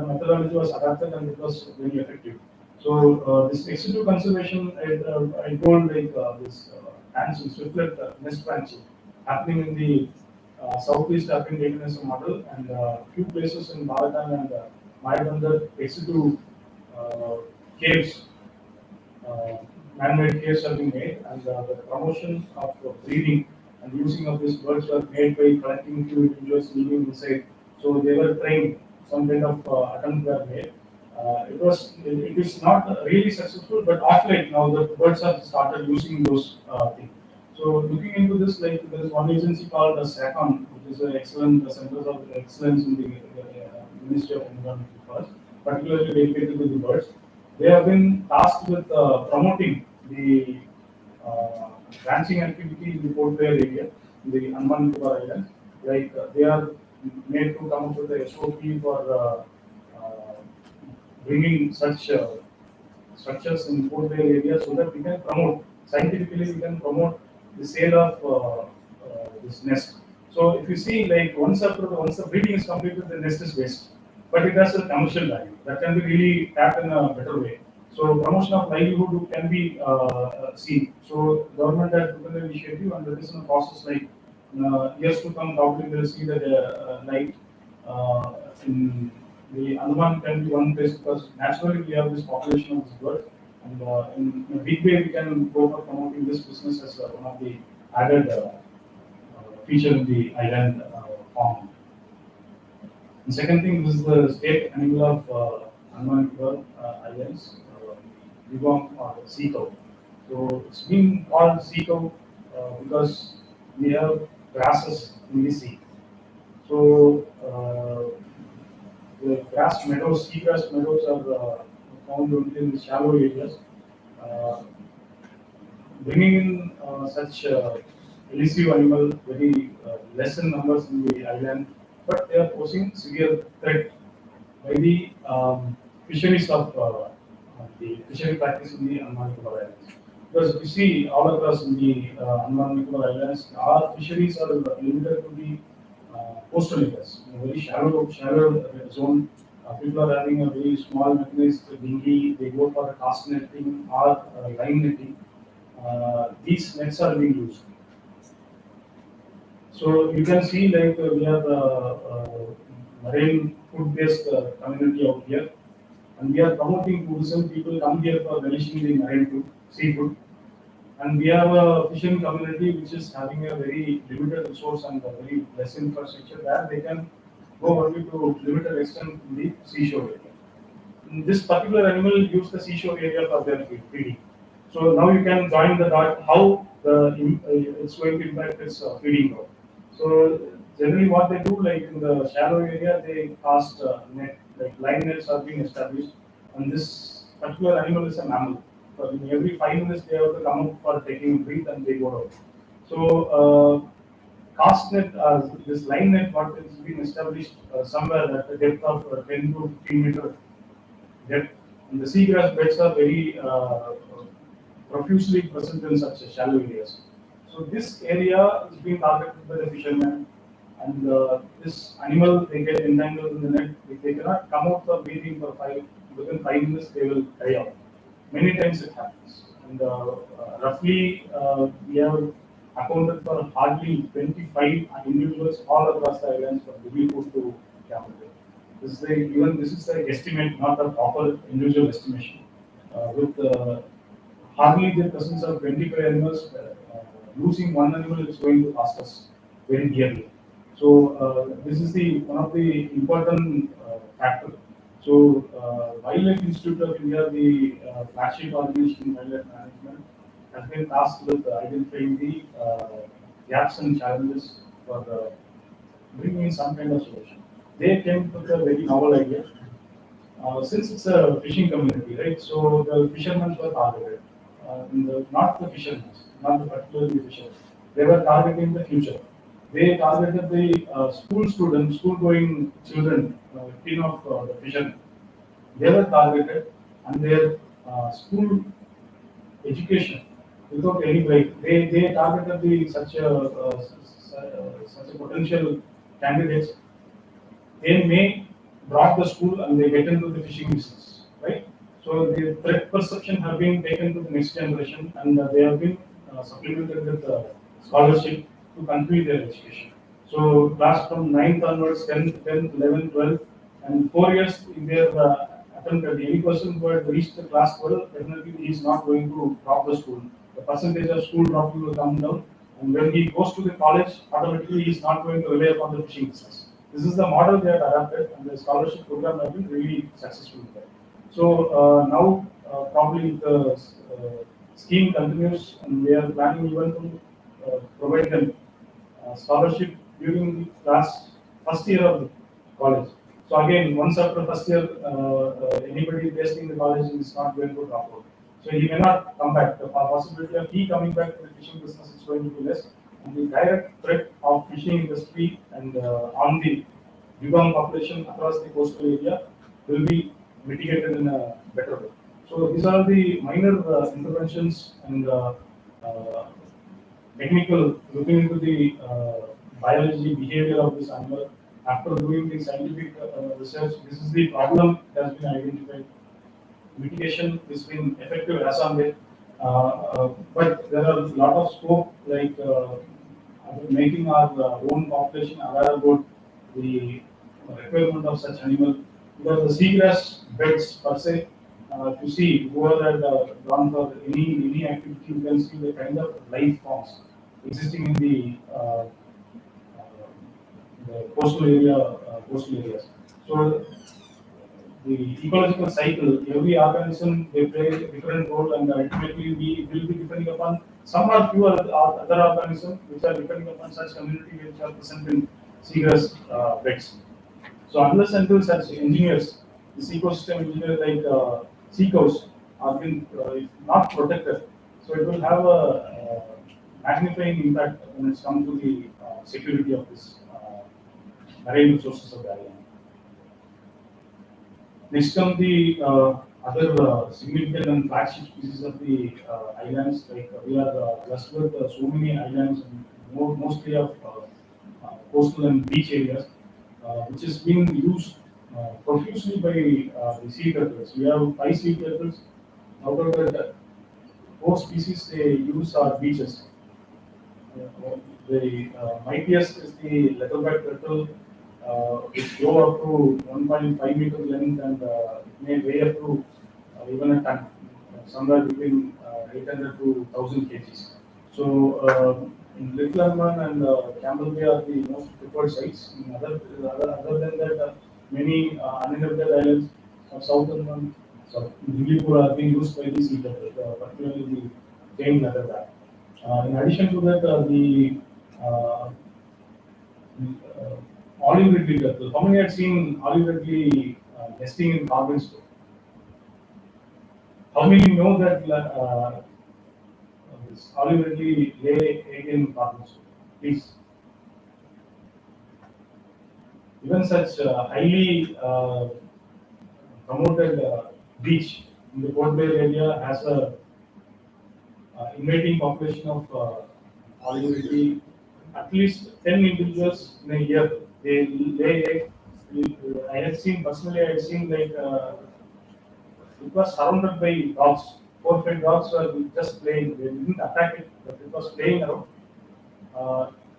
methodology was adapted and it was very effective. So this ex situ conservation, I told like this branching, swiftlet nest branching happening in the southeast African Indian model and few places in Barakan and Mayabandar ex situ caves, man-made caves have been made, and the promotion of breeding and using of these birds were made by collecting few individuals living inside. So they were trained. Some kind of attempt were made. It is not really successful, but of late now the birds have started using those things. So looking into this, like there is one agency called SACON, which is an excellent Center of Excellence in the Ministry of Environment Affairs, particularly dedicated to the birds. They have been tasked with promoting the ranching activity in the Port Blair area, in the Andaman Nicobar Islands. Like they are made to come up with the SOP for bringing such structures in Port Blair area so that we can promote, scientifically we can promote the sale of this nest. So if you see, like once the breeding is completed, the nest is waste, but it has a commercial value that can be really tapped in a better way. So promotion of livelihood can be seen. So government has taken an initiative, and there is a process like years to come. Probably we will see that light in the Andaman can be one place because naturally we have this population of this bird, and in a big way we can go for promoting this business as one of the added feature in the island farm. The second thing, this is the state animal of Andaman Nicobar Islands, Vigyan or sea cow. So it's been called sea cow because we have grasses in the sea. So the grass meadows, seagrass meadows are found only in the shallow areas. Bringing in such elusive animal, very less in numbers in the island, but they are posing severe threat by the fisheries of the fishery practice in the Andaman Nicobar Islands. Because you see all across in the Andaman Nicobar Islands, our fisheries are limited to the coastal areas, in a very shallow zone. People are having a very small mechanized dinghy, they go for a cast netting or line netting. These nets are being used. So you can see like we have marine food-based community out here, and we are promoting tourism. People come here for relishing the marine food, seafood, and we have a fishing community which is having a very limited resource and a very less infrastructure where they can go only to limited extent in the seashore area. This particular animal use the seashore area for their feeding. So now you can join the dot how it's going to impact its feeding ground. So generally what they do, like in the shallow area, they cast net, like line nets are being established, and this particular animal is a mammal. So in every 5 minutes they have to come up for taking a breath and they go out. So cast net, this line net, what is being established somewhere at a depth of 10 to 15 meter depth, and the seagrass beds are very profusely present in such shallow areas. So this area is being targeted by the fishermen, and this animal, they get entangled in the net. If they cannot come out for breathing for within 5 minutes, they will die out. Many times it happens, and roughly we have accounted for hardly 25 individuals all across the islands from Vigyan to Camel. This is the estimate, not a proper individual estimation. With hardly the presence of 25 animals, losing one animal is going to cost us very dearly. So this is the one of the important factor. So Wildlife Institute of India, the flagship organization in wildlife management, has been tasked with identifying the gaps and challenges for bringing in some kind of solution. They came with a very novel idea. Since it's a fishing community, right? So the fishermen were targeted, not the fishermen, not the particularly fishermen. They were targeting the future. They targeted the school students, school-going children, kin of the fishermen. They were targeted, and their school education without any break. They targeted such a potential candidates. They may drop the school and they get into the fishing business, right? So the threat perception have been taken to the next generation, and they have been supplemented with scholarship to complete their education. So class from 9th onwards, 10th, 11th, 12th, and 4 years in their attempt at any person who had reached the class 12, definitely he is not going to drop the school. The percentage of school dropping will come down, and when he goes to the college, automatically he is not going to rely upon the fishing business. This is the model they have adapted, and the scholarship program has been really successful there. So now probably the scheme continues, and we are planning even to provide them scholarship during the first year of the college. So again, once after first year, anybody wasting the college is not going to drop out. So he may not come back. The possibility of he coming back to the fishing business is going to be less. And the direct threat of fishing industry and on the dugong population across the coastal area will be mitigated in a better way. So these are the minor interventions and technical, looking into the biology, behavior of this animal. After doing the scientific research, this is the problem that has been identified. Mitigation has been effective as on date, but there are a lot of scope, like making our own population aware about the requirement of such animal. Because the seagrass beds per se, if you see whoever had gone for any activity, you can see the kind of life forms existing in the coastal areas. So the ecological cycle, every organism they play a different role, and ultimately we will be depending upon some or few other organisms which are depending upon such community which are present in seagrass beds. So unless until such engineers, this ecosystem engineer like sea cows are been not protected, so it will have a magnifying impact when it comes to the security of this marine resources of the island. Next come the other significant and flagship species of the islands. Like we are blessed with so many islands, and mostly of coastal and beach areas, which is being used profusely by the sea turtles. We have 5 sea turtles. Out of that, 4 species they use are beaches. The mightiest is the leatherback turtle, which grow up to 1.5 meters length, and it may weigh up to even a ton, somewhere between 800 to 1000 kgs. So in Little Andaman and Camel Bay are the most preferred sites. Other than that, many uninhabited islands of South Andaman, So Digipur are being used by the sea turtle, particularly the tamed leather bat. In addition to that, uh, olive ridley turtle. How many had seen olive ridley nesting in carbon store? How many know that this olive ridley lay egg in carbon store? Please. Even such highly promoted beach in the Port Blair area has a inviting population of olive ridley. At least 10 individuals in a year. They lay egg. I have seen personally. I have seen like it was surrounded by dogs. 4 or 5 dogs were just playing. They didn't attack it, but it was playing around.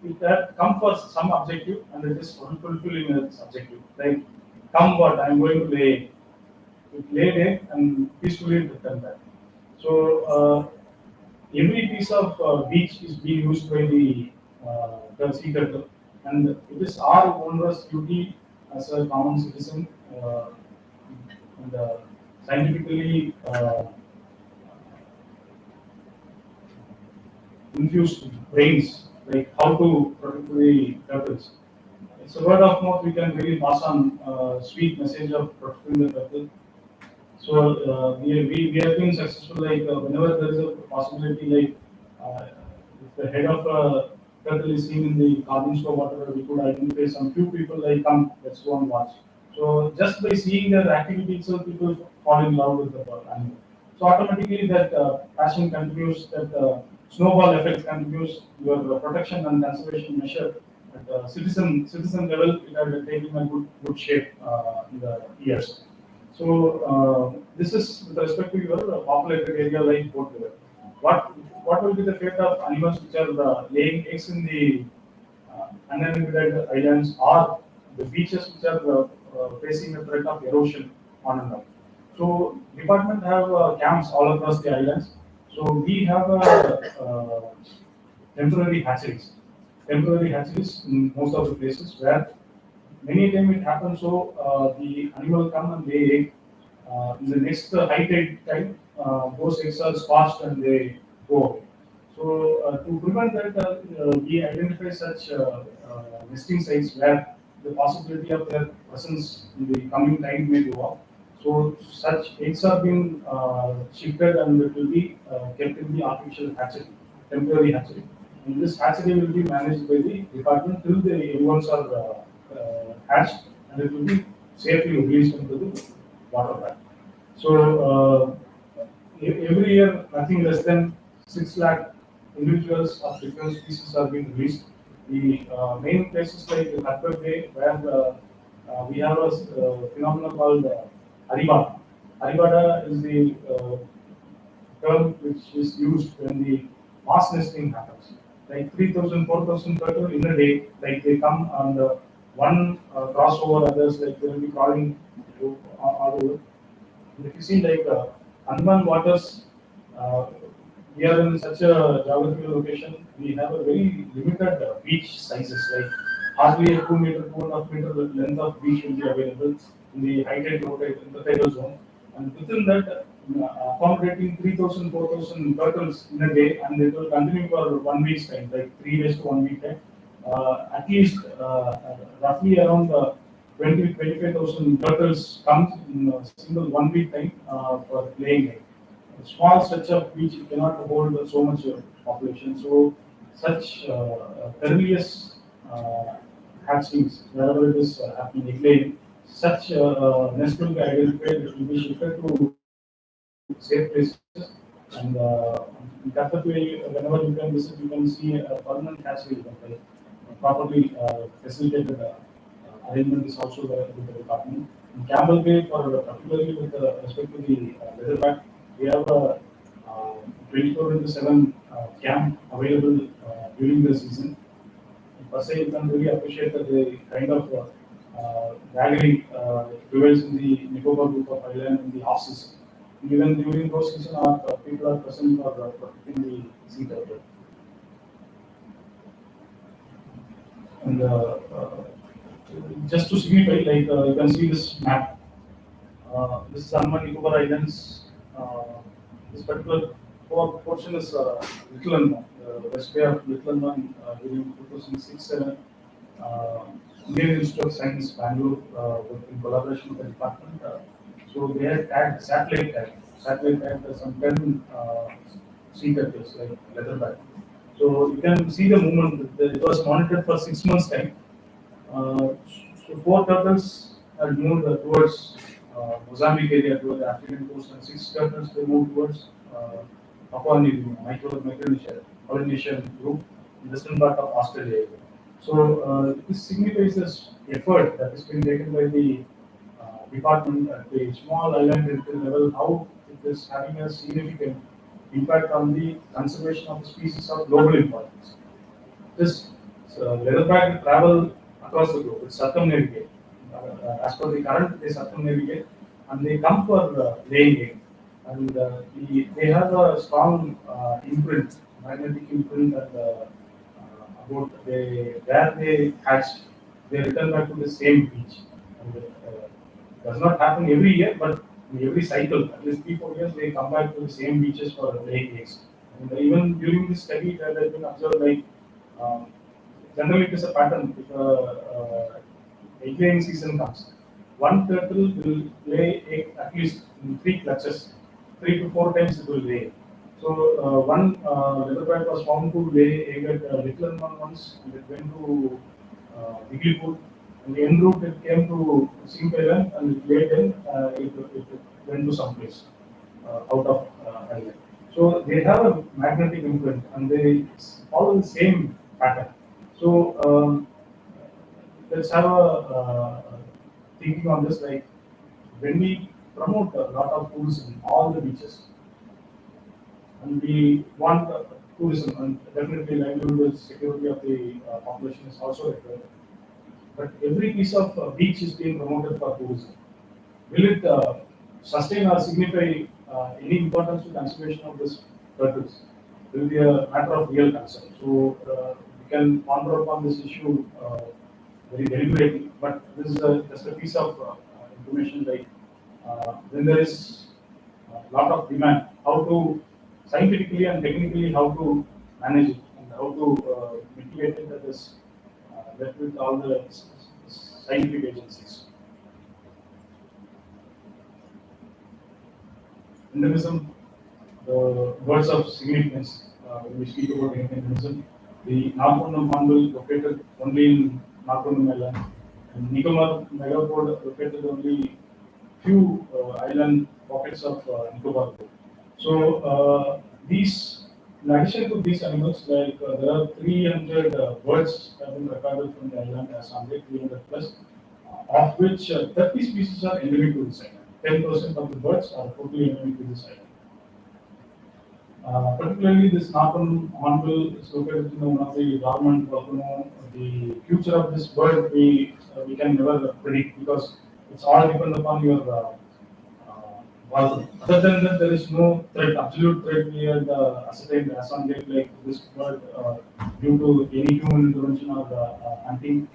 It had come for some objective and it is fulfilling its objective. Like, come what, I am going to lay egg. It laid egg and peacefully returned back. So, every piece of beach is being used by the sea turtle, and it is our onerous duty as a common citizen and scientifically infused brains, like how to protect the turtles. It's a word of mouth we can really pass on sweet message of protecting the turtle. So we have been successful. Like whenever there is a possibility, like if the head of a turtle is seen in the carbon store, whatever, we could identify some few people. Like, come, let's go and watch. So just by seeing their activity itself, people fall in love with the animal. So automatically that passion continues, that snowball effect continues. Your protection and conservation measure at citizen level, it has taken a good shape in the years. So this is with respect to your populated area like Port Blair. What will be the fate of animals which are laying eggs in the uninhabited islands or the beaches which are facing the threat of erosion on and on? So department have camps all across the islands. So we have temporary hatcheries in most of the places where many times it happens so the animal come and lay egg. In the next high tide time, those eggs are squashed and they go away. So to prevent that, we identify such nesting sites where the possibility of their presence in the coming time may go up. So such eggs are being shifted and it will be kept in the artificial hatchery, temporary hatchery. And this hatchery will be managed by the department till the young ones are hatched and it will be safely released into the water bank. So every year, nothing less than 6 lakh individuals of different species are being released. The main places like Harper Bay, where we have a phenomenon called Aribada. Aribada is the term which is used when the mass nesting happens. Like 3,000, 4,000 turtle in a day, like they come on the one cross over others, like they will be crawling all over. If you see like Andaman waters, we are in such a geographical location, we have a very limited beach sizes, like hardly a 2 meter, 2.5 meter length of beach will be available in the high tide, low tide, in the tidal zone. And within that, accommodating 3,000, 4,000 turtles in a day, and it will continue for 1 week's time, like 3 days to 1 week time. At least roughly around 20, 25,000 turtles come in a single 1 week time for laying egg. A small stretch of beach cannot hold so much population. So such perilous hatchlings, wherever it is happening, egg laying, such nest will be identified, it will be shifted to safe places. And in that way, whenever you can visit, you can see a permanent hatchery, like properly facilitated arrangement is also there with the department. In Campbell Bay, particularly with respect to the leatherback, we have a 24/7 camp available during the season. Per se, you can really appreciate that the kind of waggery prevails in the Nicobar group of island in the off season. Even during those season, our people are present for protecting the sea turtle. And just to signify, like you can see this map. This is Andaman Nicobar Islands. This particular portion is Little Andaman, West Bay of Little Andaman during 2006-7. Indian Institute of Science, Bangalore, worked in collaboration with the department. So they had tagged satellite tagged some 10 sea turtles like leatherback. So you can see the movement. It was monitored for 6 months time. So 4 turtles had moved towards Mozambique area, towards the African coast, and 6 turtles they moved towards Papua New Guinea, Micronesia, Polynesian group, in the western part of Australia. So this signifies this effort that has been taken by the department at the small island level, how it is having a significant impact on the conservation of the species of global importance. This leatherback travel across the globe, it's circumnavigate. As per the current, they circumnavigate and they come for laying egg. And they have a strong imprint, magnetic imprint, and about where they hatched, they return back to the same beach. And, does not happen every year, but in every cycle, at least 3-4 years, they come back to the same beaches for laying eggs. And even during this study, that has been observed, like generally it is a pattern. If egg laying season comes, one turtle will lay egg at least in 3 clutches, 3 to 4 times it will lay. So one leatherback was found to lay egg at Little Andaman once, and it went to Vigyan, and the en route it came to Sink Island, and it laid in, it went to some place out of island. So they have a magnetic imprint, and they follow the same pattern. So let's have a thinking on this. Like when we promote a lot of tourism, all the beaches, and we want tourism, and definitely livelihood, security of the population is also required. But every piece of beach is being promoted for tourism. Will it sustain or signify any importance to conservation of this turtles? Will be a matter of real concern. So we can ponder upon this issue very deliberately. But this is just a piece of information. Like when there is a lot of demand, how to scientifically and technically how to manage it and how to mitigate it, that is left with all the scientific agencies. Endemism, the words of significance, when we speak about endemism, the Northern hornbill located only in Northern Island, and Nicobar megapod located only few island pockets of Nicobar. So these, in addition to these animals, like there are 300 birds have been recorded from the island as on 300 plus, of which 30 species are endemic to this island. 10% of the birds are totally endemic to this island. Particularly, this northern hornbill is located in one of the dormant volcano. The future of this bird we can never predict, because it's all depend upon your volcano. Other than that, there is no threat, absolute threat we had ascertained as on date, like this bird due to any human intervention or hunting.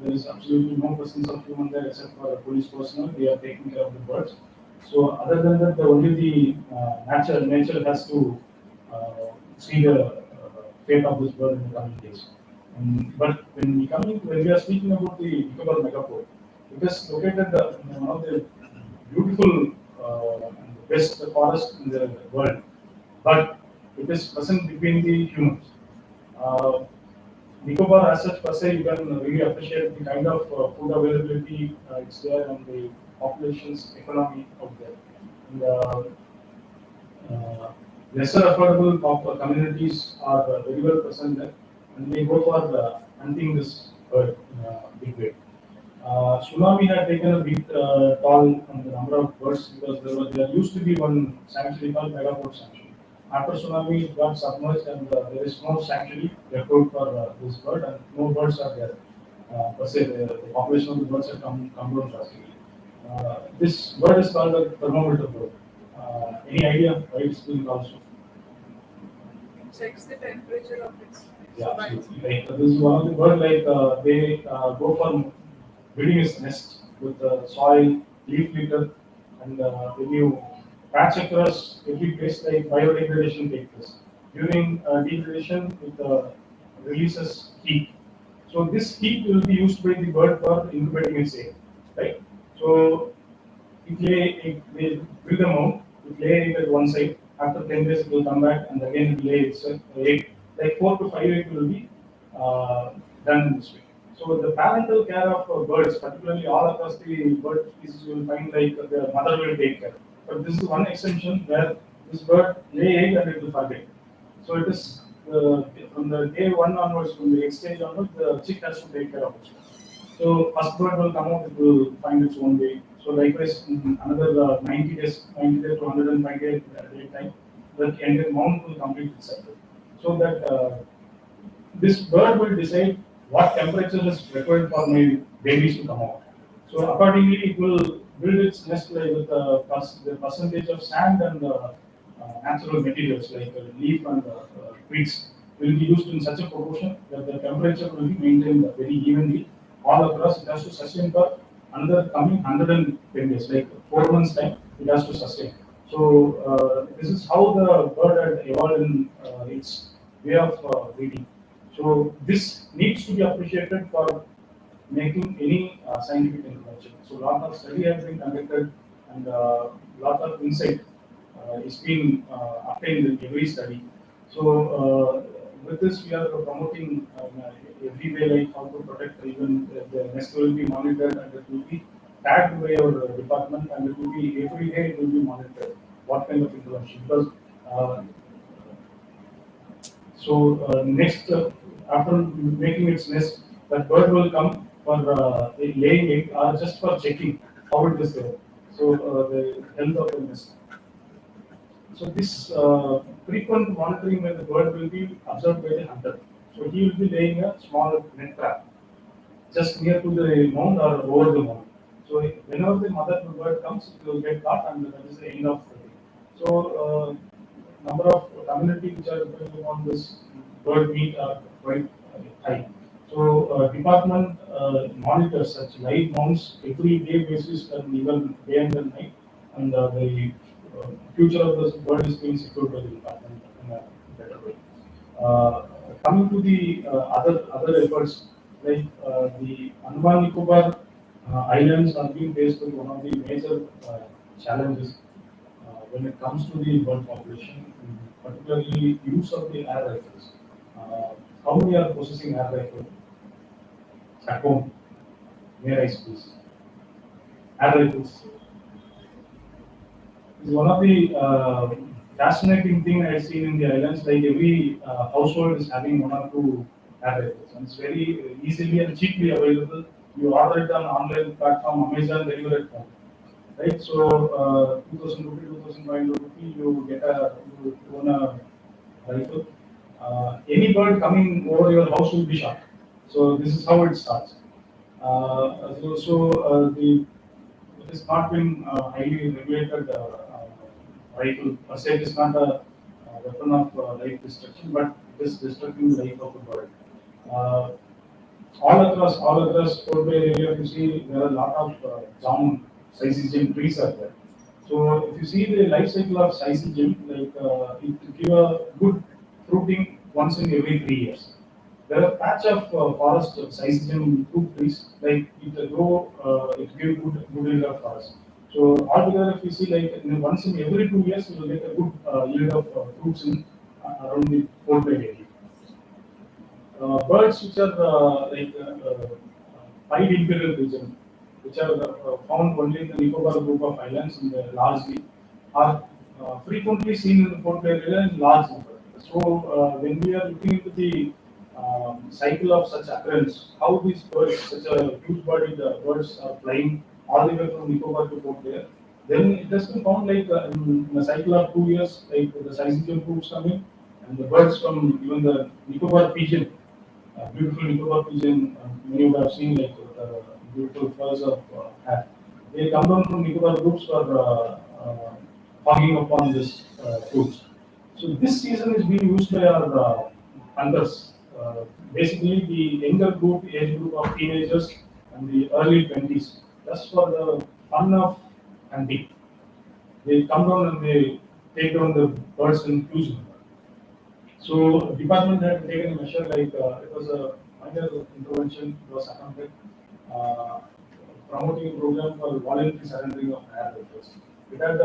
There is absolutely no presence of human there except for police personnel. They are taking care of the birds. So other than that, only the nature has to see the fate of this bird in the coming days. But when we are speaking about the Nicobar megapod, it is located in one of the beautiful and the best forest in the world, but it is present between the humans. Nicobar as such per se, you can really appreciate the kind of food availability it's there, and the population's economy out there. And, lesser affordable communities are very well present there, and they go for hunting this bird in a big way. Tsunami had taken a big toll on the number of birds, because there used to be one sanctuary called Megapod Sanctuary. After tsunami, it got submerged, and there is no sanctuary left out for this bird, and no birds are there. Per se, the population of the birds have come down drastically. This bird is called a thermometer bird. Any idea why it's being called so? It checks the temperature of its Yeah, absolutely. Like this is one of the bird, like they go for building its nest with soil leaf litter, and when you patch across every place, like biodegradation takes place. During degradation, it releases heat. So this heat will be used by the bird for incubating its egg, right? So they build a mound, it lay egg at one side. After 10 days, it will come back and again it lay its egg. Like 4 to 5 egg will be done in this way. So the parental care of birds, particularly all across the bird species, you will find like the mother will take care. But this is one exception where this bird lay egg and it will forget. So it is from the day one onwards, from the egg stage onwards, the chick has to take care of it. So first bird will come out, it will find its own way. So likewise, in another 90 days to 105 days time, the entire mound will complete its cycle. So that this bird will decide what temperature is required for my babies to come out. So accordingly, it will build its nest like with the percentage of sand and natural materials like leaf and twigs will be used in such a proportion that the temperature will be maintained very evenly all across. It has to sustain for another coming 110 days, like 4 months time. It has to sustain. So this is how the bird had evolved in its way of breeding. So this needs to be appreciated for making any scientific intervention. So lot of study has been conducted and lot of insight is being obtained in every study. So with this we are promoting every way like how to protect even the nest will be monitored and it will be tagged by our department and it will be every day it will be monitored what kind of intervention because next, after making its nest, that bird will come for laying egg or just for checking how it is there. So the health of the nest. So this frequent monitoring by the bird will be observed by the hunter. So he will be laying a small net trap just near to the mound or over the mound. So whenever the mother bird comes, it will get caught and that is the end of the day. So number of community which are depending on this bird meat are quite high. So department monitors such live mounts every day basis and even day and night, and the future of this bird is being secured by the department in a better way. Coming to the other efforts, like the Andaman Nicobar Islands are being faced with one of the major challenges when it comes to the bird population, particularly use of the air rifles. How many are possessing air rifle at home? Near ice please. Air rifles is one of the fascinating thing I've seen in the islands. Like every household is having one or two air rifles, and it's very easily and cheaply available. You order it on online platform, Amazon, deliver at home. Right, so 2000 rupee, 2500 rupee, you own a rifle. Any bird coming over your house will be shot. So this is how it starts. It has not been highly regulated rifle. Per se, it is not a weapon of life destruction, but it is destructing the life of the bird. All across Port Blair area, you see there are a lot of down cyclium trees are there. So if you see the life cycle of cyclium, like it give a good fruiting once in every 3 years. There are patch of forest of cyclium fruit trees, like it give good yield of forest. So altogether, if you see like once in every 2 years, you will get a good yield of fruits in around the Port Blair area. Birds which are pied imperial pigeon, which are found only in the Nicobar group of islands in the largely, are frequently seen in the Port Blair area in large number. So when we are looking into the cycle of such occurrence, how these birds, such a huge bodied birds are flying all the way from Nicobar to Port Blair, then it has been found like in a cycle of 2 years, like the cyclium fruits coming, and the birds from even the Nicobar pigeon, beautiful Nicobar pigeon, many would have seen like beautiful furs of hat. They come down from Nicobar groups for hogging upon this fruits. So this season is being used by our hunters. Basically, the younger group, age group of teenagers and the early 20s, just for the fun of hunting. They come down and they take down the birds in huge number. So department had taken a measure like it was a minor intervention was attempted, uh, promoting a program for voluntary surrendering of air rifles. It had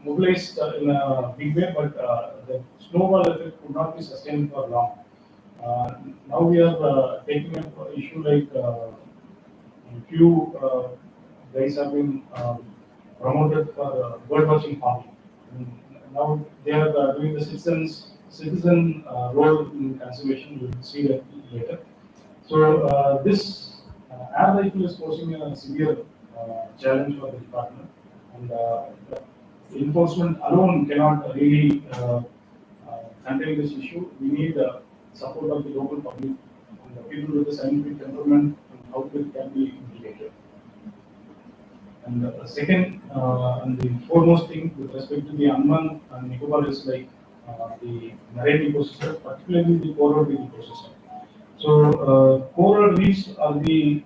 mobilized in a big way, but the snowball effect could not be sustained for long. Uh, Now we are taking up issue like few guys have been promoted for bird watching farming. And now they are doing the citizen role in conservation. We will see that later. So this air rifle is posing a severe challenge for the department, and enforcement alone cannot really contain this issue. We need support of the local public and the people with the scientific temperament and how it can be mitigated. And second, and the foremost thing with respect to the Andaman and Nicobar is like the marine ecosystem, particularly the coral reef ecosystem. So coral reefs are the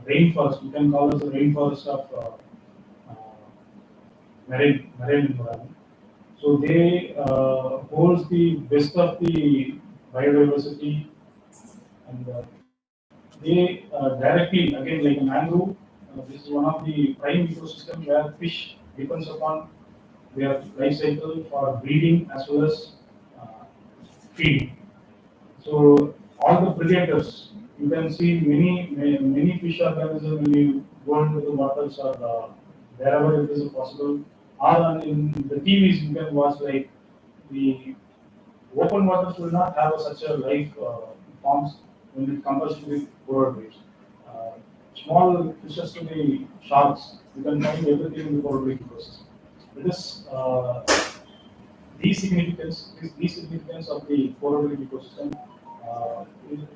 rainforest. You can call it the rainforest of marine environment. So they holds the best of the biodiversity, and they directly again like a mangrove. This is one of the prime ecosystem where fish depends upon their life cycle for breeding as well as uh, feeding. So all the predators, you can see many fish organisms when you go into the waters or wherever it is possible. Or in the TVs you can watch like the open waters will not have such a life forms when it compares to the coral reefs. Uh, Small fishes to the sharks, you can find everything in the coral reef ecosystem. It is the significance of the coral reef ecosystem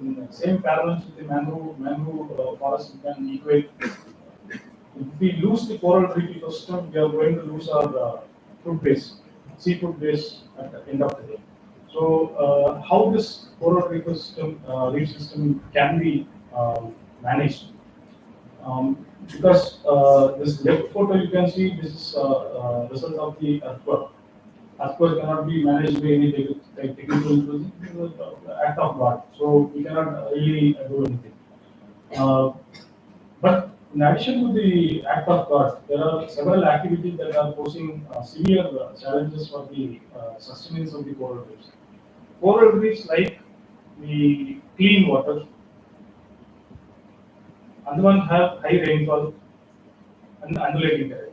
in the same parallels with the mangrove forest, you can equate. If we lose the coral reef ecosystem, we are going to lose our food base, seafood base at the end of the day. So, how this coral reef system can be managed? Because this left photo you can see this is result of the earthwork. Earthwork cannot be managed by any technical intelligence. It is the act of God. So we cannot really do anything. Uh, but in addition to the act of God, there are several activities that are posing severe challenges for the sustenance of the coral reefs. Coral reefs like the clean water, and one have high rainfall and undulating terrain.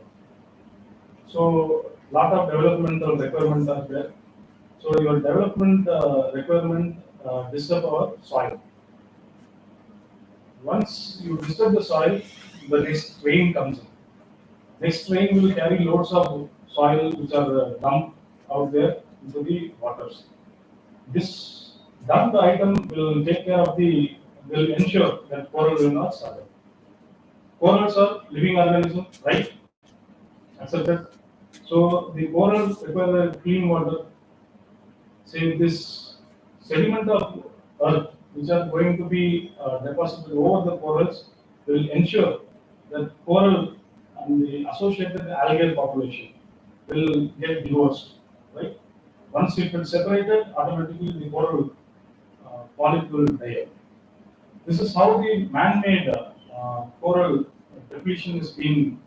So lot of developmental requirements are there. So your development requirement disturb our soil. Once you disturb the soil, the next rain comes in. Next rain will carry loads of soil which are dumped out there into the waters. This dumped item will take care of will ensure that coral will not suffer. Corals are living organisms, right? Accepted. So the corals require clean water. Say this sediment of earth, which are going to be deposited over the corals, will ensure that coral and the associated algal population will get divorced, right? Once it is separated, automatically the coral polyp will die out. This is how the man-made coral depletion is being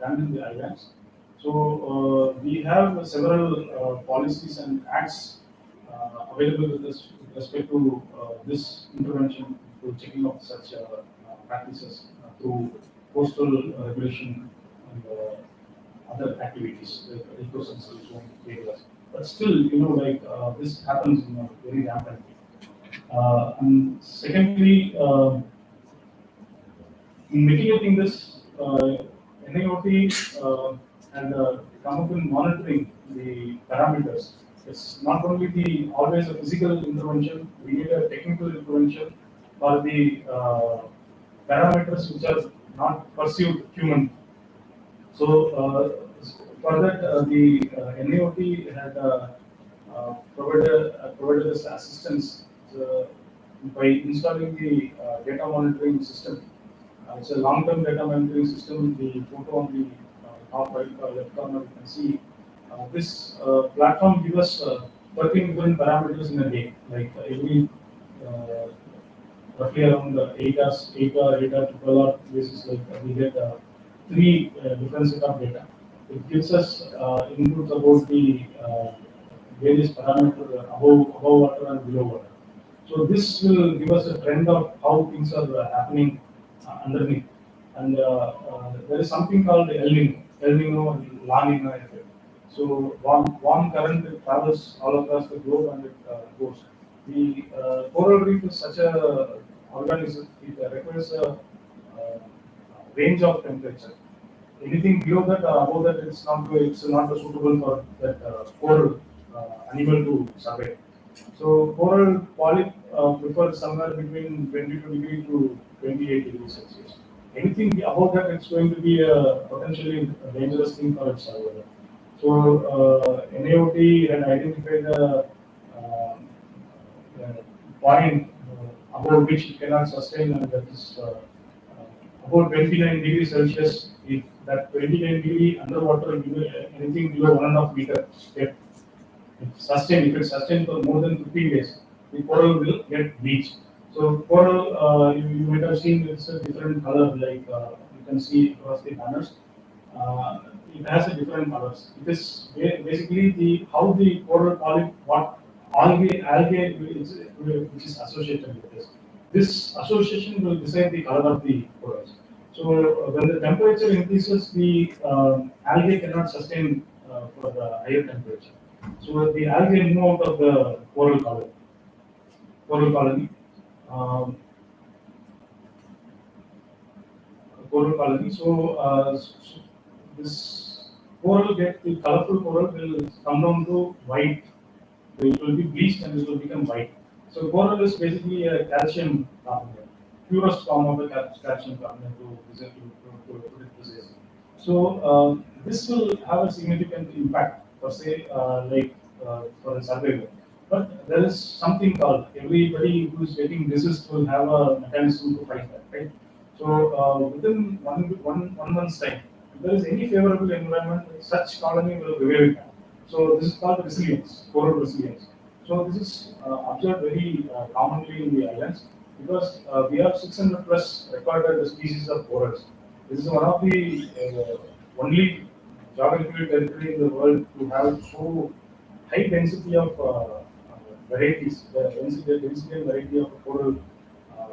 done in the islands. So we have several policies and acts available with us with respect to this intervention to checking of such practices through coastal regulation and other activities like eco-sensitive zone areas. But still, like this happens very rampantly. And secondly, in mitigating this, NIOT and come up in monitoring the parameters. It's not only always a physical intervention, we need a technical intervention for the parameters which are not pursued human. So for that, the NIOT had provided us assistance by installing the data monitoring system It's a long-term data monitoring system. The photo on the top right left corner, you can see this platform gives us 13 different parameters in a day. Like every uh, roughly around 8 hour to 12 hour basis, like we get three different set of data. It gives us inputs about the various parameters above water and below water. So this will give us a trend of how things are happening underneath. And there is something called El Nino and La Nina effect. So warm current travels all across the globe and it goes. The coral reef is such a organism, it requires a range of temperature. Anything below that or above that, it's not suitable for that coral animal to survive. So coral polyp prefers somewhere between 22 degree to 28 degrees Celsius. Anything above that, it's going to be a potentially dangerous thing for its survival. So NAOT had identified uh, point above which it cannot sustain, and that is about 29 degrees Celsius. If that 29 degree underwater, anything below 1.5 meter depth, if it's sustained for more than 15 days, the coral will get bleached. So coral, you might have seen it's a different color, like you can see across the banners. It has a different colors. It is basically the how the coral polyp, what algae which is associated with this. This association will decide the color of the corals. So when the temperature increases, the algae cannot sustain for the higher temperature. So the algae move out of the coral colony. Um, Coral colony. So, this coral the colorful coral will come down to white. It will be bleached and it will become white. So coral is basically a calcium carbonate, purest form of a calcium carbonate to put it this way. So this will have a significant impact per se, for the survival. But there is something called everybody who is getting disease will have a mechanism to fight that, right? So within one month's time, if there is any favorable environment, such colony will revive it. So this is called resilience, coral resilience. So this is observed very commonly in the islands because we have 600 plus recorded species of corals. This is one of the only geographical territory in the world to have so high density of varieties, the density and variety of coral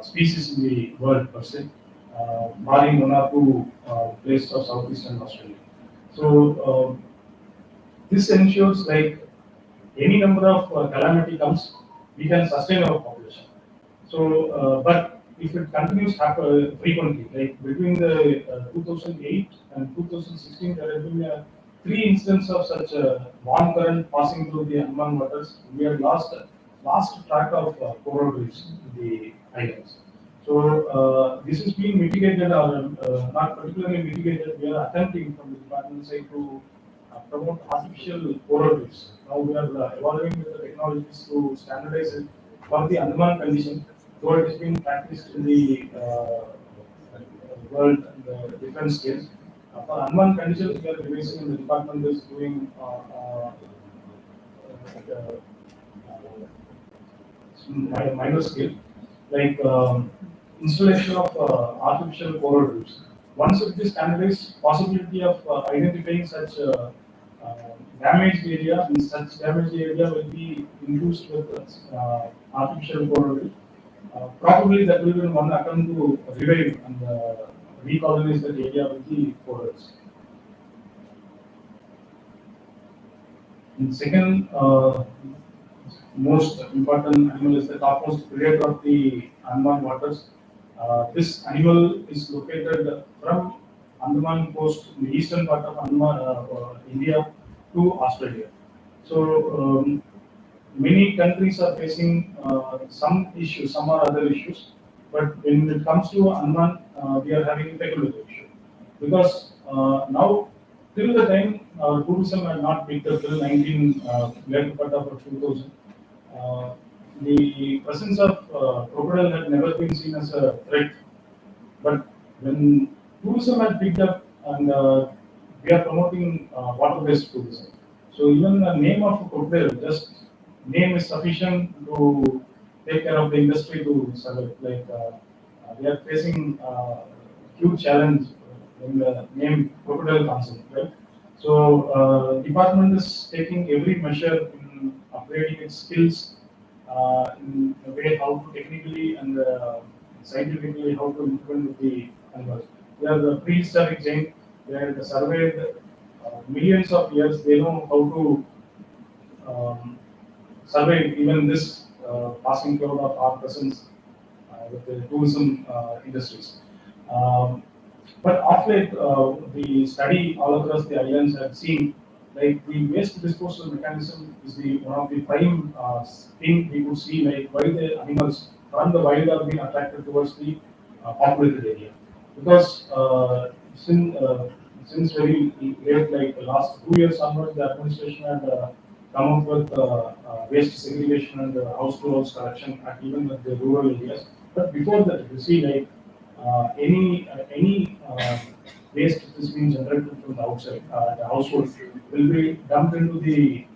species in the world per se, barring one or two places of southeastern Australia. So this ensures like any number of calamity comes, we can sustain our population. So, but if it continues happen frequently, like between the 2008 and 2016, there have been three instances of such warm current passing through the Andaman waters. We have lost track of coral reefs in the islands. So this is being mitigated or not particularly mitigated. We are attempting from the department side to promote artificial coral reefs. Now we are evolving with the technologies to standardize it for the Andaman condition, though it is being practiced in the world and different scales. For Andaman conditions, we are devising and the department is doing minor scale, like installation of artificial coral reefs. Once it is standardized, possibility of identifying such damaged area, and such damaged area will be induced with artificial coral reef. Probably that will be one attempt to revive and recolonize that area with the corals. And second, most important animal is the topmost predator of the Andaman waters. This animal is located from Andaman coast, in the eastern part of Andaman, India, to Australia. So many countries are facing some issues, some or other issues, but when it comes to Andaman, we are having a peculiar issue because now till the time tourism had not picked up till 19 later part of 2000. The presence of crocodile had never been seen as a threat, but when tourism had picked up and we are promoting water-based tourism. So even the name of a crocodile, just name is sufficient to take care of the industry to survive. Like we are facing huge challenge when the name crocodile comes in, right? So department is taking every measure in upgrading its skills in a way how to technically and scientifically how to implement the animals. They are the prehistoric giant. They are surveyed millions of years. They know how to survey even this passing cloud of our presence with the tourism industries. Um, but of late, the study all across the islands have seen like the waste disposal mechanism is the one of the prime thing we could see like why the animals from the wild are being attracted towards the populated area because since very late like the last 2 years onwards the administration had come up with waste segregation and house to house collection at even at the rural areas. But before that, you see like any waste that is being generated from the outside, the household will be dumped into the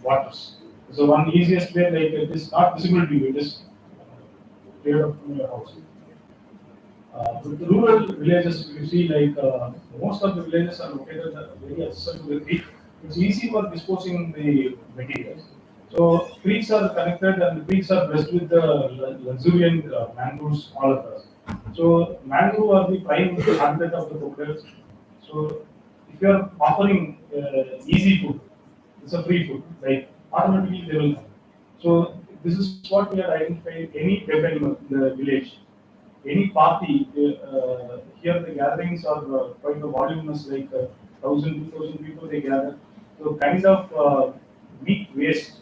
waters. So one easiest way, like it is not visible to you, it is cleared up from your house. With the rural villages, you see like most of the villages are located very accessible to the creek. It's easy for disposing the materials. So creeks are connected and the creeks are blessed with the luxuriant mangroves all across. So mangrove are the prime habitat of the crocodiles. So if you are offering easy food, it's a free food, like automatically they will come. So this is what we are identifying any pet animal in the village. Any party, here the gatherings are quite a voluminous, like 1,000, 2,000 people they gather. So kind of meat waste,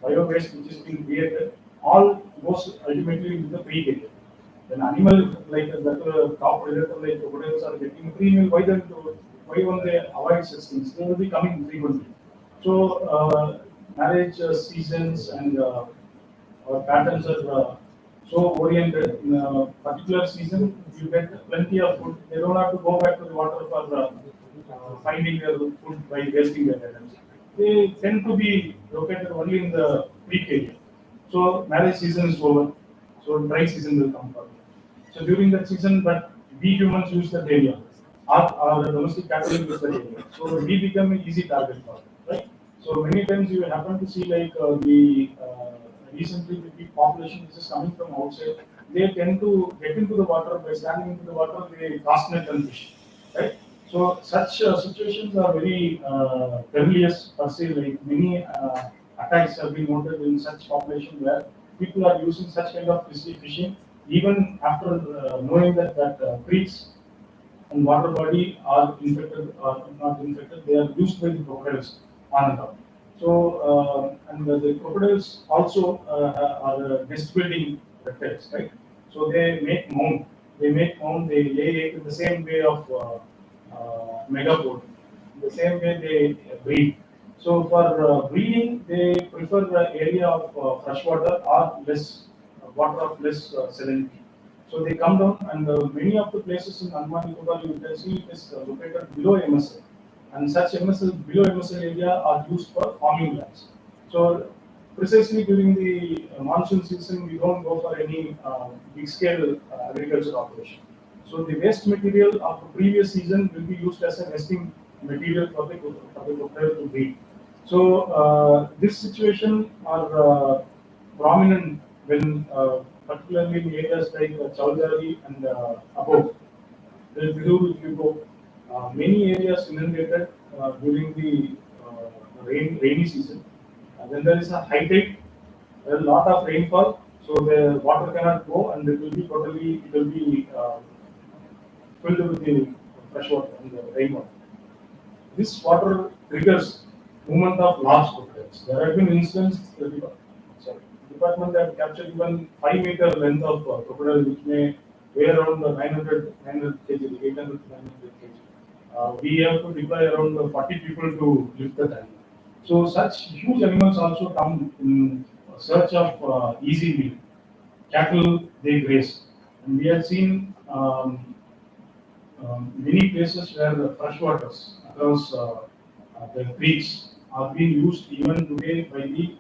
bio waste which is being created, all goes ultimately into the free area. When animal like that top predator like crocodiles are getting free meal, why won't they avoid such things? They will be coming frequently. So marriage seasons and our patterns are so oriented in a particular season. You get plenty of food. They don't have to go back to the water for finding their food by wasting their items. They tend to be located only in the peak area. So marriage season is over. So dry season will come for them. So during that season, but we humans use that area. Our domestic cattle use that area. So we become an easy target for them, right? So many times you happen to see like the recently the big population which is coming from outside, they tend to get into the water by standing into the water, they cast net and fish, right? So such situations are very perilous per se. Like many attacks have been noted in such population where people are using such kind of fishing, even after knowing that creeks and water body are infected or not infected, they are used by the crocodiles on and off. So, and the crocodiles also are nest building reptiles, right? So they make mound. They lay egg in the same way of megapode. The same way they breed. So for breeding, they prefer the area of fresh water or less water of less salinity. So they come down, and many of the places in Andaman Nicobar you can see it is located below MSL, and such MSL below MSL area are used for farming lands. So precisely during the monsoon season, we don't go for any big scale agriculture operation. So the waste material of the previous season will be used as a nesting material for the crocodile to breed. So this situation are prominent when particularly in areas like Chowdhury and above. The Vidur, if you go, many areas inundated during the rainy season. When there is a high tide, there is a lot of rainfall, so the water cannot go, and it will be filled with the fresh water and the rainwater. This water triggers movement of large crocodiles. There have been instances. Department have captured even 5 meter length of crocodile, which may weigh around 900 kg, 800 to 900 kg. We have to deploy around 40 people to lift that animal. So such huge animals also come in search of easy meal. Cattle they graze, and we have seen many places where the fresh waters across the creeks are being used even today by the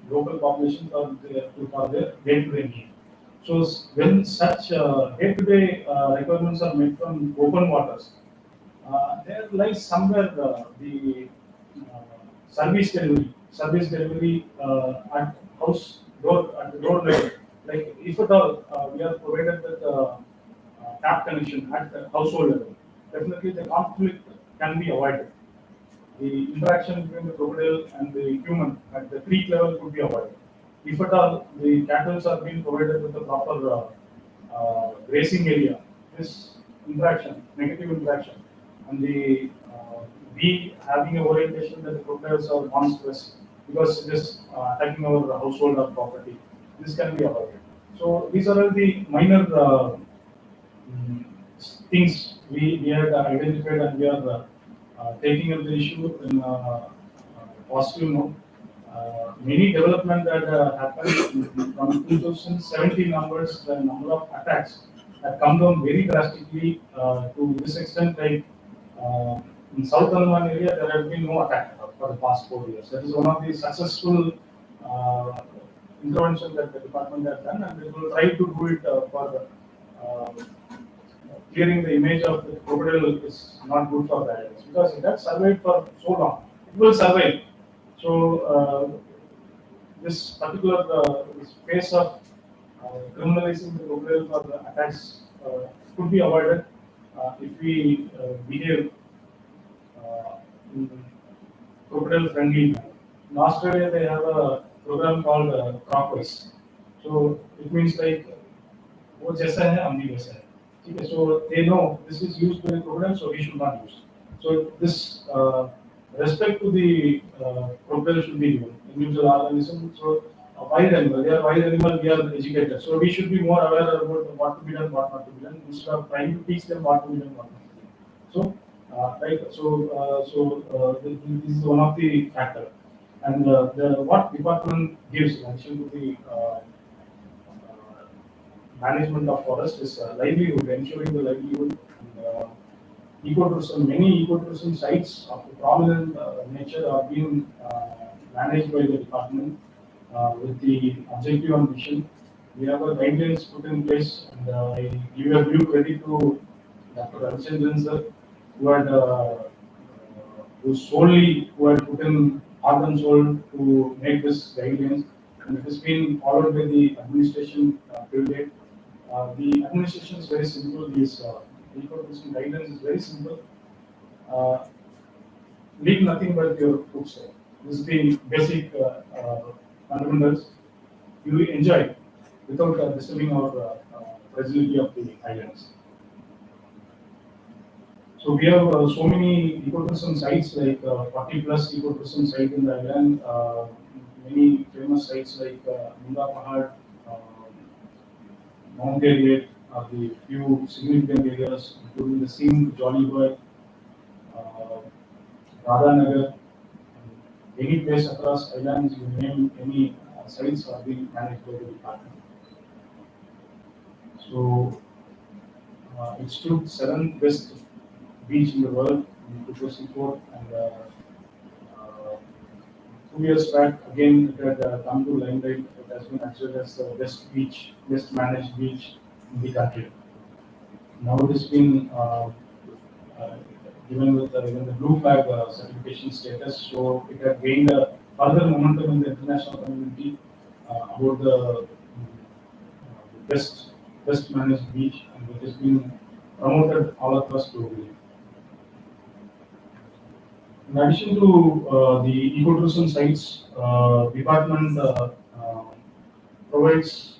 local population for their day-to-day need. So when such day-to-day requirements are met from open waters, there lies somewhere the uh, service delivery at house door at the door level. Like if at all we are provided with tap connection at the household level, definitely the conflict can be avoided. The interaction between the crocodile and the human at the creek level could be avoided. If at all the cattle are being provided with the proper grazing area, this negative interaction, and the we having a orientation that the crocodiles are monstrous because it is attacking our household or property, this can be avoided. So these are all the minor mm, things we had identified, and we are taking up the issue in a positive note. Many development that happened from 2017 onwards, the number of attacks have come down very drastically to this extent. Like in South Andaman area, there have been no attack for the past 4 years. That is one of the successful intervention that the department has done, and we will try to do it for uh, clearing the image of the crocodile is not good for the islands because it has survived for so long. It will survive. So this particular this phase of criminalizing the crocodile for the attacks could be avoided if we behave in crocodile friendly manner. In Australia, they have a program called Crocwise. So it means like वो जैसा है हम भी वैसा है ठीक है so they know this is used by the crocodile so we should not use so this respect to the crocodile should be given individual organism so a wild animal they are wild animal we are educated so we should be more aware about what to be done what not to be done instead of trying to teach them what to be done what not to be done so this is one of the factor and the what department gives in addition to the management of forest is livelihood, ensuring the livelihood. And, ecotourism, many ecotourism sites of prominent nature are being managed by the department with the objective and mission. We have a guidelines put in place, and I give a due credit to Dr. Ravichandran sir, who had put in heart and soul to make this guidelines, and it has been followed by the administration till date. The administration is very simple. This ecotourism guidelines is very simple. Leave nothing but your footsteps. This is the basic fundamentals. You will enjoy without disturbing our fragility of the islands. So we have so many ecotourism sites, like 40 plus ecotourism sites in the island. Many famous sites like Munda Pahad, Mount Elliot are the few significant areas, including the Singh, Jolly Boy, Radhanagar, any place across islands, you name any sites are being managed by the department. So it stood 7th best beach in the world in 2004, and 2 years back again it had come to limelight. It has been considered as the best beach, best managed beach in the country. Now it has been given with even the blue flag certification status, so it had gained a further momentum in the international community about the best managed beach, and it has been promoted all across globally. In addition to the ecotourism sites, department provides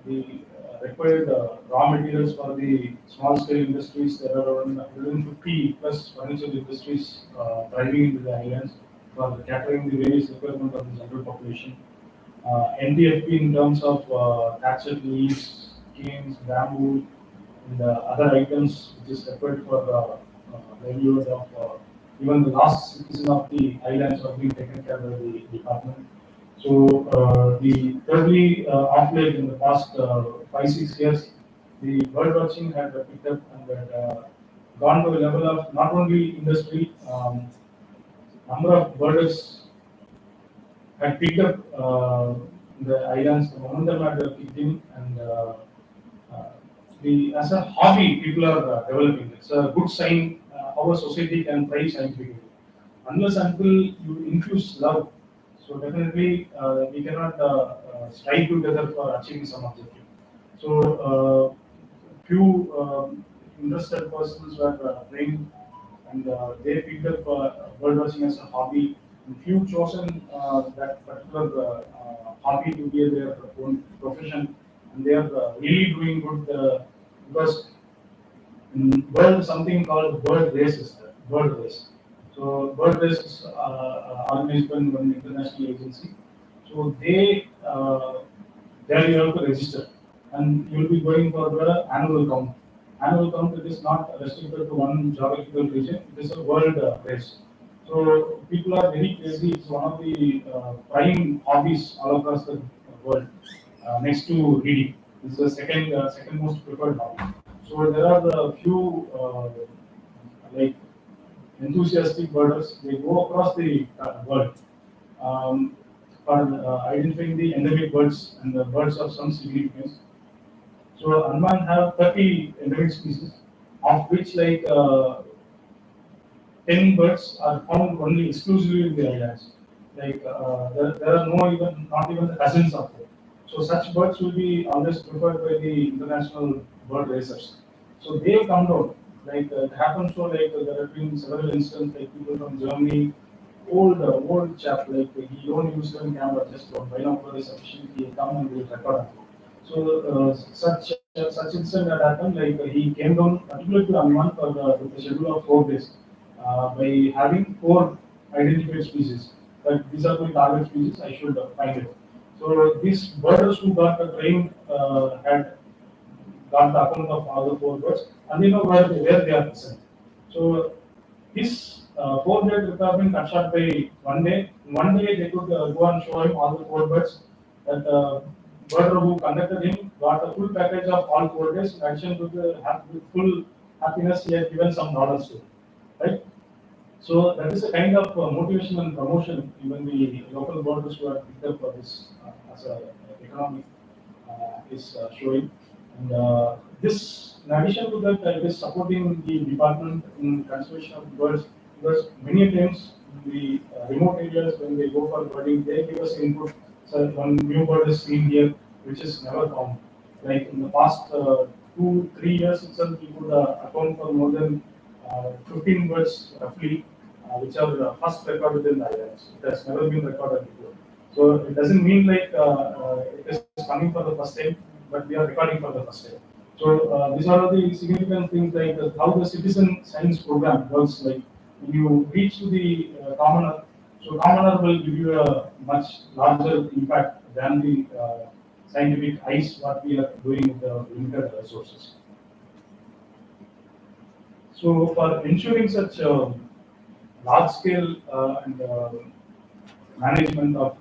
the required raw materials for the small scale industries. There are around 150 plus furniture industries thriving into the islands for catering the various requirements of the general population. NDFP in terms of thatched leaves, canes, bamboo, and other items which is required for livelihood of even the last citizen of the islands are being taken care by the department. So the thirdly off late in the past 5-6 years, the bird watching had picked up and had gone to a level of not only industry, number of birders had picked up the islands, the momentum had kicked in, and uh, as a hobby, people are developing. It's a good sign how a society can thrive scientifically. Unless until you infuse love, so definitely we cannot strive together for achieving some objective. So few interested persons were trained and they picked up bird watching as a hobby. And few chosen that particular hobby to be their own profession, and they are really doing good because in bird something called bird races, bird race. So bird race is organized by one international agency. So there you have to register, and you will be going for the annual count. Annual count, it is not restricted to one geographical region. It is a world race. So people are very crazy. It's one of the prime hobbies all across the world, next to reading. It's the second most preferred hobby. So there are a few like enthusiastic birders. They go across the world for identifying the endemic birds and the birds of some significance. So Andaman have 30 endemic species, of which like 10 birds are found only exclusively in the islands. Like there are not even the cousins of them. So such birds will be always preferred by the international bird racers. So they come down. Like it happens so like there have been several instances like people from Germany, old chap like he don't use even camera, just one binocular is sufficient. He come and will record it. So such incident that happened, like he came down particularly to Andaman for with the schedule of 4 days by having 4 identified species. That these are my target species. I should find it. So these birders who got trained had got the account of all the 4 birds, and they know where they are present. So his 4-day trip have been cut short by 1 day. In 1 day they could go and show him all the 4 birds. That birder who conducted him got a full package of all 4 days. In addition to the with full happiness, he had given some dollars to him, right? So that is a kind of motivation and promotion even the local birders who have picked up for this as a economic is showing. And this, in addition to that, it is supporting the department in conservation of birds because many times in the remote areas when they go for birding, they give us input. So one new bird is seen here, which is never found. Like in the past 2-3 years itself, we could account for more than 15 birds roughly, which are first recorded in the islands. It has never been recorded before. So it doesn't mean like it is coming for the first time, but we are recording for the first time. So these are the significant things like how the citizen science program works. Like when you reach to the commoner, so commoner will give you a much larger impact than the scientific eyes what we are doing with the limited resources. So for ensuring such large scale and management of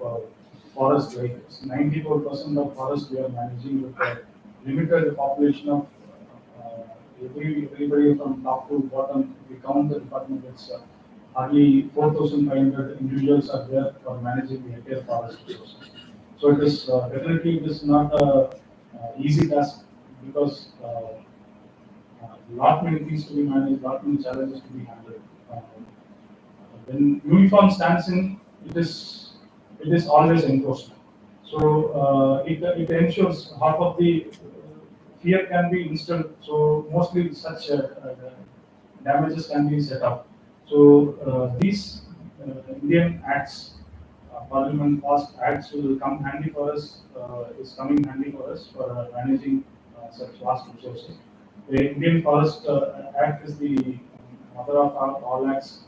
forest, like 94% of forest we are managing with a limited population of everybody from top to bottom. We count the department, it's hardly 4,500 individuals are there for managing the entire forest resources. So it is definitely it is not a easy task because lot many things to be managed, lot many challenges to be handled. When uniform stands in, it is always enforcement. So it ensures half of the fear can be instilled. So mostly such damages can be set up. So these Indian acts, Parliament passed acts will come handy for us. Is coming handy for us for managing such vast resources. The Indian Forest Act is the mother of all acts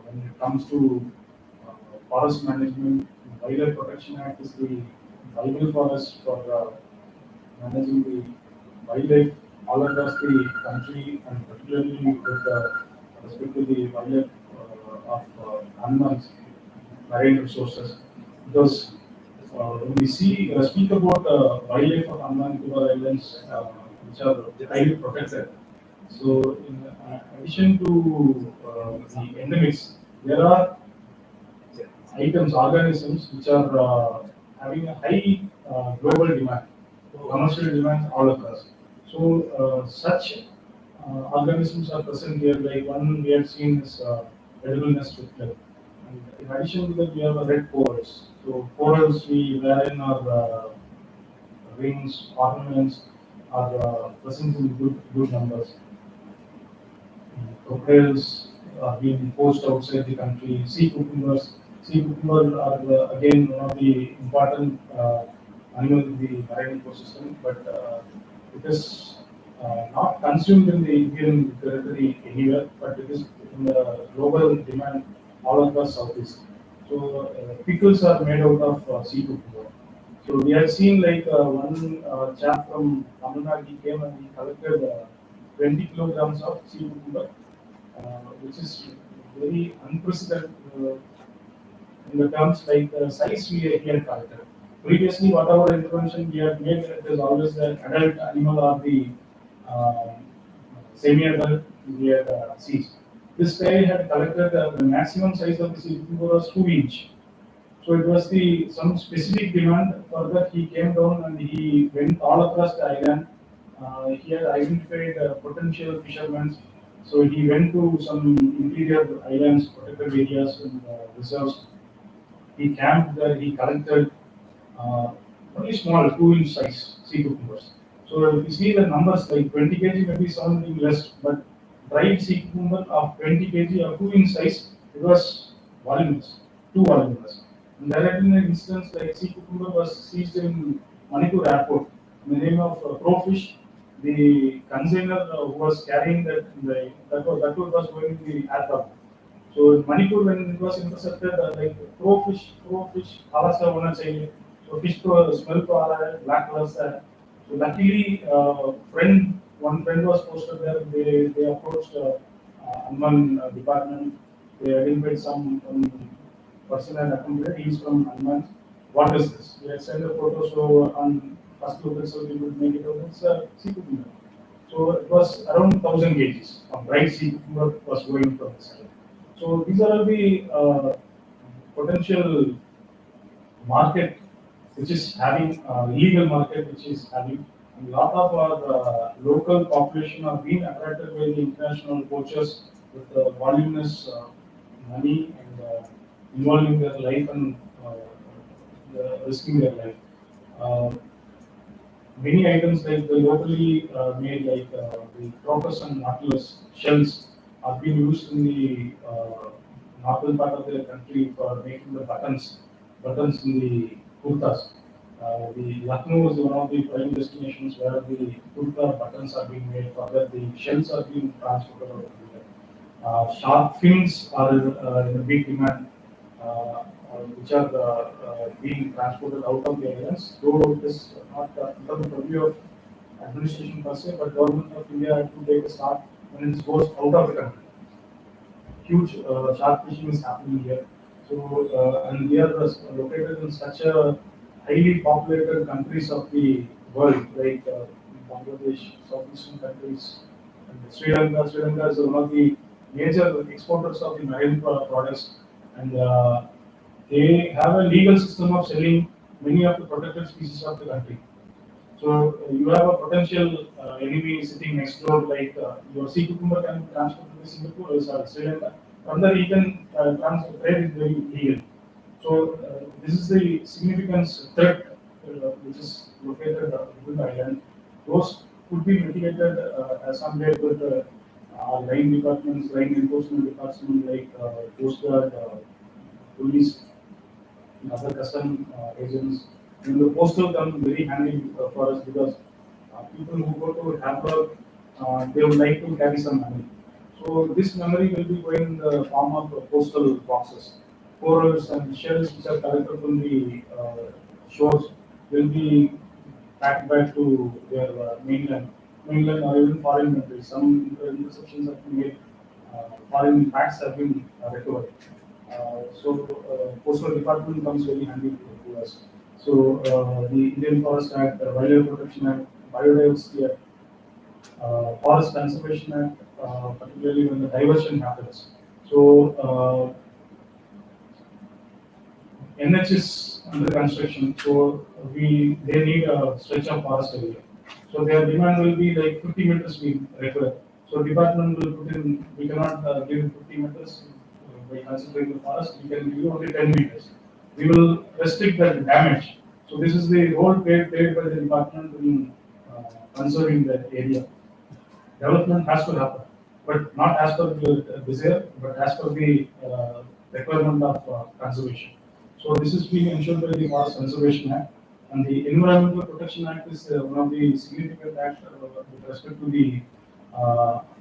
when it comes to forest management. The Wildlife Protection Act is the Bible for us for managing the wildlife all across the country and particularly with respect to the wildlife of animals, marine resources. Because when we speak about wildlife of Andaman Nicobar Islands, which are highly protected. So, in addition to the endemics, there are items, organisms which are having a high global demand, commercial demand all across. So, such organisms are present here. Like one we have seen is edible nest whistler. And in addition to that, we have red corals. So, corals we wear in our rings, ornaments are present in good numbers. Crocodiles are being poached outside the country. Sea cucumbers. Sea cucumber are again one of the important animals in the marine ecosystem, but it is not consumed in the Indian territory anywhere, but it is in the global demand all across Southeast. So pickles are made out of sea cucumber. So we have seen like one chap from Tamil Nadu, he came and he collected 20 kilograms of sea cucumber, which is very unprecedented in the terms like the size we had collected. Previously, whatever intervention we had made, it is always the adult animal or the uh, semi-adult we had seized. This guy had collected the maximum size of the sea cucumber was 2 inch. So it was the some specific demand for that he came down and he went all across the island. He had identified potential fishermen. So he went to some interior islands, protected areas and reserves. He camped there. He collected uh, only small 2 inch size sea cucumbers. So if you see the numbers like 20 kg maybe something less, but dried sea cucumber of 20 kg or 2 inch size, it was voluminous, too voluminous. And there had been an instance like sea cucumber was seized in Manipur airport in the name of crowfish. The container who was carrying that was going in the aircraft. So in Manipur, when it was intercepted, like crowfish, halasa होना चाहिए. So fish को smell को आ रहा है, black color से है. So luckily, one friend was posted there. They approached Anman department. They identified some person and accompanied. He is from Anman. What is this? They had sent a photo. So on first look itself, we could make it out. It's a sea cucumber. So it was around 1,000 kgs of dried sea cucumber was going from this side. So these are the potential market which is having legal market which is having a lot of our local population are being attracted by the international poachers with voluminous money and involving their life and risking their life. Uh, Many items like the locally made like the crocus and nautilus shells are being used in the northern part of the country for making the buttons in the kurtas. The Lucknow is one of the prime destinations where the kurta buttons are being made. Further, the shells are being transported out of India. Shark fins are in a big demand, which are being transported out of the islands. Though it is not under the purview of administration per se, but government of India had to take a start when it goes out of the country. Huge shark fishing is happening here. So, and we are located in such a highly populated countries of the world, like Bangladesh, Southeastern countries, and Sri Lanka. Sri Lanka is one of the major exporters of the marine products, and they have a legal system of selling many of the protected species of the country. So you have a potential enemy sitting next door, like your sea cucumber can be transferred to the Singapore or Sri Lanka. From there, you can transfer trade is very legal. So this is the significance threat which is located within the island. Those could be mitigated somewhere with our line departments, line enforcement department like Coast Guard, police, and other custom agents. And the postal comes very handy for us because people who go to Hamburg, they would like to carry some money. So this memory will be going in the form of postal boxes. Corals and shells which are collected from the shores will be packed back to their mainland or even foreign countries. Some interceptions have been made, foreign packs have been recovered. Postal department comes very handy to us. So the Indian Forest Act, Wildlife Protection Act, Biodiversity Act, Forest Conservation Act, particularly when the diversion happens. So NH is under construction, so they need a stretch of forest area. So their demand will be like 50 meters we require. So department will put in, we cannot give 50 meters by considering the forest, we can give only 10 meters. We will restrict the damage. So this is the role played by the department in conserving the area. Development has to happen, but not as per the desire, but as per the requirement of conservation. So this is being ensured by the Forest Conservation Act, and the Environmental Protection Act is one of the significant acts with respect to the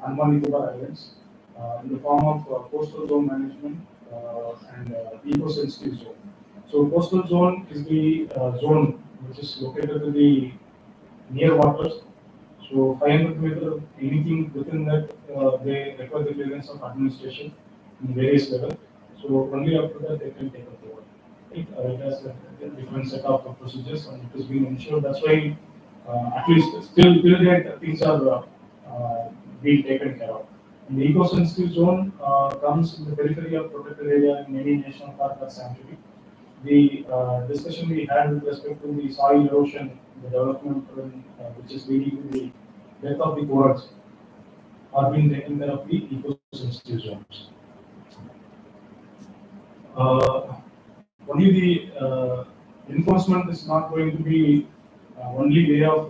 Andaman Nicobar Islands in the form of coastal zone management and eco-sensitive zone. So coastal zone is the zone which is located in the near waters. So 500 meter, anything within that, they require the clearance of administration in various levels. So only after that they can take up the water. It has a different set of procedures and it is being ensured. That's why at least still till date things are being taken care of. And the eco-sensitive zone comes in the periphery of protected area in any national park or sanctuary. The discussion we had with respect to the soil erosion, the development which is leading to the death of the corals are being taken care of the eco-sensitive zones. Only the enforcement is not going to be only way of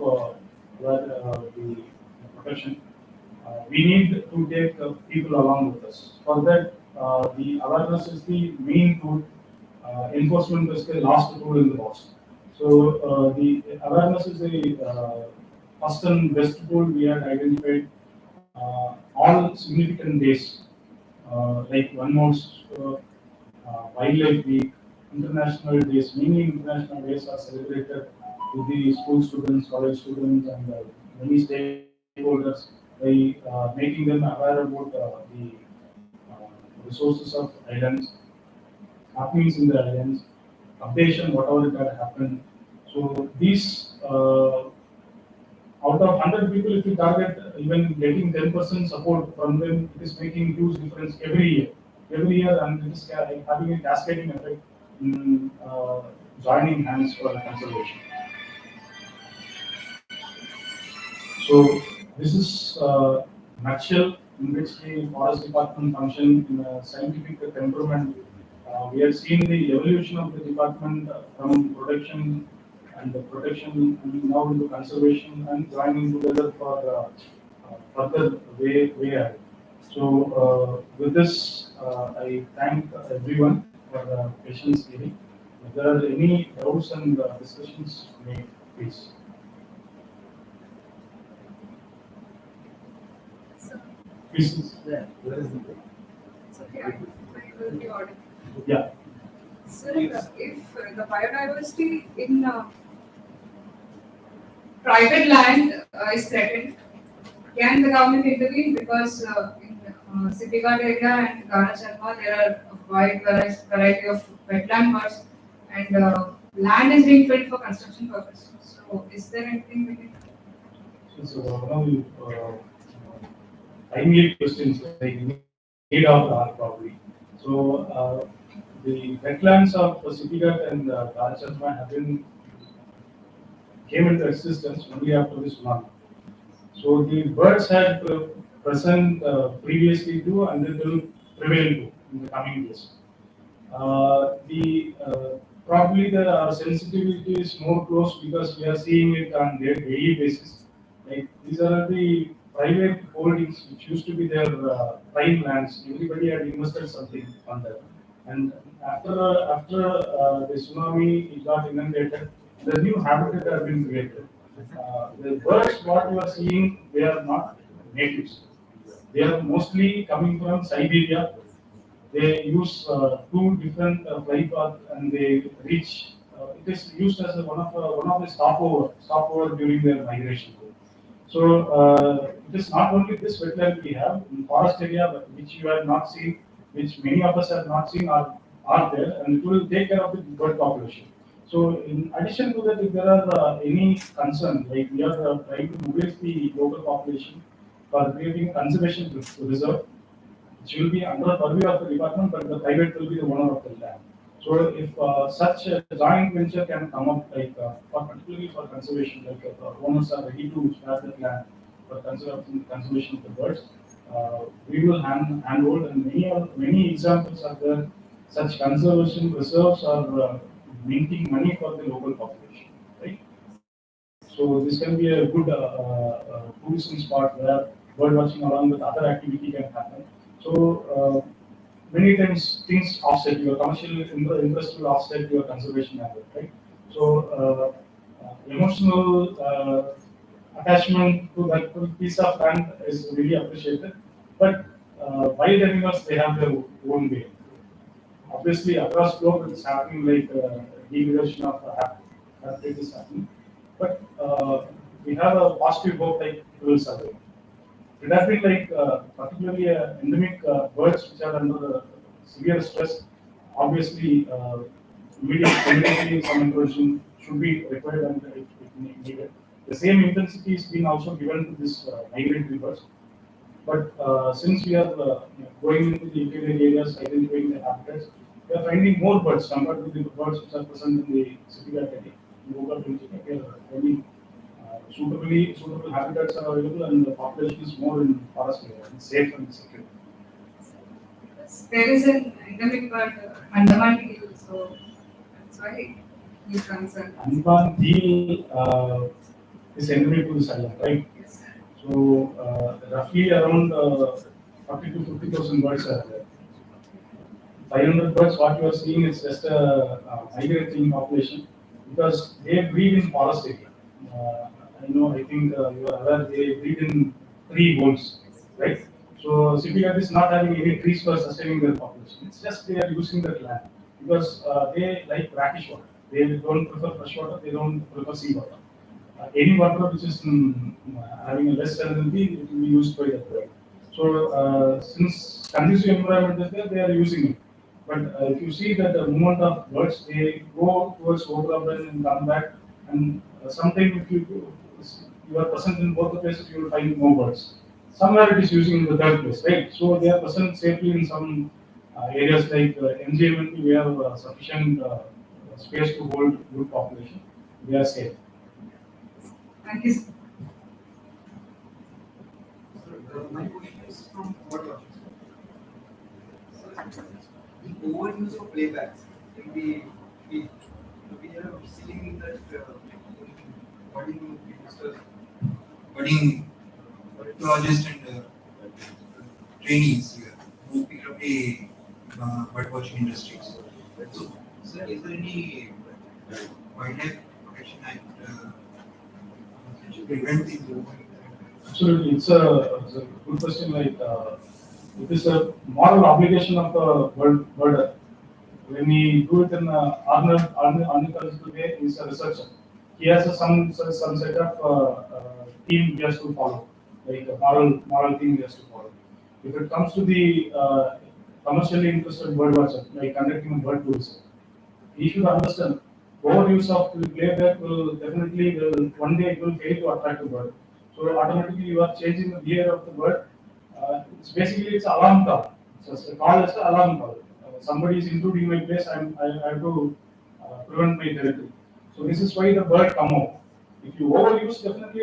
the protection. We need to take people along with us. For that, the awareness is the main tool. Enforcement is the last tool in the box. So the awareness is the first and best tool we had identified. All significant days, like one more Wildlife Week, international days, many international days are celebrated with the school students, college students, and many stakeholders by making them aware about the resources of islands, happenings in the islands, updation, whatever it had happened. So these out of 100 people, if you target even getting 10% support from them, it is making huge difference every year. Every year, and it is having a cascading effect in joining hands for conservation. So this is nutshell in which the forest department function in a scientific temperament. We have seen the evolution of the department from protection and the protection and now into conservation and joining together for further way ahead. So with this, I thank everyone for the patience hearing. If there are any doubts and discussions, please. Please. Yeah, where is the It's okay, I will be audible. Yeah. Sir, if the biodiversity in private land is threatened, can the government intervene? Because in Sipigat area and Ganacharma, there are a wide variety of wetland parts, and land is being filled for construction purposes. So, is there anything we can do? So one of the timely questions like need of the hour probably. So the wetlands of Sipigat and Ganacharma have been came into existence only after this tsunami. So the birds had present previously too, and they will prevail too in the coming days. Probably our sensitivity is more close because we are seeing it on their daily basis. Like these are the private holdings which used to be their prime lands. Everybody had invested something on that, and after the tsunami, it got inundated. The new habitat has been created. The birds, what you are seeing, they are not natives. They are mostly coming from Siberia. They use two different flight paths and they reach. It is used as one of the stopover during their migration. So it is not only this wetland we have in forest area, but which you have not seen, which many of us have not seen, are there, and it will take care of the bird population. So in addition to that, if there are any concern, like we are trying to mobilize the local population for creating conservation reserve, which will be under purview of the department, but the private will be the owner of the land. So if such a joint venture can come up, like particularly for conservation, like if owners are ready to spare that land for conservation of the birds, we will handhold, and many examples are there. Such conservation reserves are minting money for the local population, right? So this can be a good tourism spot where bird watching along with other activity can happen. So many times things offset your commercial interest will offset your conservation effort, right? So emotional attachment to that piece of land is really appreciated, but wild animals they have their own way. Obviously, across globe it's happening like degradation of habitat is happening, but we have a positive hope like it will survive. It has been like particularly endemic birds which are under severe stress. Obviously, immediately some intervention should be required and if needed. The same intensity is being also given to this migratory birds. But since we are going into the interior areas, identifying the habitats, we are finding more birds compared to the birds which are present in the city category. In local community, we are finding suitable habitats are available, and the population is more in forest area. It's safe and secure. There is an endemic bird, Andaman eel, so that's why you concerned. Andaman eel is endemic to this island, right? Yes. So roughly around 40 to 50,000 birds are there. 500 birds, what you are seeing is just a migrating population because they breed in forest area. I think you are aware they breed in tree holes, right? So Pujyate is not having any trees for sustaining their population. It's just they are using that land because they like brackish water. They don't prefer fresh water. They don't prefer sea water. Any water which is having a less salinity, it will be used by that bird. So since conducive environment is there, they are using it. But if you see that the movement of birds, they go towards overland and come back, and sometimes if you are present in both the places, you will find more birds. Somewhere it is using in the third place, right? So they are present safely in some areas like NGMNP, we have sufficient space to hold good population. They are safe. Thank you. My question is from what the overuse of playbacks in the field. We are seeing that budding ministers, budding ornithologists and trainees here who pick up the bird watching industries. So, sir, is there any wildlife protection act that should prevent the movement? Absolutely, it's a good question. Like it is a moral obligation of the bird. When we do it in ornithological way, he's a researcher. He has some set of theme he has to follow, like a moral theme he has to follow. If it comes to the commercially interested bird watcher, like conducting a bird tourism, he should understand overuse of the playback will definitely one day it will fail to attract the bird. So automatically you are changing the behavior of the bird. It's basically it's alarm call. It's a call as an alarm call. Somebody is intruding my place. I have to prevent my territory. So this is why the bird come out. If you overuse, definitely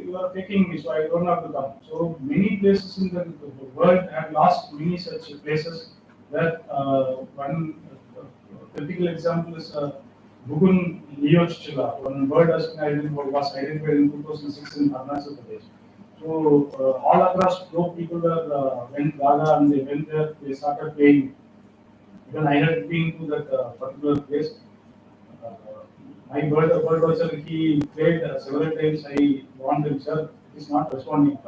you are taking me, so I don't have to come. So many places in the world have lost many such places where one typical example is Bugun Leo Chichila, one bird has been was identified in 2006 in Arunachal Pradesh. So all across globe people were went Gaga and they went there, they started playing. Even I had been to that particular place. Uh, my bird watcher, he played several times. I warned him, sir, he's not responding.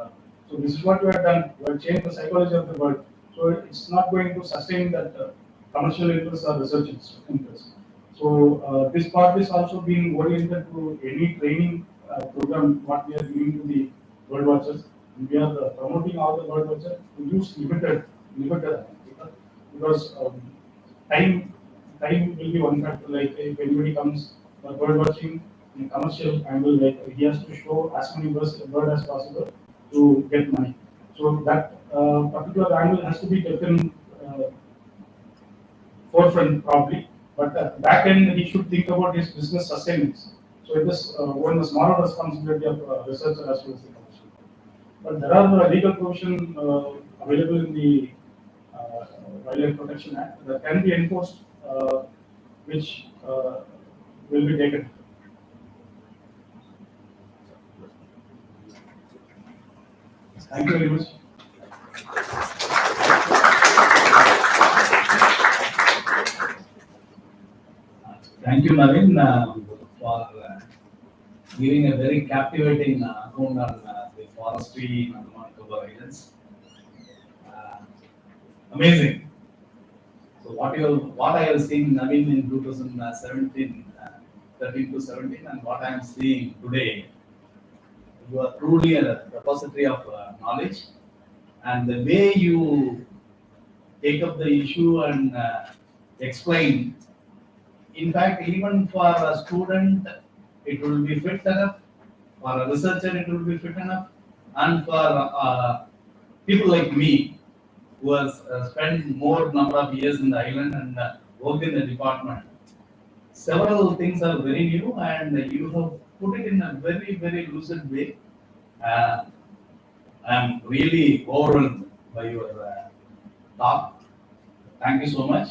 So this is what we have done. We have changed the psychology of the bird. So it's not going to sustain that commercial interest or research interest. So this part is also being oriented to any training program what we are giving to the bird watchers. And we are promoting all the bird watchers to use limited because time time will be one factor. Like if anybody comes for bird watching in a commercial angle, like he has to show as many bird as possible to get money. So that particular angle has to be taken forefront probably. But back end, he should think about his business sustenance. So it is one smaller responsibility of researcher as well as the commercial. But there are legal provision available in the Wildlife Protection Act that can be enforced, which will be taken. Thank you very much. Thank you, Naveen, for giving a very captivating account on the forestry in Andaman Nicobar Islands. Amazing. So what I have seen, Naveen, in 2017, 13 to 17, and what I am seeing today, you are truly a repository of knowledge, and the way you take up the issue and explain. In fact, even for a student, it will be fit enough. For a researcher, it will be fit enough. And for people like me, who has spent more number of years in the island and worked in the department, several things are very new, and you have put it in a very, very lucid way. I am really overwhelmed by your talk. Thank you so much.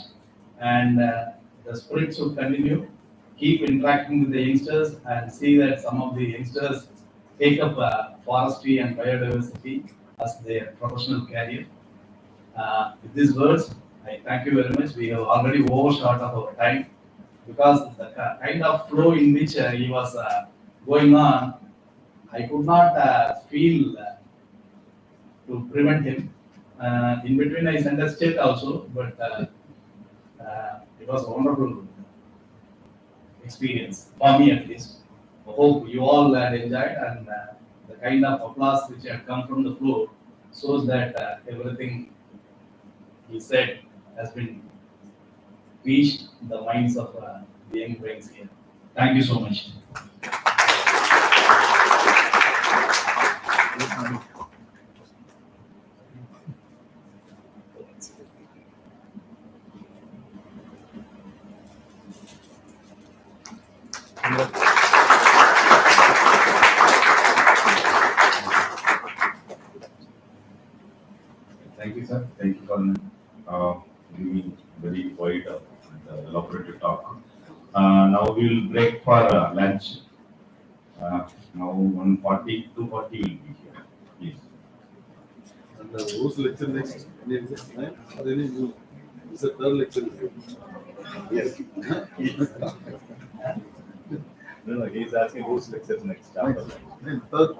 And the spirit should continue. Keep interacting with the youngsters and see that some of the youngsters take up forestry and biodiversity as their professional career. With these words, I thank you very much. We have already overshot of our time because the kind of flow in which he was going on, I could not feel to prevent him. In between, I sent a state also, but it was a wonderful experience for me at least. I hope you all had enjoyed, and the kind of applause which had come from the floor shows that everything he said has been reached the minds of the young brains here. Thank you so much. Thank you, sir. Thank you for giving very wide and elaborate talk. Now we will break for lunch. Now 1:40, 2:40 will be here. Please. And whose lecture next? Any next time? Or any new? Is the third lecture? Yes. No, he's asking who's lectures next. After that. Third,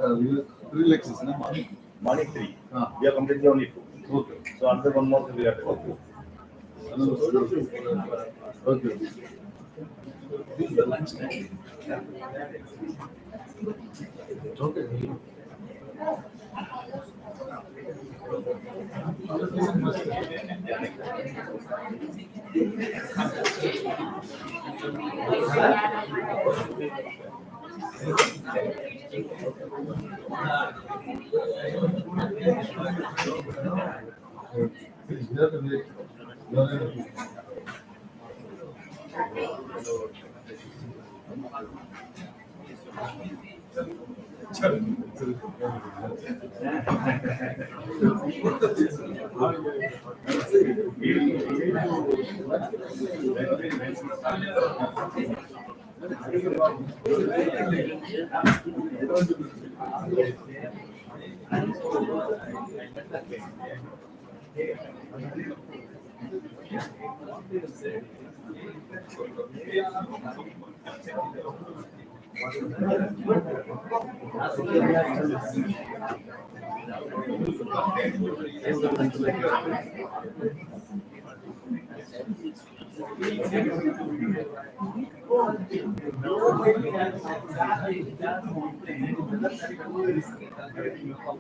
three lectures, no? Morning 3. Ah. We are completely only 2. Okay. So another one more we have to go. Okay. This is the lunch time. Okay.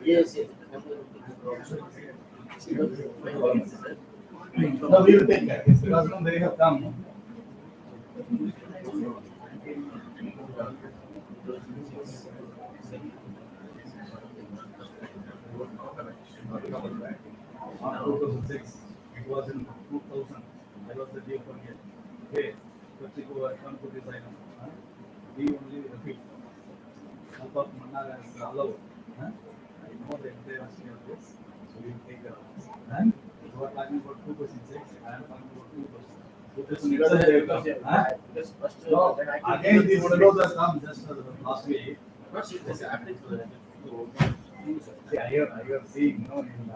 Yes. No, we will take that. Because they have come. On 2006, it was in 2000. I was the day for here. Hey, Mexico, I come to this item. We only repeat. Help of Manna is allowed. I know the entire history of this, so we take care of this. And you are talking about 2006, I am talking about 2000. No, again, these flows have come just last week. See, I have seen, in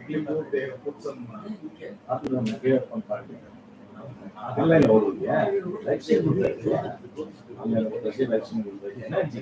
Iglimur, they have put some. ಅದೆಲ್ಲ ನೋಡುದು ಲಕ್ಷ್ಯ ಆಮೇಲೆ ಪ್ರತಿ Lakshmi energy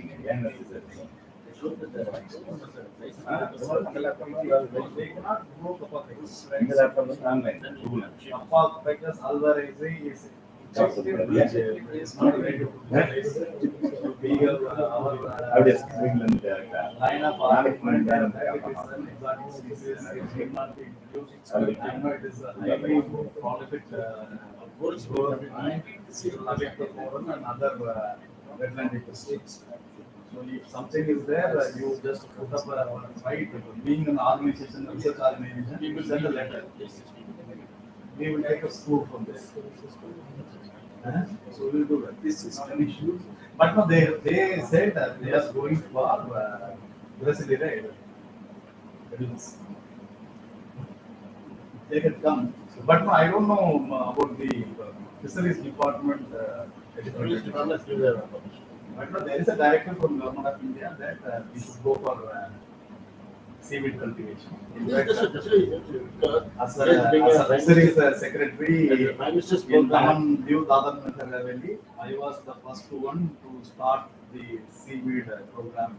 So if something is there, you just put up a fight. Being an organization, research organization, you will send a letter. We will take a scoop from this. So we will do that. This is not an issue. But no, they said that they are going for Brazil, right? They can come. But no, I don't know about the fisheries department. But no, there is a directive from Government of India that we should go for seaweed cultivation. In fact, as a fisheries secretary in Daman, Diu, Dadar, Nagar Valley, I was the first one to start the seaweed program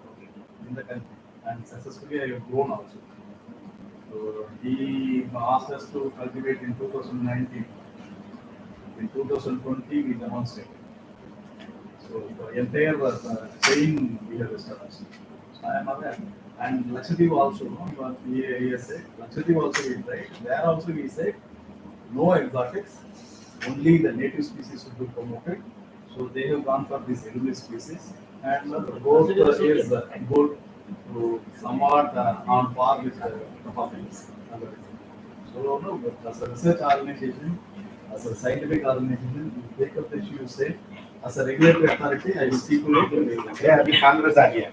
in the country, and successfully I have grown also. So he asked us to cultivate in 2019. In 2020, we demonstrated. So the entire chain we have established. So I am aware. And Lakshadweep also, but he has said, Lakshadweep also we tried. There also we said, no exotics, only the native species should be promoted. So they have gone for this edible species. And both is good to somewhat on par with the performance. So no, but as a research organization, as a scientific organization, we take up the issue, you say, as a regulatory authority, I will see to it. Yeah, the Congress are here.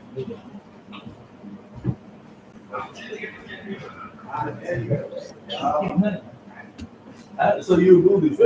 So you do this,